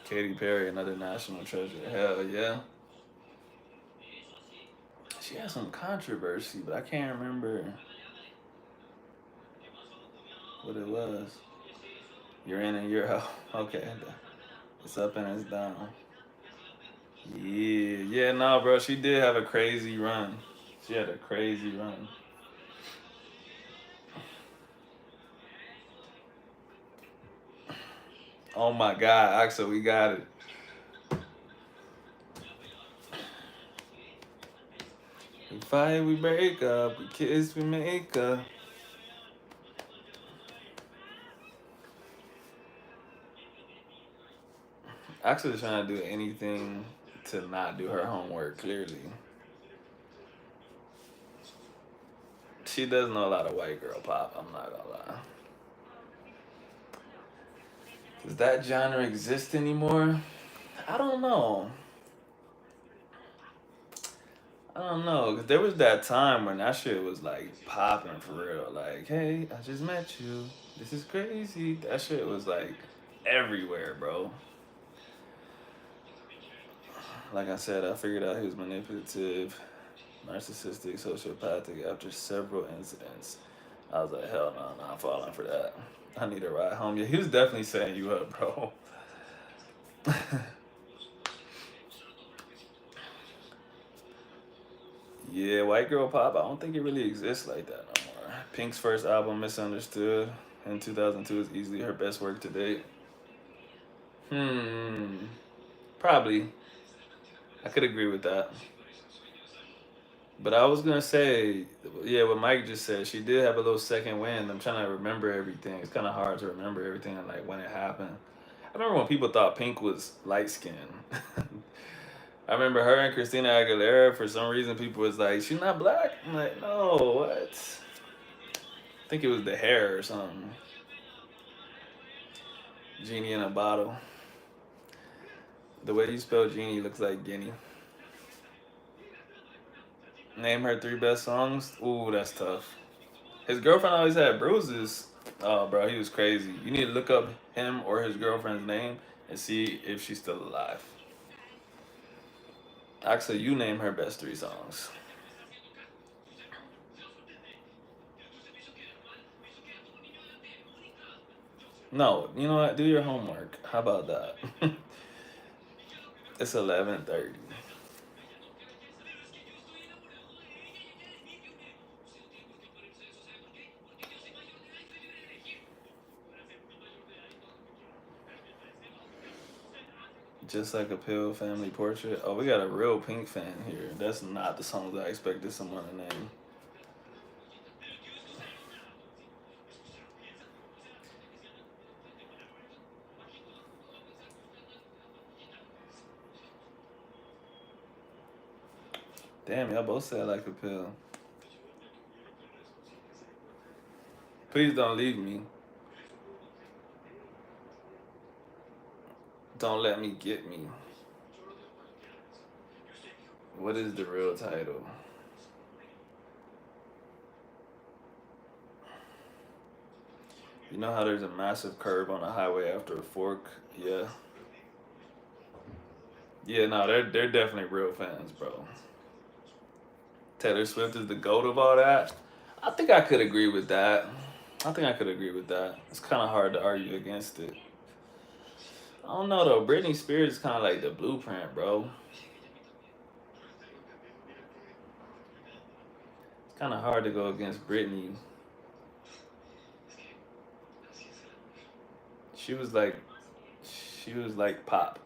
Katy Perry, another national treasure. Hell yeah. She had some controversy, but I can't remember what it was. You're in and you're out. Okay. It's up and it's down. Yeah. Yeah, no, bro. She did have a crazy run. She had a crazy run. Oh my God, Axel, we got it. We fight, we break up. We kiss, we make up. Axel is trying to do anything to not do her homework, clearly. She does know a lot of white girl pop, I'm not gonna lie. Does that genre exist anymore? I don't know. I don't know, cause there was that time when that shit was like popping for real. Like, hey, I just met you. This is crazy. That shit was like everywhere, bro. Like I said, I figured out he was manipulative, narcissistic, sociopathic after several incidents. I was like, hell no, I'm falling for that. I need a ride home. Yeah, he was definitely setting you up, bro. Yeah, white girl pop. I don't think it really exists like that no more. Pink's first album, Misunderstood, in 2002, is easily her best work to date. Hmm, probably. I could agree with that. But I was gonna say, yeah, what Mike just said, she did have a little second wind. I'm trying to remember everything. It's kind of hard to remember everything and like when it happened. I remember when people thought Pink was light skinned. I remember her and Christina Aguilera. For some reason, people was like, "She's not black." I'm like, "No, what?" I think it was the hair or something. Genie in a bottle. The way you spell genie looks like guinea. Name her three best songs. Ooh, that's tough. His girlfriend always had bruises. Oh, bro, he was crazy. You need to look up him or his girlfriend's name and see if she's still alive. Actually, you name her best three songs. No, you know what? Do your homework. How about that? It's 11:30. Just like a pill family portrait. Oh, we got a real Pink fan here. That's not the songs I expected someone to name. Damn, y'all both said like a pill. Please don't leave me. Don't let me get me. What is the real title? You know how there's a massive curve on a highway after a fork? Yeah. Yeah, no, they're definitely real fans, bro. Taylor Swift is the goat of all that. I think I could agree with that. I think I could agree with that. It's kind of hard to argue against it. I don't know though. Britney Spears is kind of like the blueprint, bro. It's kind of hard to go against Britney. She was like, she was like pop.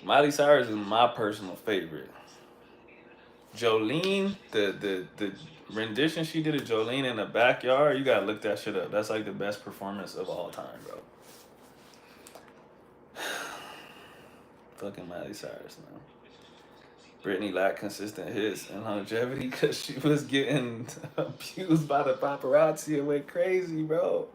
Miley Cyrus is my personal favorite. Jolene, the rendition she did of Jolene in the backyard, you gotta look that shit up. That's like the best performance of all time, bro. Fucking Miley Cyrus, man. Britney lacked consistent hits and longevity because she was getting abused by the paparazzi and went crazy, bro.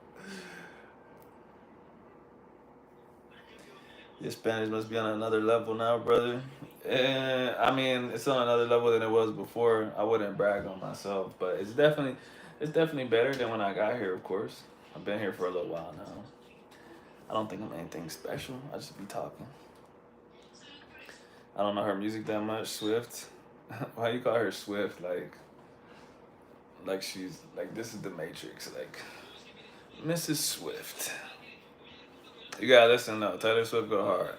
Your Spanish must be on another level now, brother. And I mean, it's on another level than it was before. I wouldn't brag on myself, but it's definitely better than when I got here. Of course, I've been here for a little while now. I don't think I'm anything special. I just be talking. I don't know her music that much. Swift. Why you call her Swift? Like she's like this is the Matrix. Like Mrs. Swift. You gotta listen though. Taylor Swift go hard.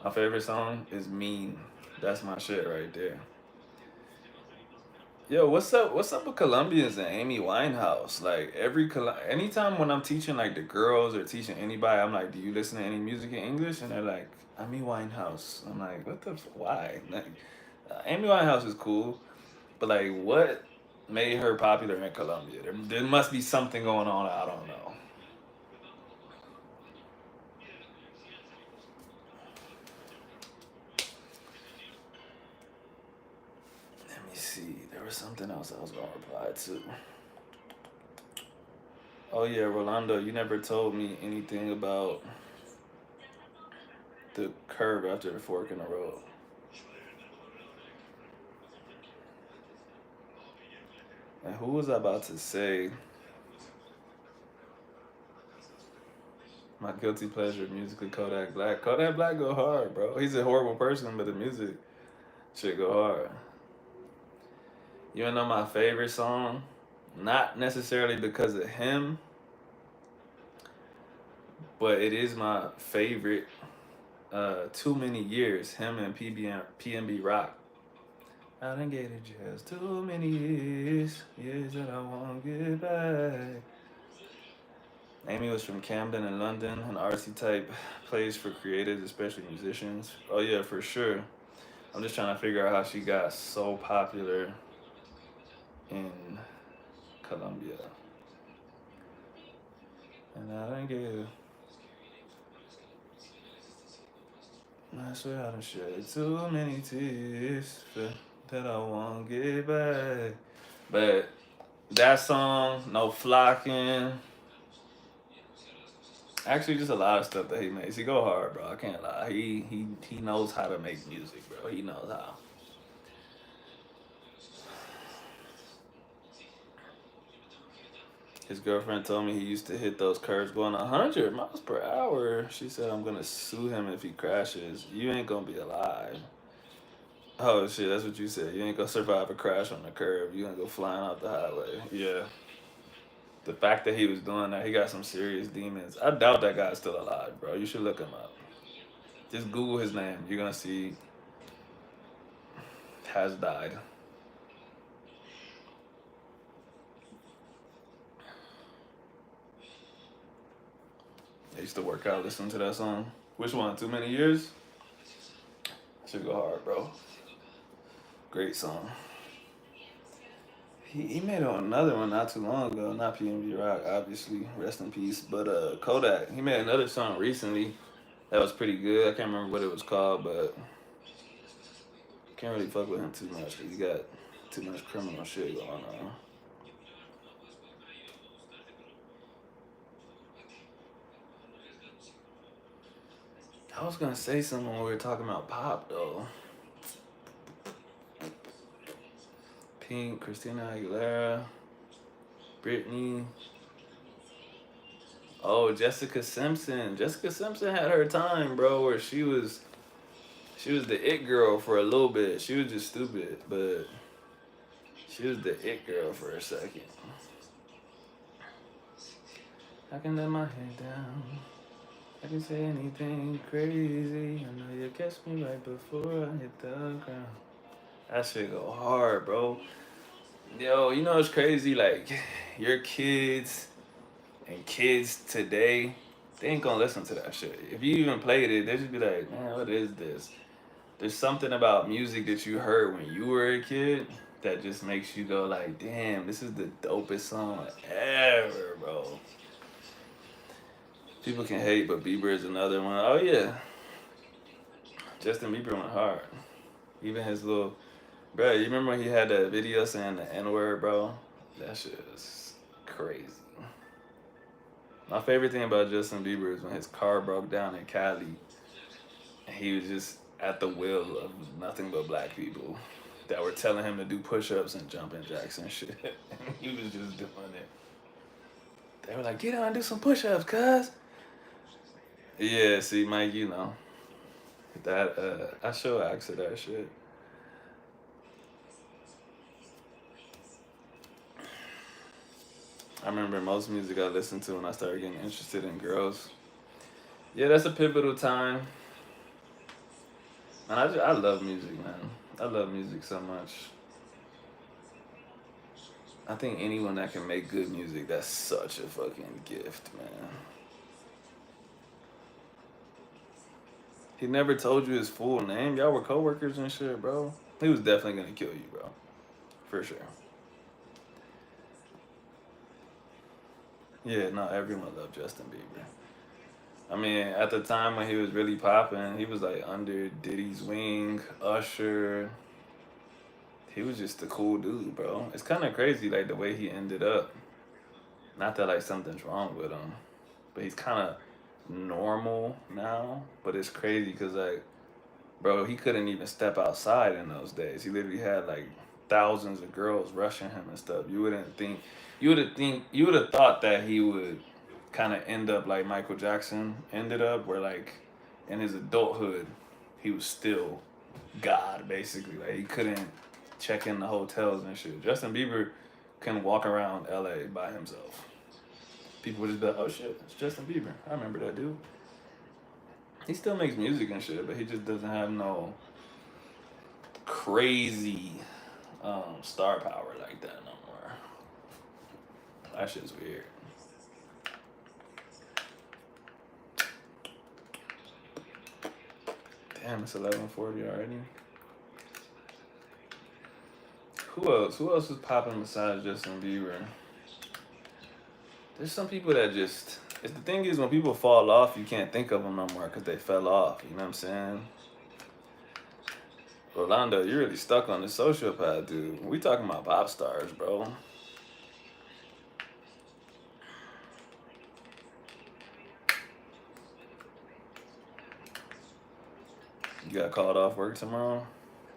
My favorite song is Mean. That's my shit right there. Yo, what's up? What's up with Colombians and Amy Winehouse? Like anytime when I'm teaching like the girls or teaching anybody, I'm like, do you listen to any music in English? And they're like, Amy Winehouse. I'm like, why? Like, Amy Winehouse is cool, but like, what made her popular in Colombia? There must be something going on. I don't know. Let me see. There was something else I was gonna reply to. Oh yeah, Rolando, you never told me anything about the curve after the fork in the road. And who was I about to say? My guilty pleasure musically, Kodak Black. Kodak Black go hard, bro. He's a horrible person, but the music shit go hard. You wanna know my favorite song? Not necessarily because of him, but it is my favorite. Too Many Years. Him and PNB Rock. I done gave it just too many years, years that I won't get back. Amy was from Camden in London, an artsy type place for creatives, especially musicians. Oh yeah, for sure. I'm just trying to figure out how she got so popular in Colombia. And I done gave, I swear I done shed too many tears that I won't get back. But that song, No Flocking. Actually, just a lot of stuff that he makes. He go hard, bro. I can't lie. He knows how to make music, bro. He knows how. His girlfriend told me he used to hit those curves going 100 miles per hour. She said, I'm gonna sue him if he crashes. You ain't gonna be alive. Oh shit, that's what you said. You ain't gonna survive a crash on the curb. You gonna go flying off the highway. Yeah. The fact that he was doing that, he got some serious demons. I doubt that guy's still alive, bro. You should look him up. Just Google his name. You're gonna see has died. I used to work out listening to that song. Which one? Too Many Years? Should go hard, bro. Great song. He made another one not too long ago. Not PNB Rock, obviously. Rest in peace. But Kodak. He made another song recently that was pretty good. I can't remember what it was called, but can't really fuck with him too much because he got too much criminal shit going on. I was gonna say something when we were talking about pop though. Pink, Christina Aguilera, Britney. Oh, Jessica Simpson. Jessica Simpson had her time, bro, where she was the it girl for a little bit. She was just stupid, but she was the it girl for a second. I can let my head down. I can say anything crazy. I know you catch me right before I hit the ground. That shit go hard, bro. Yo, you know it's crazy. Like your kids and kids today, they ain't gonna listen to that shit. If you even played it, they just be like, man, what is this? There's something about music that you heard when you were a kid that just makes you go like, damn, this is the dopest song ever, bro. People can hate, but Bieber is another one. Oh yeah, Justin Bieber went hard. Even his little, bro. You remember when he had that video saying the N word, bro? That shit was crazy. My favorite thing about Justin Bieber is when his car broke down in Cali, and he was just at the will of nothing but black people that were telling him to do push-ups and jumping jacks and shit. And he was just doing it. They were like, get on and do some push-ups, cuz. Yeah, see, Mike, you know. That I sure asked her that shit. I remember most music I listened to when I started getting interested in girls. Yeah, that's a pivotal time. Man, I love music, man. I love music so much. I think anyone that can make good music, that's such a fucking gift, man. He never told you his full name. Y'all were coworkers and shit, bro. He was definitely gonna kill you, bro. For sure. Yeah, no, everyone loved Justin Bieber. I mean, at the time when he was really popping, he was like under Diddy's wing, Usher. He was just a cool dude, bro. It's kind of crazy, like the way he ended up. Not that like something's wrong with him, but he's kind of normal now. But it's crazy because like, bro, he couldn't even step outside in those days. He literally had like thousands of girls rushing him and stuff. You would have thought that he would kind of end up like Michael Jackson ended up, where like in his adulthood he was still God basically. Like he couldn't check in the hotels and shit. Justin Bieber couldn't walk around LA by himself. People would just be like, oh shit, it's Justin Bieber. I remember that dude. He still makes music and shit, but he just doesn't have no crazy star power like that no more. That shit's weird. Damn, it's 11:40 already. Who else? Who else is popping besides Justin Bieber? There's some people that just. The thing is, when people fall off, you can't think of them no more because they fell off. You know what I'm saying? Rolando, you're really stuck on the sociopath, dude. We talking about pop stars, bro. You got called off work tomorrow?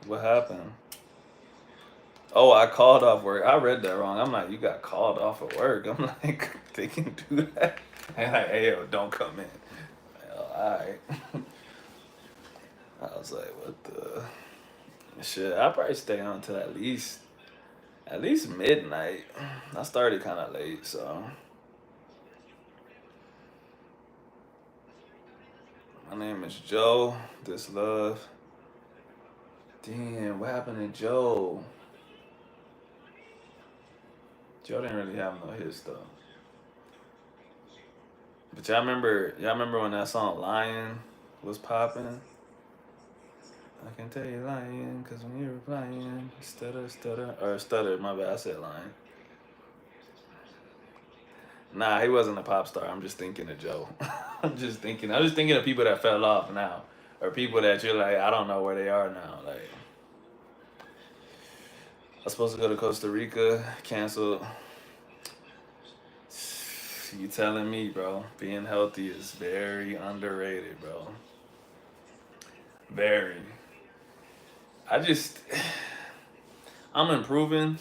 What happened? Oh, I called off work. I read that wrong. I'm like, you got called off of work. I'm like, they can do that. And like, hey, yo, don't come in. Well, all right. I was like, what the shit? I'll probably stay on till at least midnight. I started kind of late, so. My name is Joe. This love. Damn, what happened to Joe? Joe didn't really have no hits though. But y'all remember when that song "Lion" was popping? I can tell you lying, cause when you were lying, stutter. My bad, I said lying. Nah, he wasn't a pop star. I'm just thinking of Joe. I'm just thinking of people that fell off now, or people that you're like, I don't know where they are now. Like, I was supposed to go to Costa Rica, canceled. You telling me, bro? Being healthy is very underrated, bro. Very. I'm improving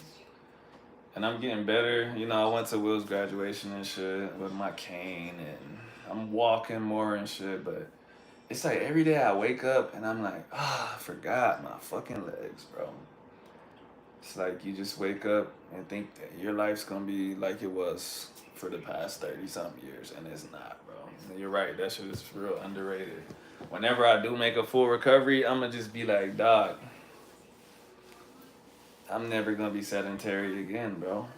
and I'm getting better. You know, I went to Will's graduation and shit with my cane and I'm walking more and shit, but it's like every day I wake up and I'm like, I forgot my fucking legs, bro. It's like you just wake up and think that your life's gonna be like it was for the past 30-something years, and it's not, bro. And you're right, that shit is real underrated. Whenever I do make a full recovery, I'm gonna just be like, dog, I'm never gonna be sedentary again, bro.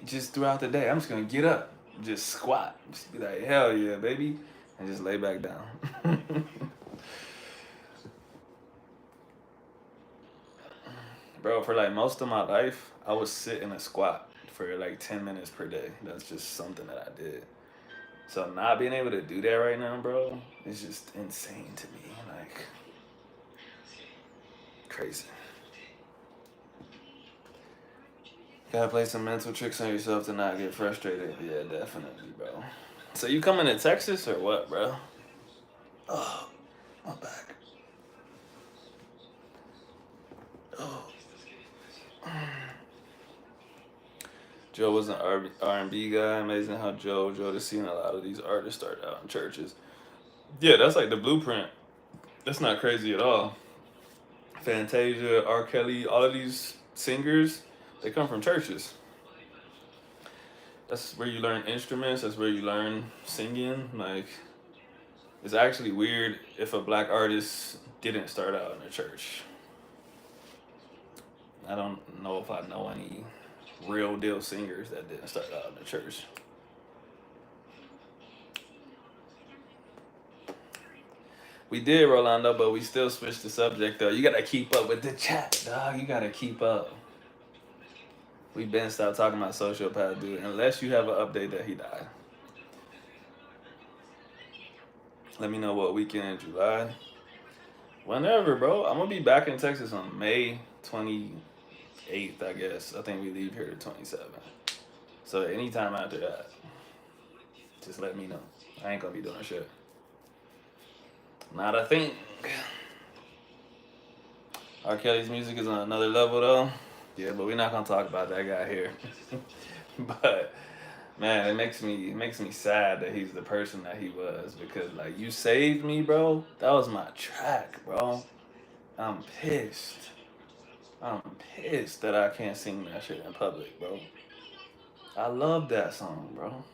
Just throughout the day, I'm just gonna get up, just squat, just be like, hell yeah, baby, and just lay back down. Bro, for like most of my life, I would sit in a squat for like 10 minutes per day. That's just something that I did. So not being able to do that right now, bro, is just insane to me. Like, crazy. Gotta play some mental tricks on yourself to not get frustrated. Yeah, definitely, bro. So you coming to Texas or what, bro? Oh, my back. Oh. Joe was an R&B guy. Amazing how Joe just seen a lot of these artists start out in churches. Yeah, that's like the blueprint. That's not crazy at all. Fantasia, R. Kelly, all of these singers, they come from churches. That's where you learn instruments. That's where you learn singing. Like, it's actually weird if a black artist didn't start out in a church. I don't know if I know any real deal singers that didn't start out in the church. We did, Rolando, but we still switched the subject though. You gotta keep up with the chat, dog. You gotta keep up. We been stopped talking about sociopath, dude, unless you have an update that he died. Let me know what weekend in July. Whenever, bro. I'm gonna be back in Texas on May 28th, I guess. I think we leave here the 27th. So anytime after that, just let me know. I ain't gonna be doing shit. Not a thing. R. Kelly's music is on another level though. Yeah, but we're not gonna talk about that guy here. But man, it makes me sad that he's the person that he was because like you saved me, bro. That was my track, bro. I'm pissed. I'm pissed that I can't sing that shit in public, bro. I love that song, bro.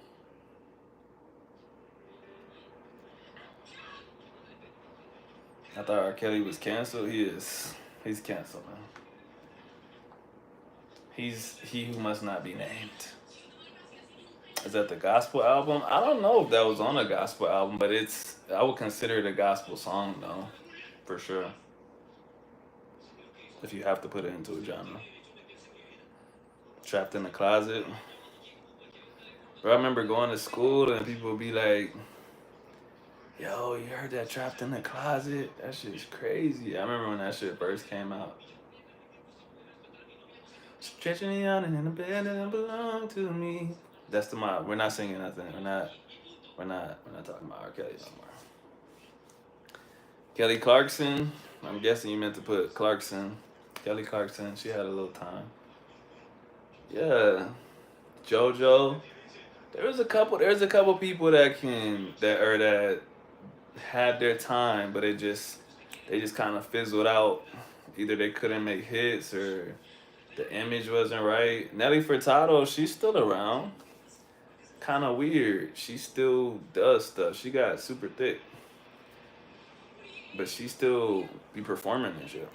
I thought R. Kelly was canceled. He is. He's canceled, man. He's he who must not be named. Is that the gospel album? I don't know if that was on a gospel album, but it's I would consider it a gospel song though, for sure. If you have to put it into a genre. Trapped in the closet. Bro, I remember going to school and people would be like, yo, you heard that trapped in the closet? That shit's crazy. I remember when that shit first came out. Stretching the out and in the bed that don't belong to me. That's the mob. We're not singing nothing. We're not talking about R. Kelly no more. Kelly Clarkson. I'm guessing you meant to put Clarkson. Kelly Clarkson. She had a little time. Yeah. JoJo. There's a couple people that had their time, but they just kind of fizzled out. Either they couldn't make hits or the image wasn't right. Nelly Furtado, she's still around. Kind of weird. She still does stuff. She got super thick, but she still be performing and shit.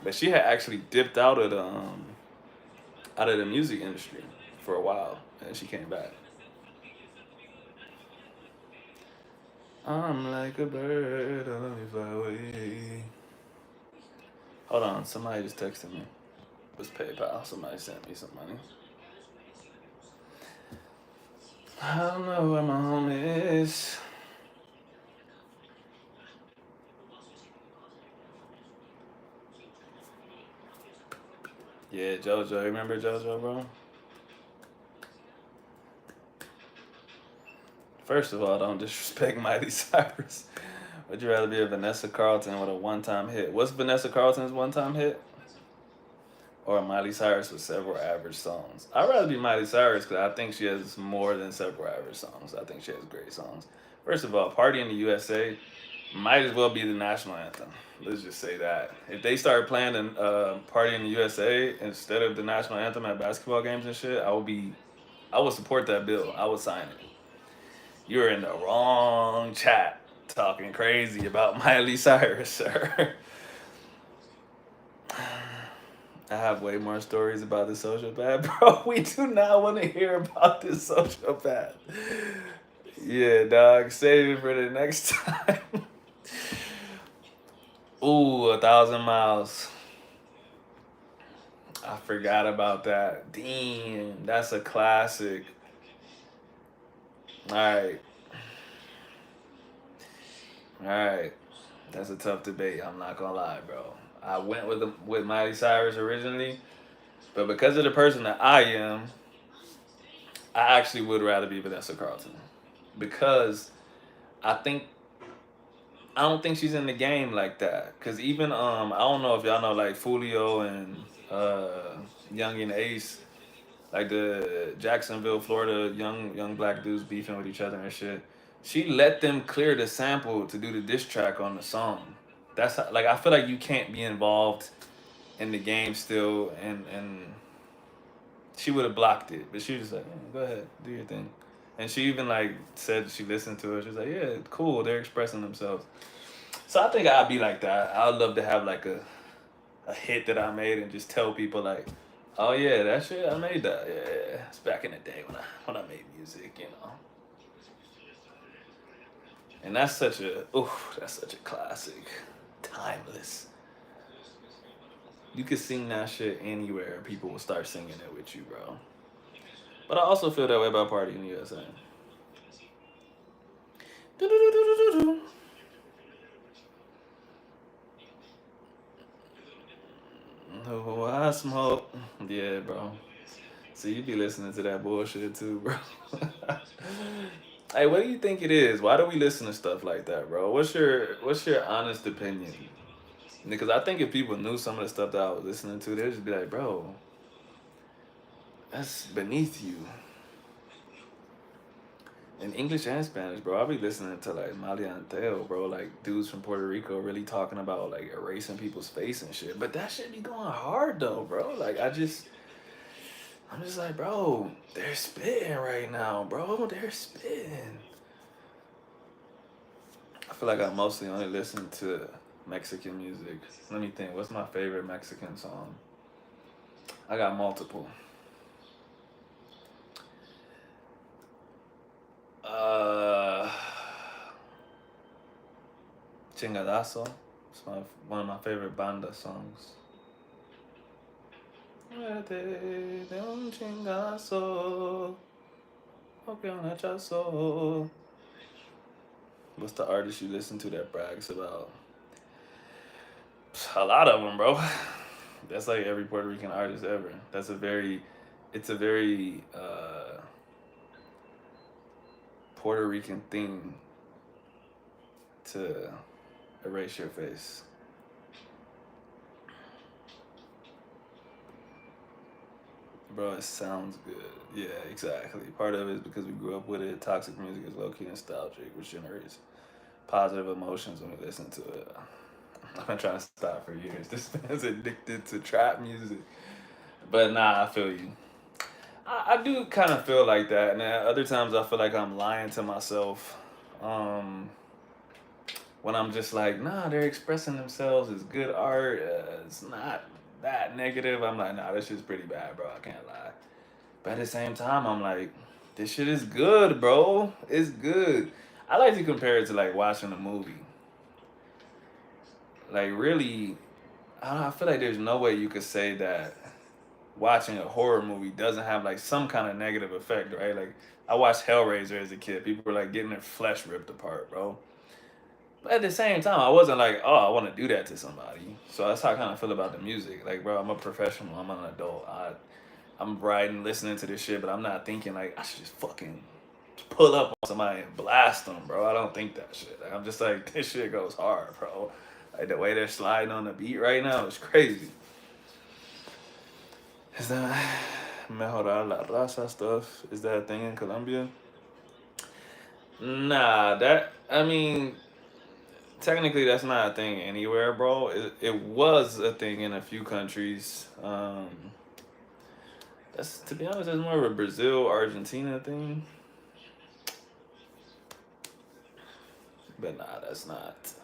But she had actually dipped out of the music industry for a while, and she came back. I'm like a bird, I let me fly away. Hold on, somebody just texted me. It was PayPal. Somebody sent me some money. I don't know where my home is. Yeah, JoJo. Remember JoJo, bro? First of all, don't disrespect Miley Cyrus. Would you rather be a Vanessa Carlton with a one-time hit? What's Vanessa Carlton's one-time hit? Or Miley Cyrus with several average songs? I'd rather be Miley Cyrus because I think she has more than several average songs. I think she has great songs. First of all, Party in the USA might as well be the national anthem. Let's just say that. If they start playing the Party in the USA instead of the national anthem at basketball games and shit, I would support that bill. I would sign it. You're in the wrong chat talking crazy about Miley Cyrus, sir. I have way more stories about this sociopath, bro. We do not want to hear about this sociopath. Yeah, dog. Save it for the next time. Ooh, 1,000 miles. I forgot about that. Damn, that's a classic. All right, all right. That's a tough debate. I'm not gonna lie, bro. I went with Miley Cyrus originally, but because of the person that I am, I actually would rather be Vanessa Carlton because I think I don't think she's in the game like that. Cause even I don't know if y'all know like Fulio and Young and Ace, like the Jacksonville, Florida young black dudes beefing with each other and shit. She let them clear the sample to do the diss track on the song. That's how, like I feel like you can't be involved in the game still, and she would have blocked it, but she was just like, "Yeah, go ahead, do your thing." And she even like said she listened to it. She was like, "Yeah, cool, they're expressing themselves." So I think I'd be like that. I'd love to have like a hit that I made and just tell people like, "Oh yeah, that shit I made that. Yeah, it's back in the day when I made music, you know." And that's such a classic, timeless. You could sing that shit anywhere, people will start singing it with you, bro. But I also feel that way about Party in the USA. Oh, I smoke. Yeah, bro. So you be listening to that bullshit too, bro. Hey, what do you think it is? Why do we listen to stuff like that, bro? What's your honest opinion? Because I think if people knew some of the stuff that I was listening to, they'd just be like, bro, that's beneath you. In English and Spanish, bro, I'll be listening to like Malianteo, bro, like dudes from Puerto Rico really talking about like erasing people's face and shit. But that shit be going hard though, bro. Like I'm just like, bro, they're spitting right now, bro. They're spitting. I feel like I mostly only listen to Mexican music. Let me think. What's my favorite Mexican song? I got multiple. Uh, Chingadazo. It's one of my favorite banda songs. Muerte de un chingazo, o que un hachazo. What's the artist you listen to that brags about? A lot of them, bro. That's like every Puerto Rican artist ever. It's a very Puerto Rican thing to erase your face. Bro, it sounds good. Yeah, exactly. Part of it is because we grew up with it. Toxic music is low key nostalgic, which generates positive emotions when we listen to it. I've been trying to stop for years. This man's addicted to trap music. But nah, I feel you. I do kind of feel like that. And then other times I feel like I'm lying to myself. Um, when I'm just like, nah, they're expressing themselves as good art. It's not that negative. I'm like, nah, this shit's pretty bad, bro. I can't lie. But at the same time, I'm like, this shit is good, bro. It's good. I like to compare it to like watching a movie. Like, really, I feel like there's no way you could say that watching a horror movie doesn't have like some kind of negative effect, right? Like, I watched Hellraiser as a kid. People were like getting their flesh ripped apart, bro. But at the same time, I wasn't like, oh, I want to do that to somebody. So that's how I kind of feel about the music. Like, bro, I'm a professional. I'm an adult. I'm writing, listening to this shit, but I'm not thinking like I should just fucking pull up on somebody and blast them, bro. I don't think that shit. Like, I'm just like, this shit goes hard, bro. Like the way they're sliding on the beat right now is crazy. Is that mejorar la raza stuff? Is that a thing in Colombia? Nah, I mean, technically that's not a thing anywhere, bro. It was a thing in a few countries. That's, to be honest, that's more of a Brazil Argentina thing. But nah, that's not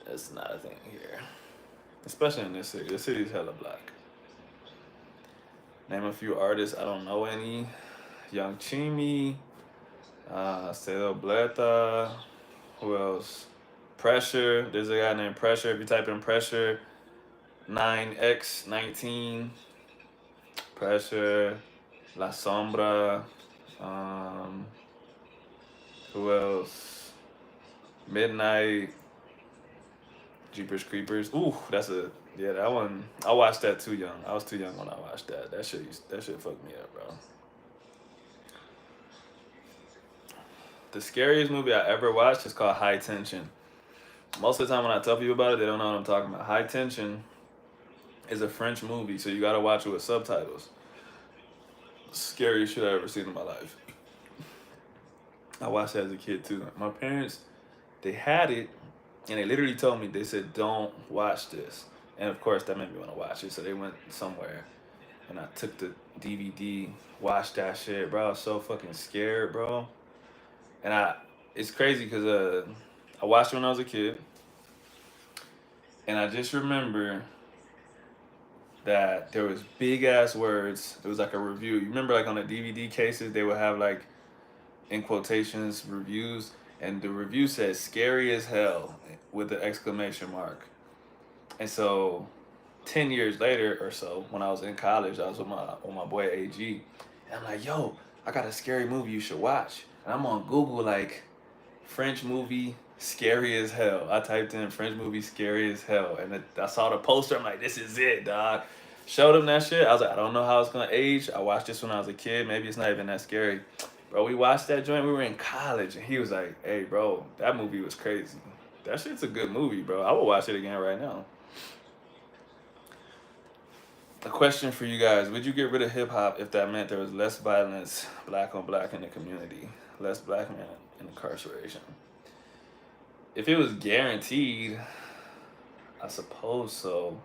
a thing here. Especially in this city. The city's hella black. Name a few artists. I don't know any. Young Chimmy, Celo Bleta. Who else? Pressure. There's a guy named Pressure. If you type in Pressure, 9x19. Pressure. La Sombra. Um, who else? Midnight. Jeepers Creepers. Ooh, that one. I watched that too young. I was too young when I watched that. That shit fucked me up, bro. The scariest movie I ever watched is called High Tension. Most of the time when I tell people about it, they don't know what I'm talking about. High Tension is a French movie, so you gotta watch it with subtitles. Scariest shit I ever seen in my life. I watched it as a kid too. My parents, they had it, and they literally told me, they said, don't watch this. And of course, that made me want to watch it, so they went somewhere, and I took the DVD, watched that shit, bro. I was so fucking scared, bro. And it's crazy because I watched it when I was a kid, and I just remember that there was big ass words. It was like a review. You remember, like on the DVD cases, they would have like in quotations reviews, and the review says "scary as hell" with the exclamation mark. And so, 10 years later or so, when I was in college, I was with my boy AG, and I'm like, "Yo, I got a scary movie you should watch." And I'm on Google like French movie scary as hell. I typed in French movie scary as hell, and I saw the poster. I'm like, this is it, dog. Showed him that shit. I was like, I don't know how it's gonna age. I watched this when I was a kid. Maybe it's not even that scary. Bro, we watched that joint. We were in college, and he was like, hey, bro, that movie was crazy. That shit's a good movie, bro. I will watch it again right now. A question for you guys: would you get rid of hip hop if that meant there was less violence, black on black in the community, less black men in incarceration? If it was guaranteed, I suppose so,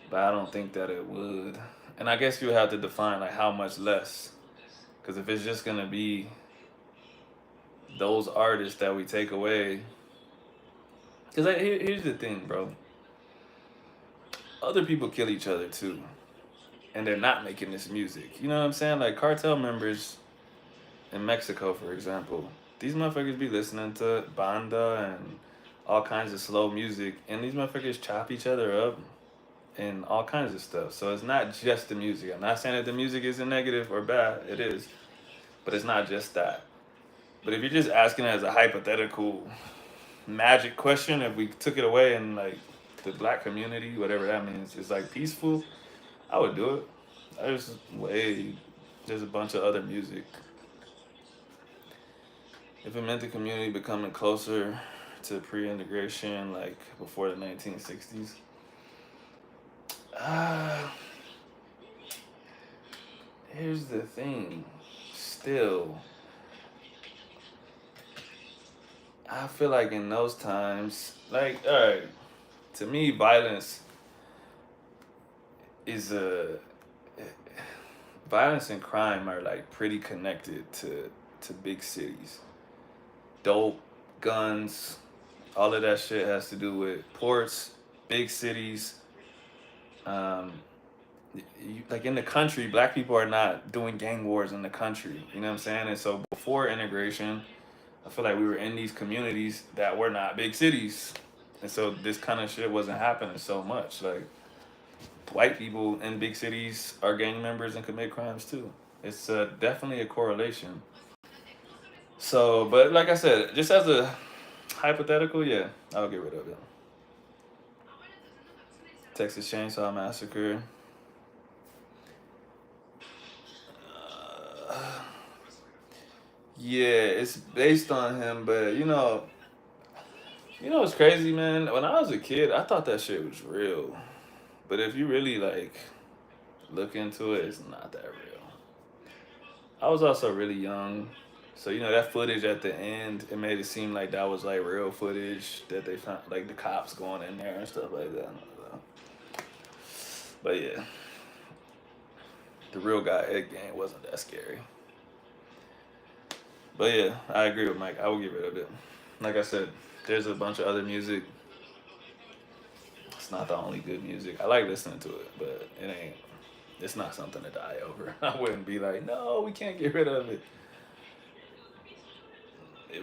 but I don't think that it would. And I guess you would have to define like how much less, because if it's just gonna be those artists that we take away, because here's the thing, bro. Other people kill each other too, and they're not making this music. You know what I'm saying? Like cartel members in Mexico, for example, these motherfuckers be listening to banda and all kinds of slow music, and these motherfuckers chop each other up and all kinds of stuff. So it's not just the music. I'm not saying that the music isn't negative or bad. It is, but it's not just that. But if you're just asking as a hypothetical magic question, if we took it away and like the black community, whatever that means, is like peaceful, I would do it. There's a bunch of other music. If it meant the community becoming closer to pre-integration, like before the 1960s, here's the thing. Still, I feel like in those times, like, all right, to me, violence is a violence and crime are like pretty connected to big cities. Dope, guns, all of that shit has to do with ports, big cities. Um, like in the country, black people are not doing gang wars in the country. You know what I'm saying? And so before integration, I feel like we were in these communities that were not big cities, and so this kind of shit wasn't happening so much. Like white people in big cities are gang members and commit crimes too. It's definitely a correlation. So, but like I said, just as a hypothetical, yeah, I'll get rid of it. Texas Chainsaw Massacre. Yeah, it's based on him, but what's crazy, man? When I was a kid, I thought that shit was real. But if you really like look into it, it's not that real. I was also really young, so that footage at the end, it made it seem like that was like real footage that they found, like the cops going in there and stuff like that. But yeah, the real guy Ed Gein wasn't that scary. But yeah, I agree with Mike. I will get rid of it. Like I said, there's a bunch of other music. It's not the only good music. I like listening to it, but it's not something to die over. I wouldn't be like, no, we can't get rid of it.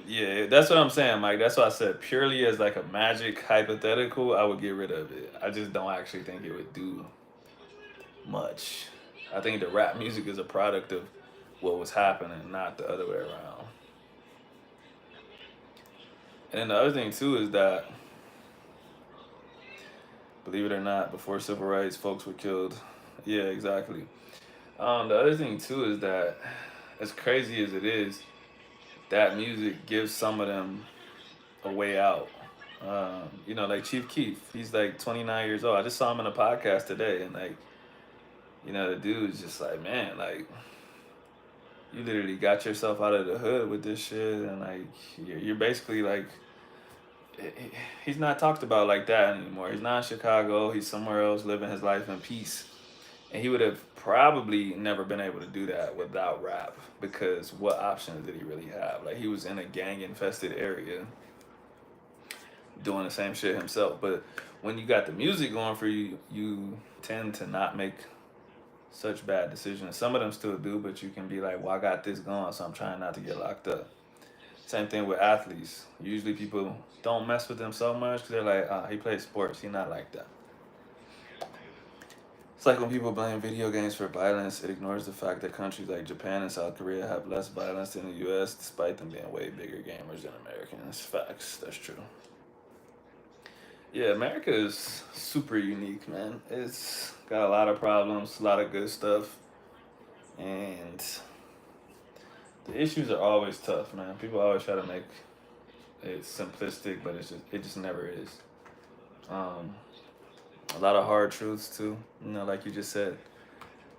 Yeah, that's what I'm saying, Mike. That's why I said purely as like a magic hypothetical, I would get rid of it. I just don't actually think it would do much. I think the rap music is a product of what was happening, not the other way around. And then the other thing too is that, believe it or not, before civil rights, folks were killed. Yeah, exactly. The other thing too is that, as crazy as it is, that music gives some of them a way out. Like Chief Keef, he's like 29 years old. I just saw him in a podcast today, and like, the dude's just like, man, like, you literally got yourself out of the hood with this shit, and like, you're basically like, he's not talked about like that anymore. He's not in Chicago. He's somewhere else living his life in peace. And he would have probably never been able to do that without rap, because what options did he really have? Like, he was in a gang infested area doing the same shit himself. But when you got the music going for you, you tend to not make such bad decisions. Some of them still do, but you can be like, well, I got this going, so I'm trying not to get locked up. Same thing with athletes. Usually people don't mess with them so much because they're like, he plays sports. He's not like that. It's like when people blame video games for violence, it ignores the fact that countries like Japan and South Korea have less violence than the U.S., despite them being way bigger gamers than Americans. Facts. That's true. Yeah, America is super unique, man. It's got a lot of problems, a lot of good stuff, and the issues are always tough, man. People always try to make it's simplistic, but it just never is. Um, a lot of hard truths too. You know, like you just said,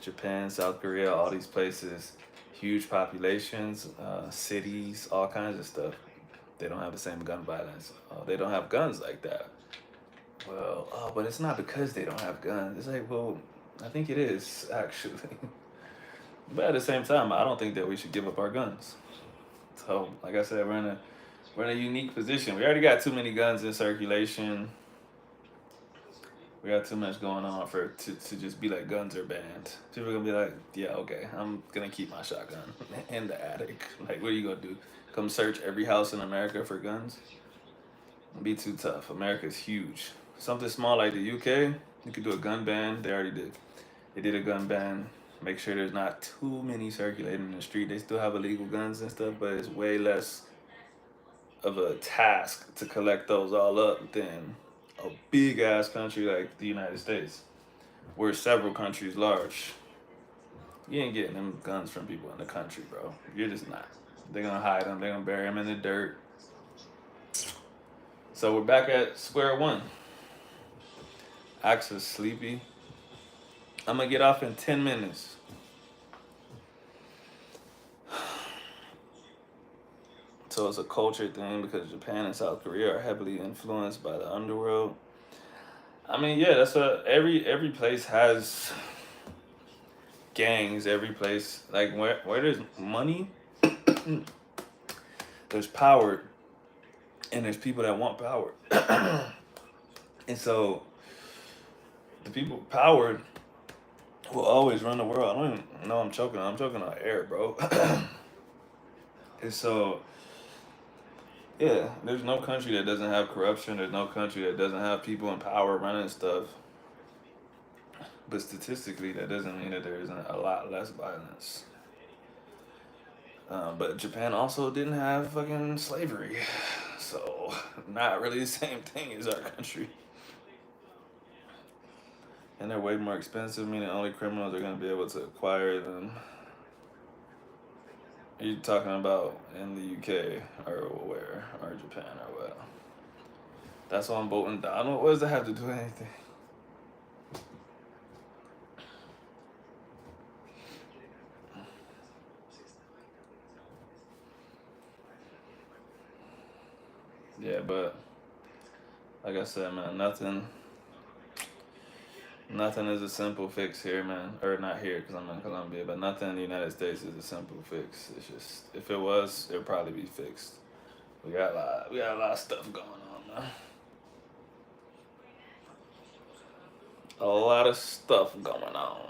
Japan, South Korea, all these places, huge populations, cities, all kinds of stuff. They don't have the same gun violence. They don't have guns like that. Well, but it's not because they don't have guns. It's like, well, I think it is actually. But at the same time, I don't think that we should give up our guns. So, like I said, we're in a unique position. We already got too many guns in circulation. We got too much going on to just be like guns are banned. People are gonna be like, yeah, okay, I'm gonna keep my shotgun in the attic. Like, what are you gonna do? Come search every house in America for guns? It'd be too tough. America's huge. Something small like the UK, you could do a gun ban. They already did. They did a gun ban. Make sure there's not too many circulating in the street. They still have illegal guns and stuff, but it's way less of a task to collect those all up than a big ass country like the United States. We're several countries large. You ain't getting them guns from people in the country, bro. You're just not. They're gonna hide them. They're gonna bury them in the dirt. So we're back at square one. Axe is sleepy. I'm gonna get off in 10 minutes. So it's a culture thing because Japan and South Korea are heavily influenced by the underworld. I mean, yeah, that's what every place has gangs. Every place, like where there's money, there's power, and there's people that want power. And so the people with power will always run the world. I don't even know I'm choking. I'm choking on air, bro. And so, yeah, there's no country that doesn't have corruption. There's no country that doesn't have people in power running stuff. But statistically, that doesn't mean that there isn't a lot less violence. But Japan also didn't have fucking slavery. So, not really the same thing as our country. And they're way more expensive, meaning only criminals are going to be able to acquire them. Are you talking about in the UK or where? Or Japan or what? That's why I'm voting Donald. What does that have to do with anything? Yeah, but like I said, man, nothing is a simple fix here, man. Or not here, because I'm in Colombia, but nothing in the United States is a simple fix. It's just, if it was, it'd probably be fixed. We got a lot of stuff going on, man. A lot of stuff going on.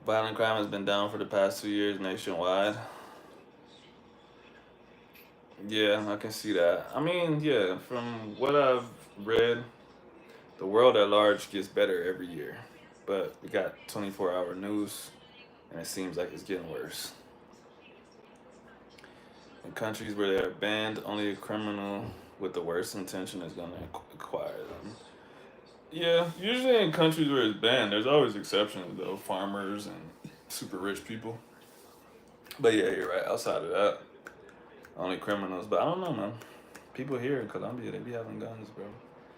Violent crime has been down for the past 2 years nationwide. Yeah, I can see that. I mean, yeah, from what I've read, the world at large gets better every year. But we got 24-hour news, and it seems like it's getting worse. In countries where they are banned, only a criminal with the worst intention is going to acquire them. Yeah, usually in countries where it's banned, there's always exceptions, though. Farmers and super rich people. But yeah, you're right. Outside of that, only criminals. But I don't know, man. People here in Colombia, they be having guns, bro.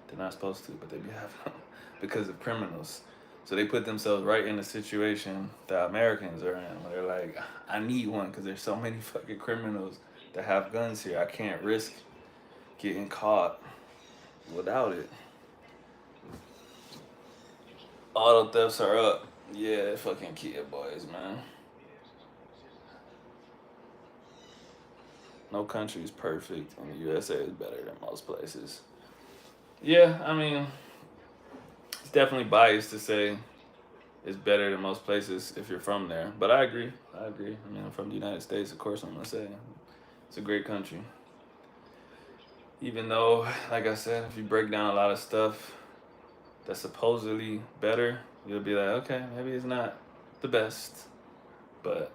They're not supposed to, but they be having them because of criminals. So they put themselves right in the situation that Americans are in, where they're like, I need one because there's so many fucking criminals that have guns here. I can't risk getting caught without it. Auto thefts are up. Yeah, fucking kid boys, man. No country is perfect, and the USA is better than most places. Yeah, I mean, it's definitely biased to say it's better than most places if you're from there. But I agree. I agree. I mean, I'm from the United States, of course I'm gonna say it's a great country. Even though, like I said, if you break down a lot of stuff that's supposedly better, you'll be like, okay, maybe it's not the best. But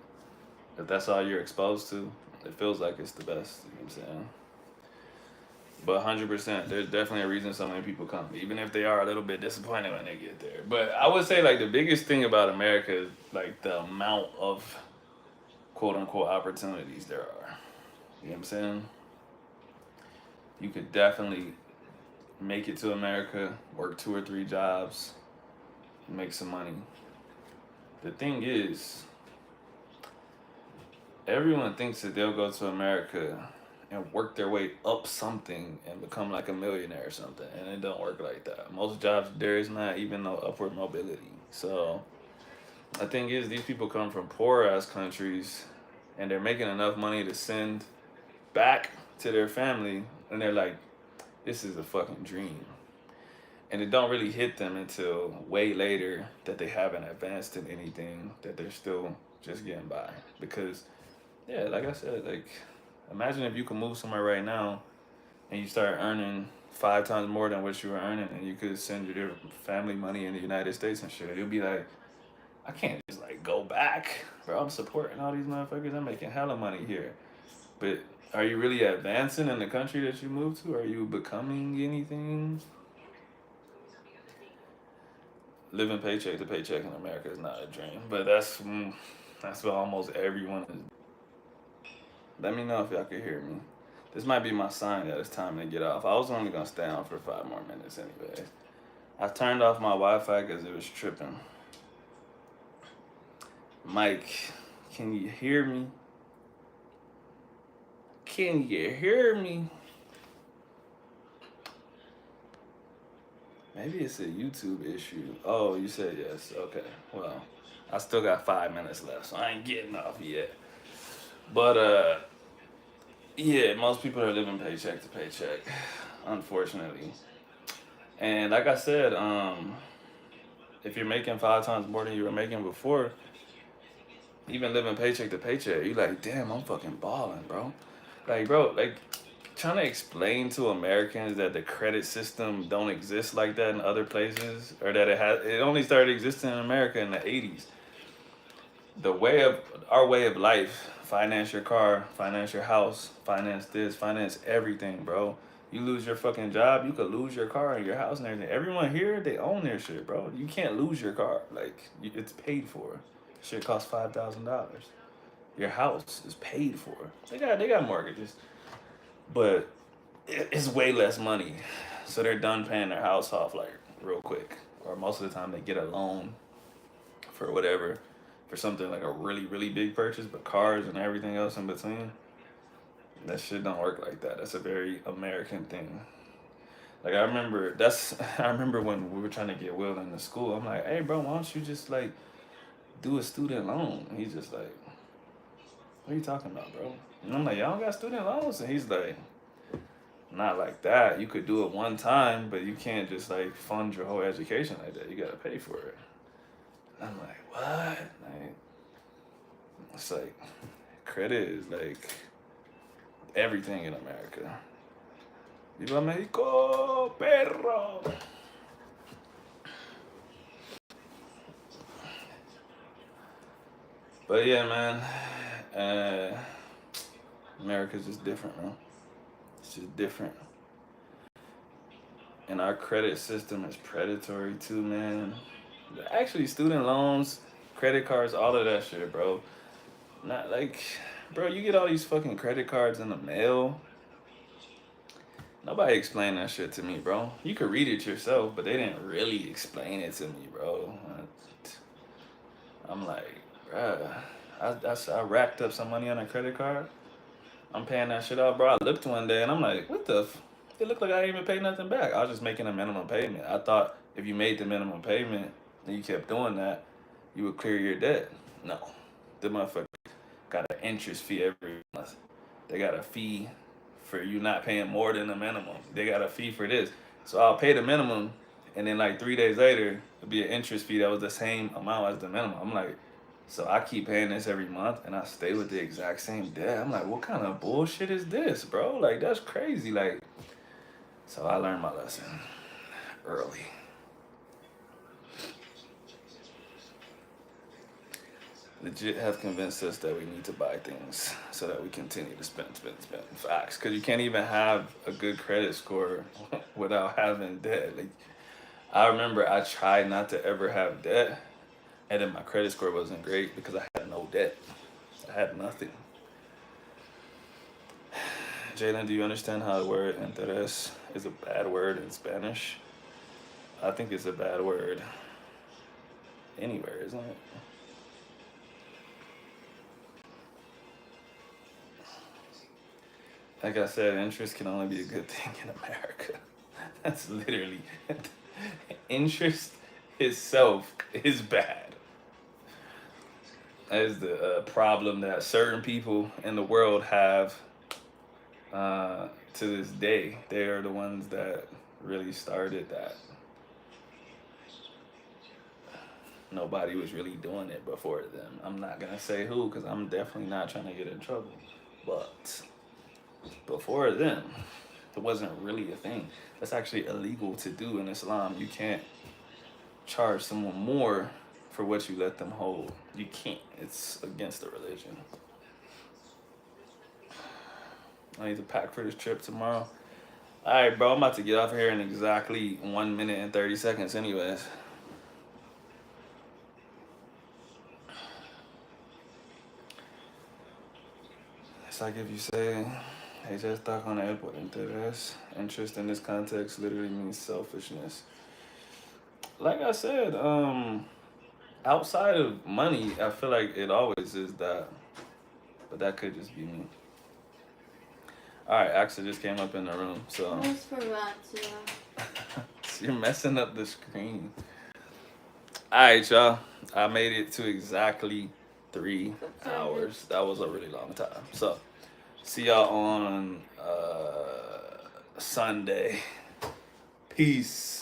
if that's all you're exposed to, It feels like it's the best. You know what I'm saying? But 100%, there's definitely a reason so many people come, even if they are a little bit disappointed when they get there. But I would say like the biggest thing about America is like the amount of quote unquote opportunities there are. You know what I'm saying? You could definitely make it to America, work 2 or 3 jobs, make some money. The thing is, everyone thinks that they'll go to America and work their way up something and become like a millionaire or something, and it don't work like that. Most jobs there is not even no upward mobility. So the thing is, these people come from poor ass countries, and they're making enough money to send back to their family, and they're like, "This is a fucking dream." And it don't really hit them until way later that they haven't advanced in anything, that they're still just getting by. Because yeah, like I said, like imagine if you could move somewhere right now and you start earning 5 times more than what you were earning, and you could send your family money in the United States and shit. You'll be like, I can't just like go back, bro. I'm supporting all these motherfuckers. I'm making hella money here. But are you really advancing in the country that you moved to? Are you becoming anything? Living paycheck to paycheck in America is not a dream, but that's what almost everyone is. Let me know if y'all can hear me. This might be my sign that it's time to get off. I was only gonna stay on for 5 more minutes anyway. I turned off my Wi-Fi because it was tripping. Mike, can you hear me? Can you hear me? Maybe it's a YouTube issue. Oh, you said yes. Okay. Well, I still got 5 minutes left, so I ain't getting off yet. But yeah, most people are living paycheck to paycheck, unfortunately. And like I said, if you're making 5 times more than you were making before, even living paycheck to paycheck, you like, damn, I'm fucking balling, bro. Like, bro, like trying to explain to Americans that the credit system don't exist like that in other places, or that it only started existing in America in the 80s. The way of our way of life, finance your car, finance your house, finance this, finance everything, bro. You lose your fucking job, you could lose your car and your house and everything. Everyone here, they own their shit, bro. You can't lose your car. Like, it's paid for. Shit costs $5,000. Your house is paid for. They got mortgages, but it's way less money. So they're done paying their house off like real quick, or most of the time they get a loan for whatever, for something like a really really big purchase. But cars and everything else in between, that shit don't work like that. That's a very American thing. Like I remember when we were trying to get Will into school. I'm like, hey bro, why don't you just like do a student loan? And he's just like, what are you talking about, bro? And I'm like, y'all don't got student loans? And he's like, not like that. You could do it one time, but you can't just like fund your whole education like that. You gotta pay for it. And I'm like, what? Like, it's like credit is like everything in America. Viva Mexico, perro. But yeah, man, uh, America's just different, man. It's just different. And our credit system is predatory too, man. Actually, student loans, credit cards, all of that shit, bro. Not like, bro, you get all these fucking credit cards in the mail. Nobody explained that shit to me, bro. You could read it yourself, but they didn't really explain it to me, bro. I'm like, bruh, I racked up some money on a credit card. I'm paying that shit off, bro. I looked one day and I'm like, what the? It looked like I didn't even pay nothing back. I was just making a minimum payment. I thought if you made the minimum payment and you kept doing that, you would clear your debt. No, the motherfucker got an interest fee every month. They got a fee for you not paying more than the minimum. They got a fee for this. So I'll pay the minimum, and then like 3 days later, it'll be an interest fee that was the same amount as the minimum. I'm like, so I keep paying this every month, and I stay with the exact same debt. I'm like, what kind of bullshit is this, bro? Like, that's crazy. Like, so I learned my lesson early. legit have convinced us that we need to buy things so that we continue to spend. Facts, because you can't even have a good credit score without having debt. Like, I remember I tried not to ever have debt, and then my credit score wasn't great because I had no debt. I had nothing. Jalen, do you understand how the word interés is a bad word in Spanish? I think it's a bad word anywhere, isn't it? Like I said, interest can only be a good thing in America. That's literally interest itself is bad. That is the problem that certain people in the world have to this day. They are the ones that really started that. Nobody was really doing it before them. I'm not gonna say who, because I'm definitely not trying to get in trouble. But before them, it wasn't really a thing. That's actually illegal to do in Islam. You can't charge someone more for what you let them hold. You can't. It's against the religion. I need to pack for this trip tomorrow. Alright, bro, I'm about to get off here in exactly 1 minute and 30 seconds anyways. It's like if you say, ella está con él por interés. Interest in this context literally means selfishness. Like I said, outside of money, I feel like it always is that. But that could just be me. Alright, Axel just came up in the room, so. I just forgot to. So you're messing up the screen. Alright, y'all. I made it to exactly 3 hours. That was a really long time. So, see y'all on Sunday. Peace.